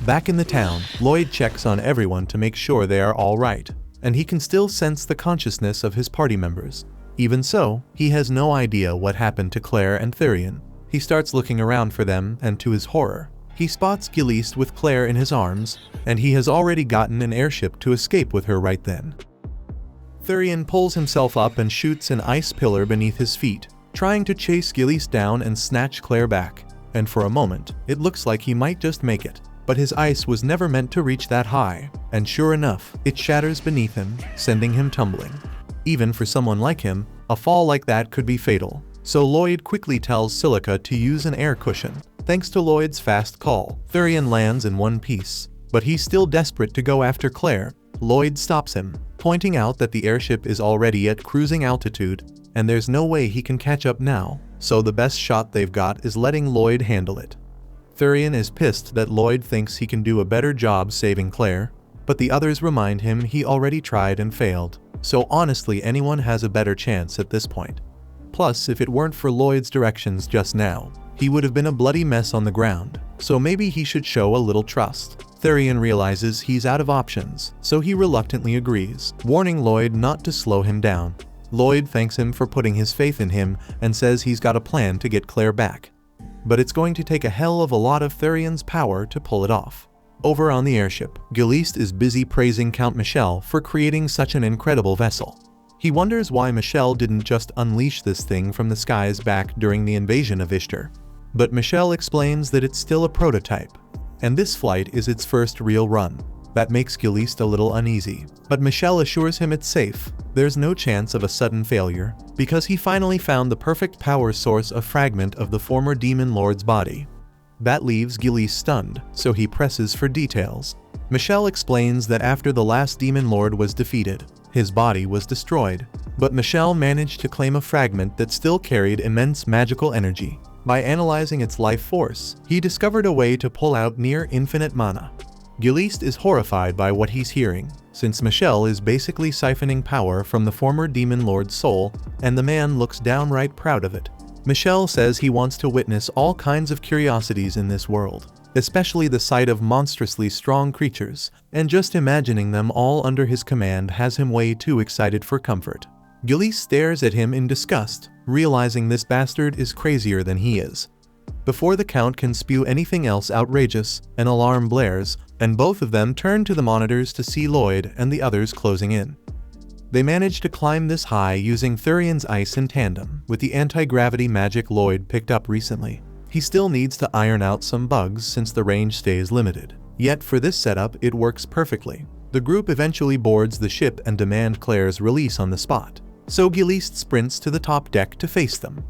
Back in the town, Lloyd checks on everyone to make sure they are all right, and he can still sense the consciousness of his party members. Even so, he has no idea what happened to Claire and Thurian. He starts looking around for them, and to his horror, he spots Gilist with Claire in his arms, and he has already gotten an airship to escape with her right then. Thurian pulls himself up and shoots an ice pillar beneath his feet, trying to chase Gilist down and snatch Claire back, and for a moment, it looks like he might just make it. But his ice was never meant to reach that high, and sure enough, it shatters beneath him, sending him tumbling. Even for someone like him, a fall like that could be fatal, so Lloyd quickly tells Silica to use an air cushion. Thanks to Lloyd's fast call, Thurian lands in one piece, but he's still desperate to go after Claire. Lloyd stops him, pointing out that the airship is already at cruising altitude, and there's no way he can catch up now, so the best shot they've got is letting Lloyd handle it. Thurian is pissed that Lloyd thinks he can do a better job saving Claire, but the others remind him he already tried and failed. So honestly, anyone has a better chance at this point. Plus, if it weren't for Lloyd's directions just now, he would have been a bloody mess on the ground, so maybe he should show a little trust. Thurian realizes he's out of options, so he reluctantly agrees, warning Lloyd not to slow him down. Lloyd thanks him for putting his faith in him and says he's got a plan to get Claire back. But it's going to take a hell of a lot of Thurian's power to pull it off. Over on the airship, Gilist is busy praising Count Michel for creating such an incredible vessel. He wonders why Michel didn't just unleash this thing from the skies back during the invasion of Ishtar. But Michelle explains that it's still a prototype, and this flight is its first real run. That makes Giliste a little uneasy, but Michelle assures him it's safe. There's no chance of a sudden failure, because he finally found the perfect power source, a fragment of the former demon lord's body. That leaves Giliste stunned, so he presses for details. Michelle explains that after the last demon lord was defeated, his body was destroyed, but Michelle managed to claim a fragment that still carried immense magical energy. By analyzing its life force, he discovered a way to pull out near infinite mana. Giliste is horrified by what he's hearing, since Michelle is basically siphoning power from the former demon lord's soul, and the man looks downright proud of it. Michelle says he wants to witness all kinds of curiosities in this world, especially the sight of monstrously strong creatures, and just imagining them all under his command has him way too excited for comfort. Giliste stares at him in disgust, realizing this bastard is crazier than he is. Before the Count can spew anything else outrageous, an alarm blares, and both of them turn to the monitors to see Lloyd and the others closing in. They manage to climb this high using Thurian's ice in tandem with the anti-gravity magic Lloyd picked up recently. He still needs to iron out some bugs since the range stays limited. Yet for this setup it works perfectly. The group eventually boards the ship and demand Claire's release on the spot, so Giliste sprints to the top deck to face them.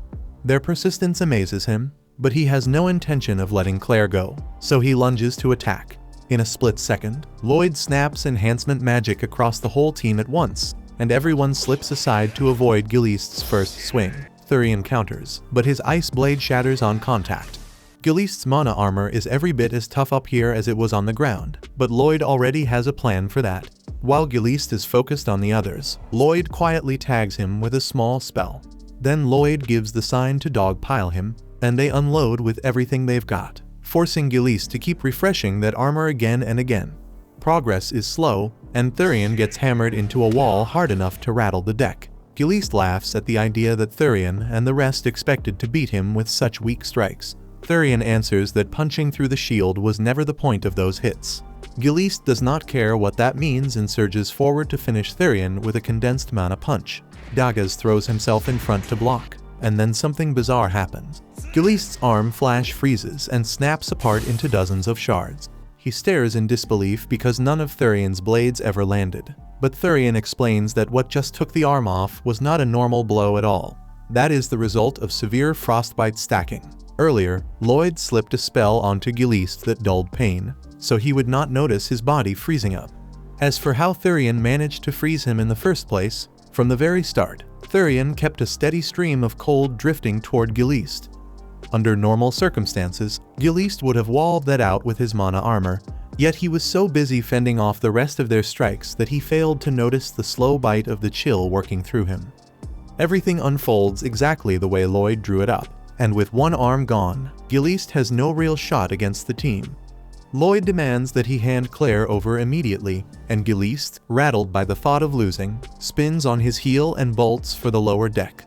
Their persistence amazes him, but he has no intention of letting Claire go, so he lunges to attack. In a split second, Lloyd snaps enhancement magic across the whole team at once, and everyone slips aside to avoid Giliste's first swing. Thurian counters, but his ice blade shatters on contact. Giliste's mana armor is every bit as tough up here as it was on the ground, but Lloyd already has a plan for that. While Giliste is focused on the others, Lloyd quietly tags him with a small spell. Then Lloyd gives the sign to dogpile him, and they unload with everything they've got, forcing Giliste to keep refreshing that armor again and again. Progress is slow, and Thurian gets hammered into a wall hard enough to rattle the deck. Giliste laughs at the idea that Thurian and the rest expected to beat him with such weak strikes. Thurian answers that punching through the shield was never the point of those hits. Giliste does not care what that means and surges forward to finish Thurian with a condensed mana punch. Dagas throws himself in front to block, and then something bizarre happens. Giliste's arm flash freezes and snaps apart into dozens of shards. He stares in disbelief because none of Thurian's blades ever landed, but Thurian explains that what just took the arm off was not a normal blow at all. That is the result of severe frostbite stacking. Earlier, Lloyd slipped a spell onto Giliste that dulled pain, so he would not notice his body freezing up. As for how Thurian managed to freeze him in the first place, from the very start, Thurian kept a steady stream of cold drifting toward Giliste. Under normal circumstances, Giliste would have walled that out with his mana armor, yet he was so busy fending off the rest of their strikes that he failed to notice the slow bite of the chill working through him. Everything unfolds exactly the way Lloyd drew it up, and with one arm gone, Giliste has no real shot against the team. Lloyd demands that he hand Claire over immediately, and Giliste, rattled by the thought of losing, spins on his heel and bolts for the lower deck.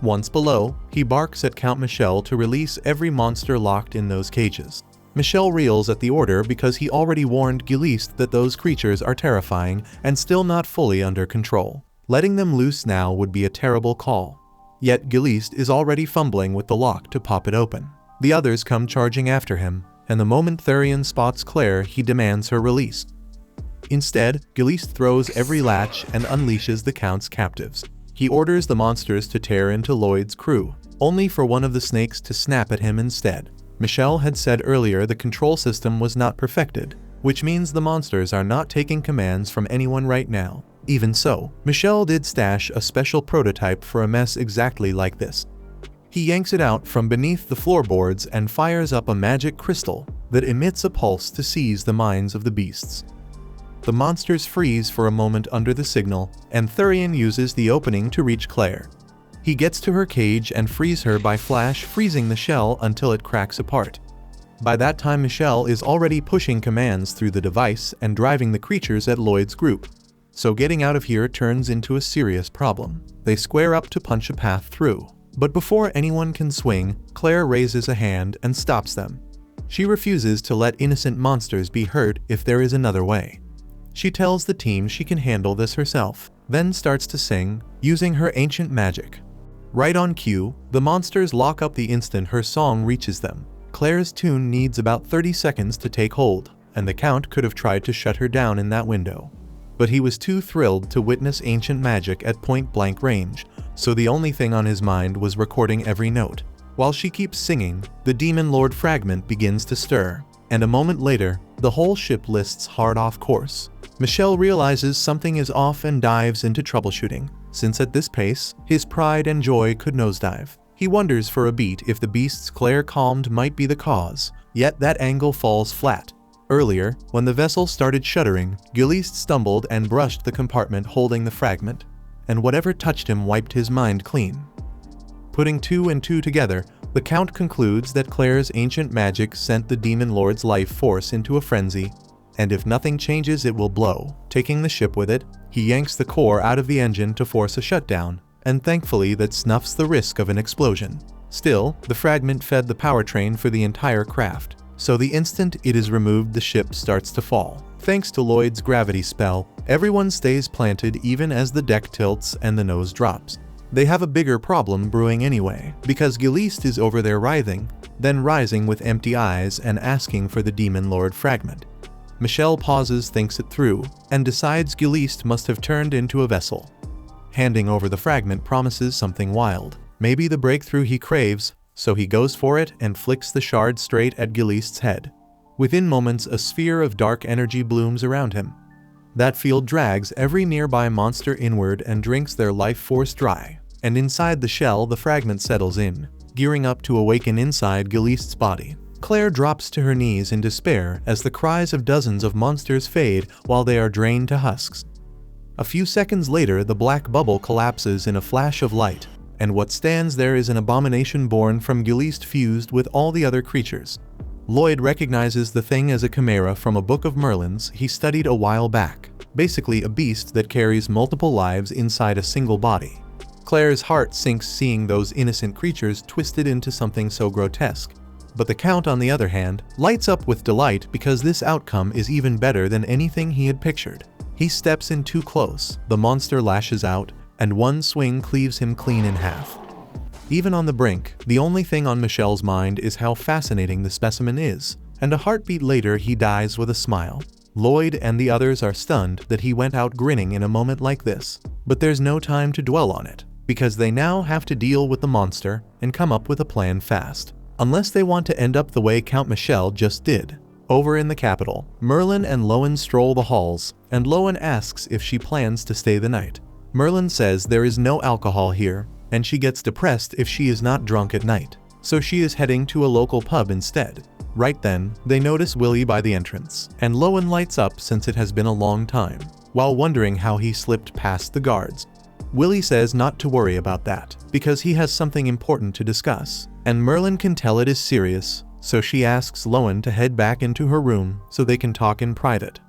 Once below, he barks at Count Michel to release every monster locked in those cages. Michel reels at the order because he already warned Giliste that those creatures are terrifying and still not fully under control. Letting them loose now would be a terrible call. Yet Giliste is already fumbling with the lock to pop it open. The others come charging after him, and the moment Thurian spots Claire, he demands her release. Instead, Giliste throws every latch and unleashes the Count's captives. He orders the monsters to tear into Lloyd's crew, only for one of the snakes to snap at him instead. Michel had said earlier the control system was not perfected, which means the monsters are not taking commands from anyone right now. Even so, Michel did stash a special prototype for a mess exactly like this. He yanks it out from beneath the floorboards and fires up a magic crystal that emits a pulse to seize the minds of the beasts. The monsters freeze for a moment under the signal, and Thurian uses the opening to reach Claire. He gets to her cage and frees her by flash freezing the shell until it cracks apart. By that time Michel is already pushing commands through the device and driving the creatures at Lloyd's group. So getting out of here turns into a serious problem. They square up to punch a path through. But before anyone can swing, Claire raises a hand and stops them. She refuses to let innocent monsters be hurt if there is another way. She tells the team she can handle this herself, then starts to sing, using her ancient magic. Right on cue, the monsters lock up the instant her song reaches them. Claire's tune needs about 30 seconds to take hold, and the Count could have tried to shut her down in that window. But he was too thrilled to witness ancient magic at point-blank range, so the only thing on his mind was recording every note. While she keeps singing, the Demon Lord fragment begins to stir, and a moment later, the whole ship lists hard off course. Michel realizes something is off and dives into troubleshooting, since at this pace, his pride and joy could nosedive. He wonders for a beat if the beasts Claire calmed might be the cause, yet that angle falls flat. Earlier, when the vessel started shuddering, Giliste stumbled and brushed the compartment holding the fragment, and whatever touched him wiped his mind clean. Putting two and two together, the Count concludes that Claire's ancient magic sent the Demon Lord's life force into a frenzy, and if nothing changes it will blow. Taking the ship with it, he yanks the core out of the engine to force a shutdown, and thankfully that snuffs the risk of an explosion. Still, the fragment fed the powertrain for the entire craft, so the instant it is removed the ship starts to fall. Thanks to Lloyd's gravity spell, everyone stays planted even as the deck tilts and the nose drops. They have a bigger problem brewing anyway, because Giliste is over there writhing, then rising with empty eyes and asking for the Demon Lord fragment. Michel pauses, thinks it through, and decides Giliste must have turned into a vessel. Handing over the fragment promises something wild, maybe the breakthrough he craves, so he goes for it and flicks the shard straight at Giliste's head. Within moments, a sphere of dark energy blooms around him. That field drags every nearby monster inward and drinks their life force dry, and inside the shell the fragment settles in, gearing up to awaken inside Giliste's body. Claire drops to her knees in despair as the cries of dozens of monsters fade while they are drained to husks. A few seconds later, the black bubble collapses in a flash of light, and what stands there is an abomination born from Giliste fused with all the other creatures. Lloyd recognizes the thing as a chimera from a book of Merlin's he studied a while back, basically a beast that carries multiple lives inside a single body. Claire's heart sinks seeing those innocent creatures twisted into something so grotesque. But the Count, on the other hand, lights up with delight because this outcome is even better than anything he had pictured. He steps in too close, the monster lashes out, and one swing cleaves him clean in half. Even on the brink, the only thing on Michel's mind is how fascinating the specimen is, and a heartbeat later he dies with a smile. Lloyd and the others are stunned that he went out grinning in a moment like this, but there's no time to dwell on it, because they now have to deal with the monster and come up with a plan fast. Unless they want to end up the way Count Michel just did. Over in the capital, Merlin and Lowen stroll the halls, and Lowen asks if she plans to stay the night. Merlin says there is no alcohol here, and she gets depressed if she is not drunk at night, so she is heading to a local pub instead. Right then, they notice Willie by the entrance, and Lowen lights up since it has been a long time, while wondering how he slipped past the guards. Willie says not to worry about that, because he has something important to discuss, and Merlin can tell it is serious, so she asks Lowen to head back into her room so they can talk in private.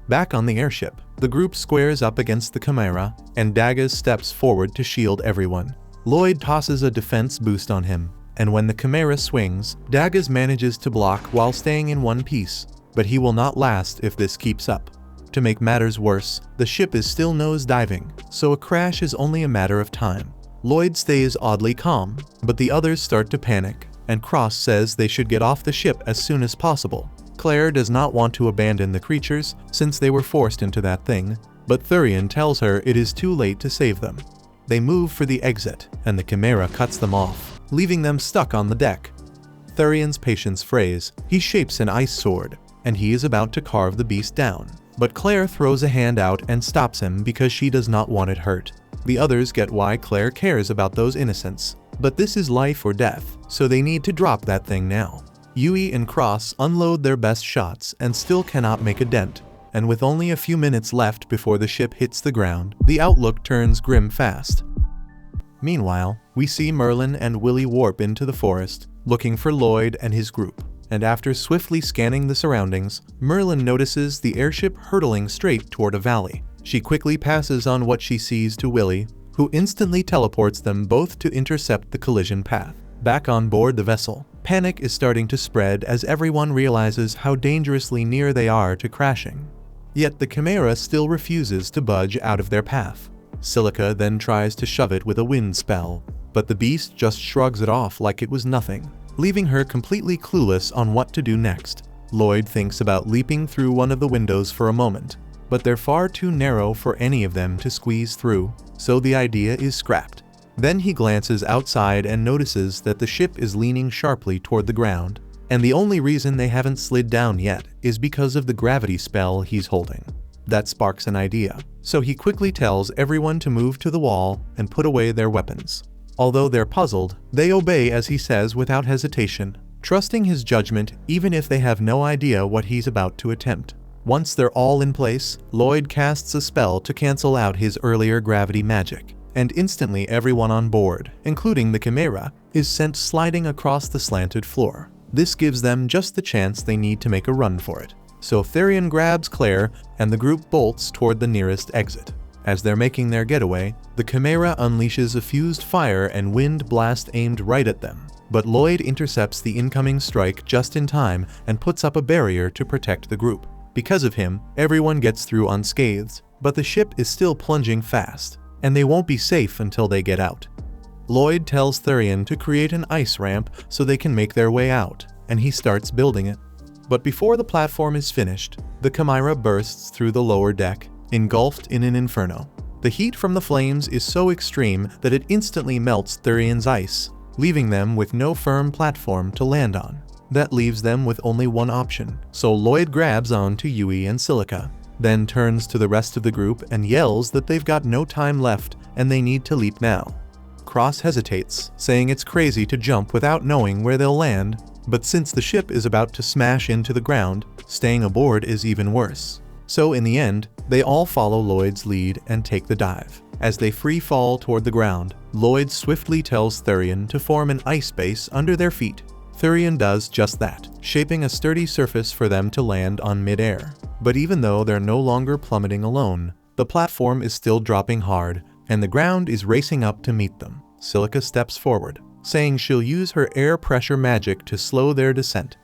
Back on the airship, the group squares up against the Chimera, and Daggaz steps forward to shield everyone. Lloyd tosses a defense boost on him, and when the Chimera swings, Daggaz manages to block while staying in one piece, but he will not last if this keeps up. To make matters worse, the ship is still nose-diving, so a crash is only a matter of time. Lloyd stays oddly calm, but the others start to panic, and Cross says they should get off the ship as soon as possible. Claire does not want to abandon the creatures since they were forced into that thing, but Thurian tells her it is too late to save them. They move for the exit, and the Chimera cuts them off, leaving them stuck on the deck. Thurian's patience frays, he shapes an ice sword, and he is about to carve the beast down. But Claire throws a hand out and stops him because she does not want it hurt. The others get why Claire cares about those innocents, but this is life or death, so they need to drop that thing now. Yui and Cross unload their best shots and still cannot make a dent, and with only a few minutes left before the ship hits the ground, the outlook turns grim fast. Meanwhile, we see Merlin and Willie warp into the forest, looking for Lloyd and his group. And after swiftly scanning the surroundings, Merlin notices the airship hurtling straight toward a valley. She quickly passes on what she sees to Willie, who instantly teleports them both to intercept the collision path. Back on board the vessel, panic is starting to spread as everyone realizes how dangerously near they are to crashing. Yet the Chimera still refuses to budge out of their path. Silica then tries to shove it with a wind spell, but the beast just shrugs it off like it was nothing, leaving her completely clueless on what to do next. Lloyd thinks about leaping through one of the windows for a moment, but they're far too narrow for any of them to squeeze through, so the idea is scrapped. Then he glances outside and notices that the ship is leaning sharply toward the ground, and the only reason they haven't slid down yet is because of the gravity spell he's holding. That sparks an idea, so he quickly tells everyone to move to the wall and put away their weapons. Although they're puzzled, they obey as he says without hesitation, trusting his judgment even if they have no idea what he's about to attempt. Once they're all in place, Lloyd casts a spell to cancel out his earlier gravity magic, and instantly everyone on board, including the Chimera, is sent sliding across the slanted floor. This gives them just the chance they need to make a run for it. So Therion grabs Claire and the group bolts toward the nearest exit. As they're making their getaway, the Chimera unleashes a fused fire and wind blast aimed right at them. But Lloyd intercepts the incoming strike just in time and puts up a barrier to protect the group. Because of him, everyone gets through unscathed, but the ship is still plunging fast, and they won't be safe until they get out. Lloyd tells Therion to create an ice ramp so they can make their way out, and he starts building it. But before the platform is finished, the Chimera bursts through the lower deck, engulfed in an inferno. The heat from the flames is so extreme that it instantly melts Therion's ice, leaving them with no firm platform to land on. That leaves them with only one option, so Lloyd grabs on to Yui and Silica, then turns to the rest of the group and yells that they've got no time left and they need to leap now. Cross hesitates, saying it's crazy to jump without knowing where they'll land, but since the ship is about to smash into the ground, staying aboard is even worse. So in the end, they all follow Lloyd's lead and take the dive. As they free fall toward the ground, Lloyd swiftly tells Therion to form an ice base under their feet. Therion does just that, shaping a sturdy surface for them to land on mid-air. But even though they're no longer plummeting alone, the platform is still dropping hard, and the ground is racing up to meet them. Silica steps forward, saying she'll use her air pressure magic to slow their descent.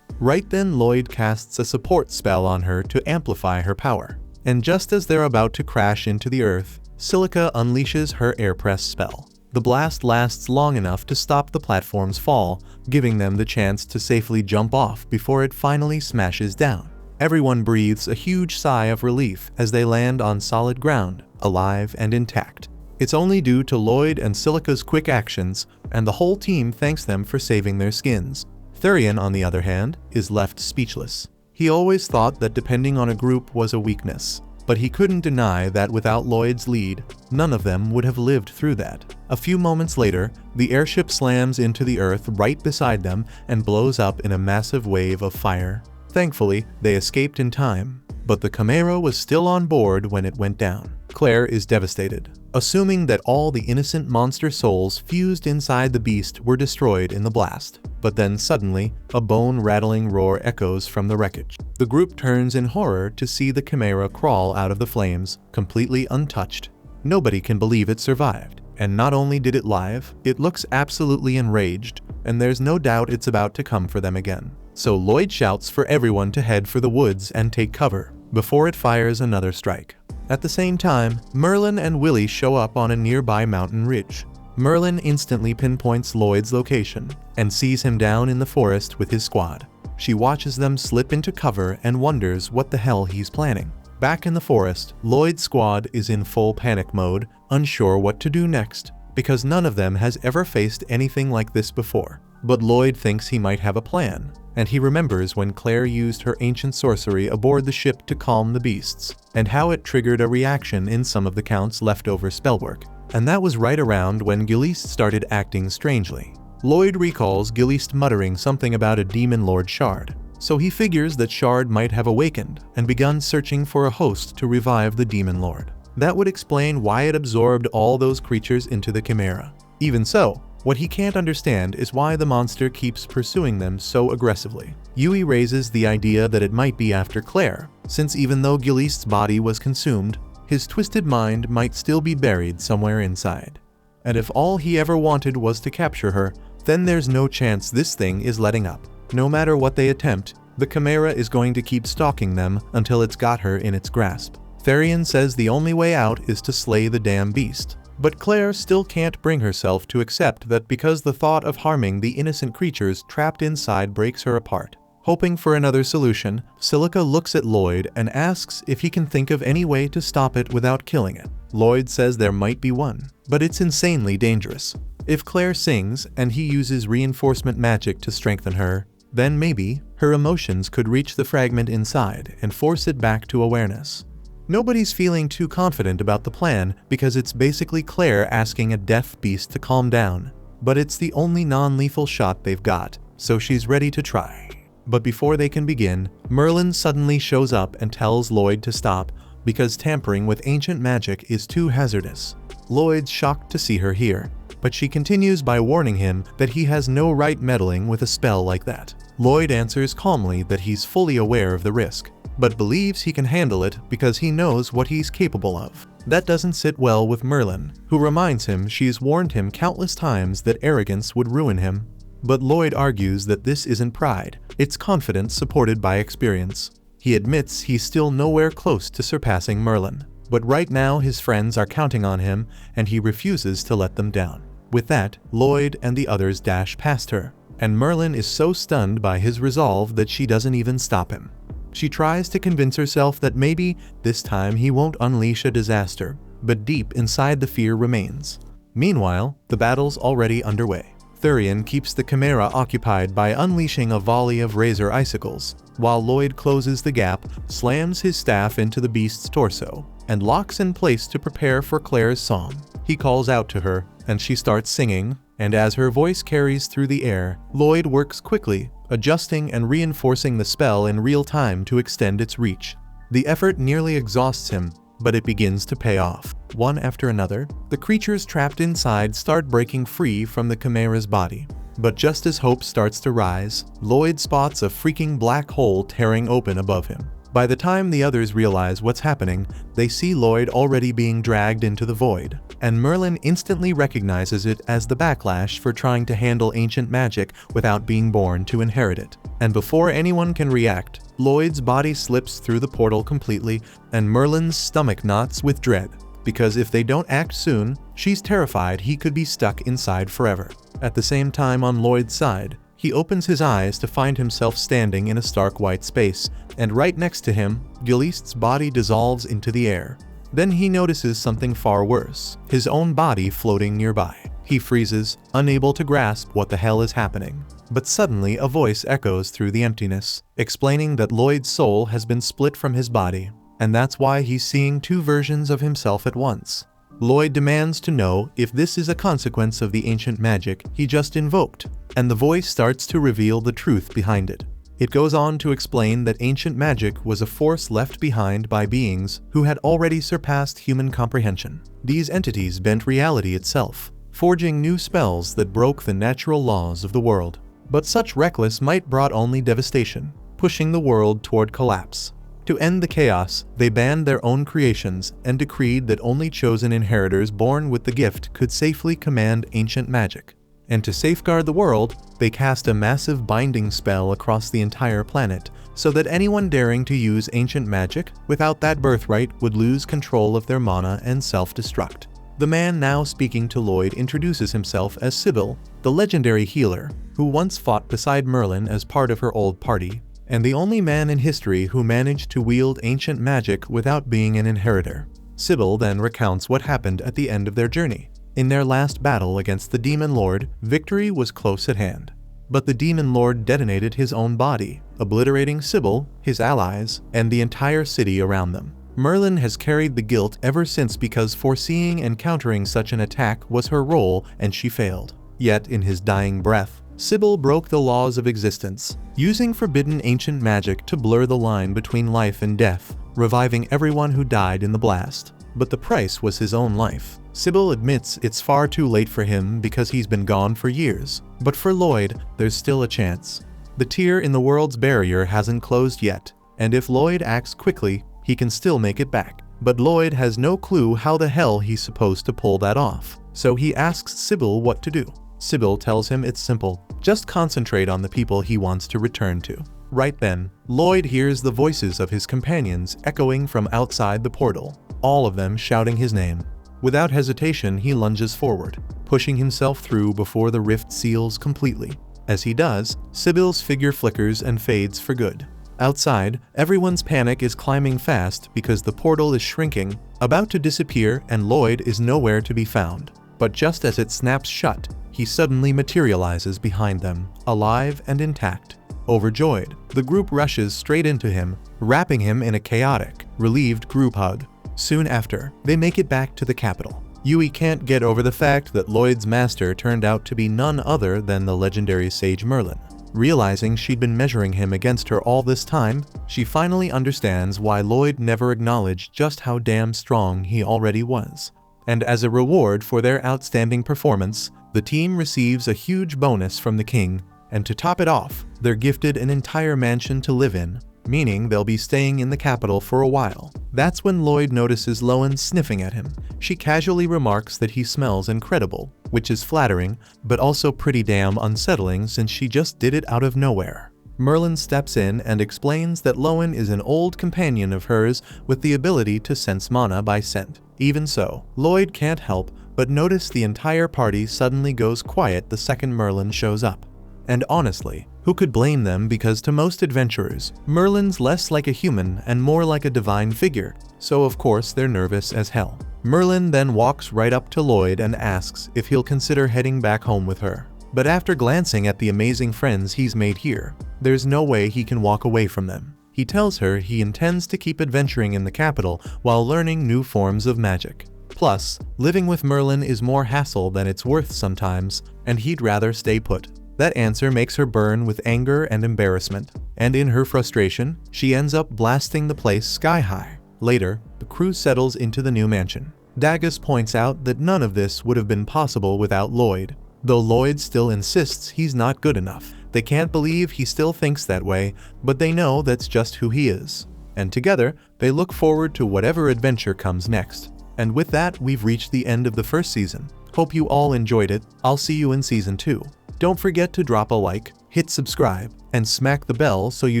Right then, Lloyd casts a support spell on her to amplify her power. And just as they're about to crash into the earth, Silica unleashes her air press spell. The blast lasts long enough to stop the platform's fall, giving them the chance to safely jump off before it finally smashes down. Everyone breathes a huge sigh of relief as they land on solid ground, alive and intact. It's only due to Lloyd and Silica's quick actions, and the whole team thanks them for saving their skins. Therion, on the other hand, is left speechless. He always thought that depending on a group was a weakness, but he couldn't deny that without Lloyd's lead, none of them would have lived through that. A few moments later, the airship slams into the earth right beside them and blows up in a massive wave of fire. Thankfully, they escaped in time, but the Chimera was still on board when it went down. Claire is devastated, assuming that all the innocent monster souls fused inside the beast were destroyed in the blast. But then suddenly, a bone-rattling roar echoes from the wreckage. The group turns in horror to see the Chimera crawl out of the flames, completely untouched. Nobody can believe it survived, and not only did it live, it looks absolutely enraged, and there's no doubt it's about to come for them again. So Lloyd shouts for everyone to head for the woods and take cover, before it fires another strike. At the same time, Merlin and Willie show up on a nearby mountain ridge. Merlin instantly pinpoints Lloyd's location and sees him down in the forest with his squad. She watches them slip into cover and wonders what the hell he's planning. Back in the forest, Lloyd's squad is in full panic mode, unsure what to do next, because none of them has ever faced anything like this before. But Lloyd thinks he might have a plan, and he remembers when Claire used her ancient sorcery aboard the ship to calm the beasts, and how it triggered a reaction in some of the Count's leftover spellwork. And that was right around when Giliste started acting strangely. Lloyd recalls Giliste muttering something about a demon lord Shard, so he figures that Shard might have awakened and begun searching for a host to revive the demon lord. That would explain why it absorbed all those creatures into the Chimera. Even so, what he can't understand is why the monster keeps pursuing them so aggressively. Yui raises the idea that it might be after Claire, since even though Giliste's body was consumed, his twisted mind might still be buried somewhere inside. And if all he ever wanted was to capture her, then there's no chance this thing is letting up. No matter what they attempt, the Chimera is going to keep stalking them until it's got her in its grasp. Therion says the only way out is to slay the damn beast, But Claire still can't bring herself to accept that because the thought of harming the innocent creatures trapped inside breaks her apart. Hoping for another solution, Silica looks at Lloyd and asks if he can think of any way to stop it without killing it. Lloyd says there might be one, but it's insanely dangerous. If Claire sings and he uses reinforcement magic to strengthen her, then maybe her emotions could reach the fragment inside and force it back to awareness. Nobody's feeling too confident about the plan because it's basically Claire asking a deaf beast to calm down. But it's the only non-lethal shot they've got, so she's ready to try. But before they can begin, Merlin suddenly shows up and tells Lloyd to stop because tampering with ancient magic is too hazardous. Lloyd's shocked to see her here, but she continues by warning him that he has no right meddling with a spell like that. Lloyd answers calmly that he's fully aware of the risk, but believes he can handle it because he knows what he's capable of. That doesn't sit well with Merlin, who reminds him she's warned him countless times that arrogance would ruin him. But Lloyd argues that this isn't pride, it's confidence supported by experience. He admits he's still nowhere close to surpassing Merlin, but right now his friends are counting on him and he refuses to let them down. With that, Lloyd and the others dash past her, and Merlin is so stunned by his resolve that she doesn't even stop him. She tries to convince herself that maybe this time he won't unleash a disaster, but deep inside the fear remains. Meanwhile, the battle's already underway. Thurian keeps the Chimera occupied by unleashing a volley of razor icicles, while Lloyd closes the gap, slams his staff into the beast's torso, and locks in place to prepare for Claire's song. He calls out to her, and she starts singing, and as her voice carries through the air, Lloyd works quickly, adjusting and reinforcing the spell in real time to extend its reach. The effort nearly exhausts him, but it begins to pay off. One after another, the creatures trapped inside start breaking free from the Chimera's body. But just as hope starts to rise, Lloyd spots a freaking black hole tearing open above him. By the time the others realize what's happening, they see Lloyd already being dragged into the void, and Merlin instantly recognizes it as the backlash for trying to handle ancient magic without being born to inherit it. And before anyone can react, Lloyd's body slips through the portal completely, and Merlin's stomach knots with dread, because if they don't act soon, she's terrified he could be stuck inside forever. At the same time on Lloyd's side, he opens his eyes to find himself standing in a stark white space, and right next to him, Gilist's body dissolves into the air. Then he notices something far worse, his own body floating nearby. He freezes, unable to grasp what the hell is happening. But suddenly a voice echoes through the emptiness, explaining that Lloyd's soul has been split from his body, and that's why he's seeing two versions of himself at once. Lloyd demands to know if this is a consequence of the ancient magic he just invoked, and the voice starts to reveal the truth behind it. It goes on to explain that ancient magic was a force left behind by beings who had already surpassed human comprehension. These entities bent reality itself, forging new spells that broke the natural laws of the world. But such reckless might brought only devastation, pushing the world toward collapse. To end the chaos, they banned their own creations and decreed that only chosen inheritors born with the gift could safely command ancient magic. And to safeguard the world, they cast a massive binding spell across the entire planet, so that anyone daring to use ancient magic without that birthright would lose control of their mana and self-destruct. The man now speaking to Lloyd introduces himself as Sybil, the legendary healer, who once fought beside Merlin as part of her old party, and the only man in history who managed to wield ancient magic without being an inheritor. Sybil then recounts what happened at the end of their journey. In their last battle against the Demon Lord, victory was close at hand. But the Demon Lord detonated his own body, obliterating Sybil, his allies, and the entire city around them. Merlin has carried the guilt ever since because foreseeing and countering such an attack was her role and she failed. Yet in his dying breath, Sybil broke the laws of existence, using forbidden ancient magic to blur the line between life and death, reviving everyone who died in the blast. But the price was his own life. Sybil admits it's far too late for him because he's been gone for years. But for Lloyd, there's still a chance. The tear in the world's barrier hasn't closed yet, and if Lloyd acts quickly, he can still make it back. But Lloyd has no clue how the hell he's supposed to pull that off. So he asks Sybil what to do. Sybil tells him it's simple, just concentrate on the people he wants to return to. Right then, Lloyd hears the voices of his companions echoing from outside the portal, all of them shouting his name. Without hesitation, he lunges forward, pushing himself through before the rift seals completely. As he does, Sibyl's figure flickers and fades for good. Outside, everyone's panic is climbing fast because the portal is shrinking, about to disappear, and Lloyd is nowhere to be found. But just as it snaps shut, he suddenly materializes behind them, alive and intact. Overjoyed, the group rushes straight into him, wrapping him in a chaotic, relieved group hug. Soon after, they make it back to the capital. Yui can't get over the fact that Lloyd's master turned out to be none other than the legendary sage Merlin. Realizing she'd been measuring him against her all this time, she finally understands why Lloyd never acknowledged just how damn strong he already was. And as a reward for their outstanding performance, the team receives a huge bonus from the king, and to top it off, they're gifted an entire mansion to live in, meaning they'll be staying in the capital for a while. That's when Lloyd notices Lowen sniffing at him. She casually remarks that he smells incredible, which is flattering, but also pretty damn unsettling since she just did it out of nowhere. Merlin steps in and explains that Lowen is an old companion of hers with the ability to sense mana by scent. Even so, Lloyd can't help but notice the entire party suddenly goes quiet the second Merlin shows up. And honestly, who could blame them, because to most adventurers, Merlin's less like a human and more like a divine figure, so of course they're nervous as hell. Merlin then walks right up to Lloyd and asks if he'll consider heading back home with her. But after glancing at the amazing friends he's made here, there's no way he can walk away from them. He tells her he intends to keep adventuring in the capital while learning new forms of magic. Plus, living with Merlin is more hassle than it's worth sometimes, and he'd rather stay put. That answer makes her burn with anger and embarrassment, and in her frustration, she ends up blasting the place sky high. Later, the crew settles into the new mansion. Dagus points out that none of this would have been possible without Lloyd, though Lloyd still insists he's not good enough. They can't believe he still thinks that way, but they know that's just who he is. And together, they look forward to whatever adventure comes next. And with that, we've reached the end of the first season. Hope you all enjoyed it. I'll see you in season 2. Don't forget to drop a like, hit subscribe, and smack the bell so you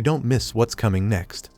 don't miss what's coming next.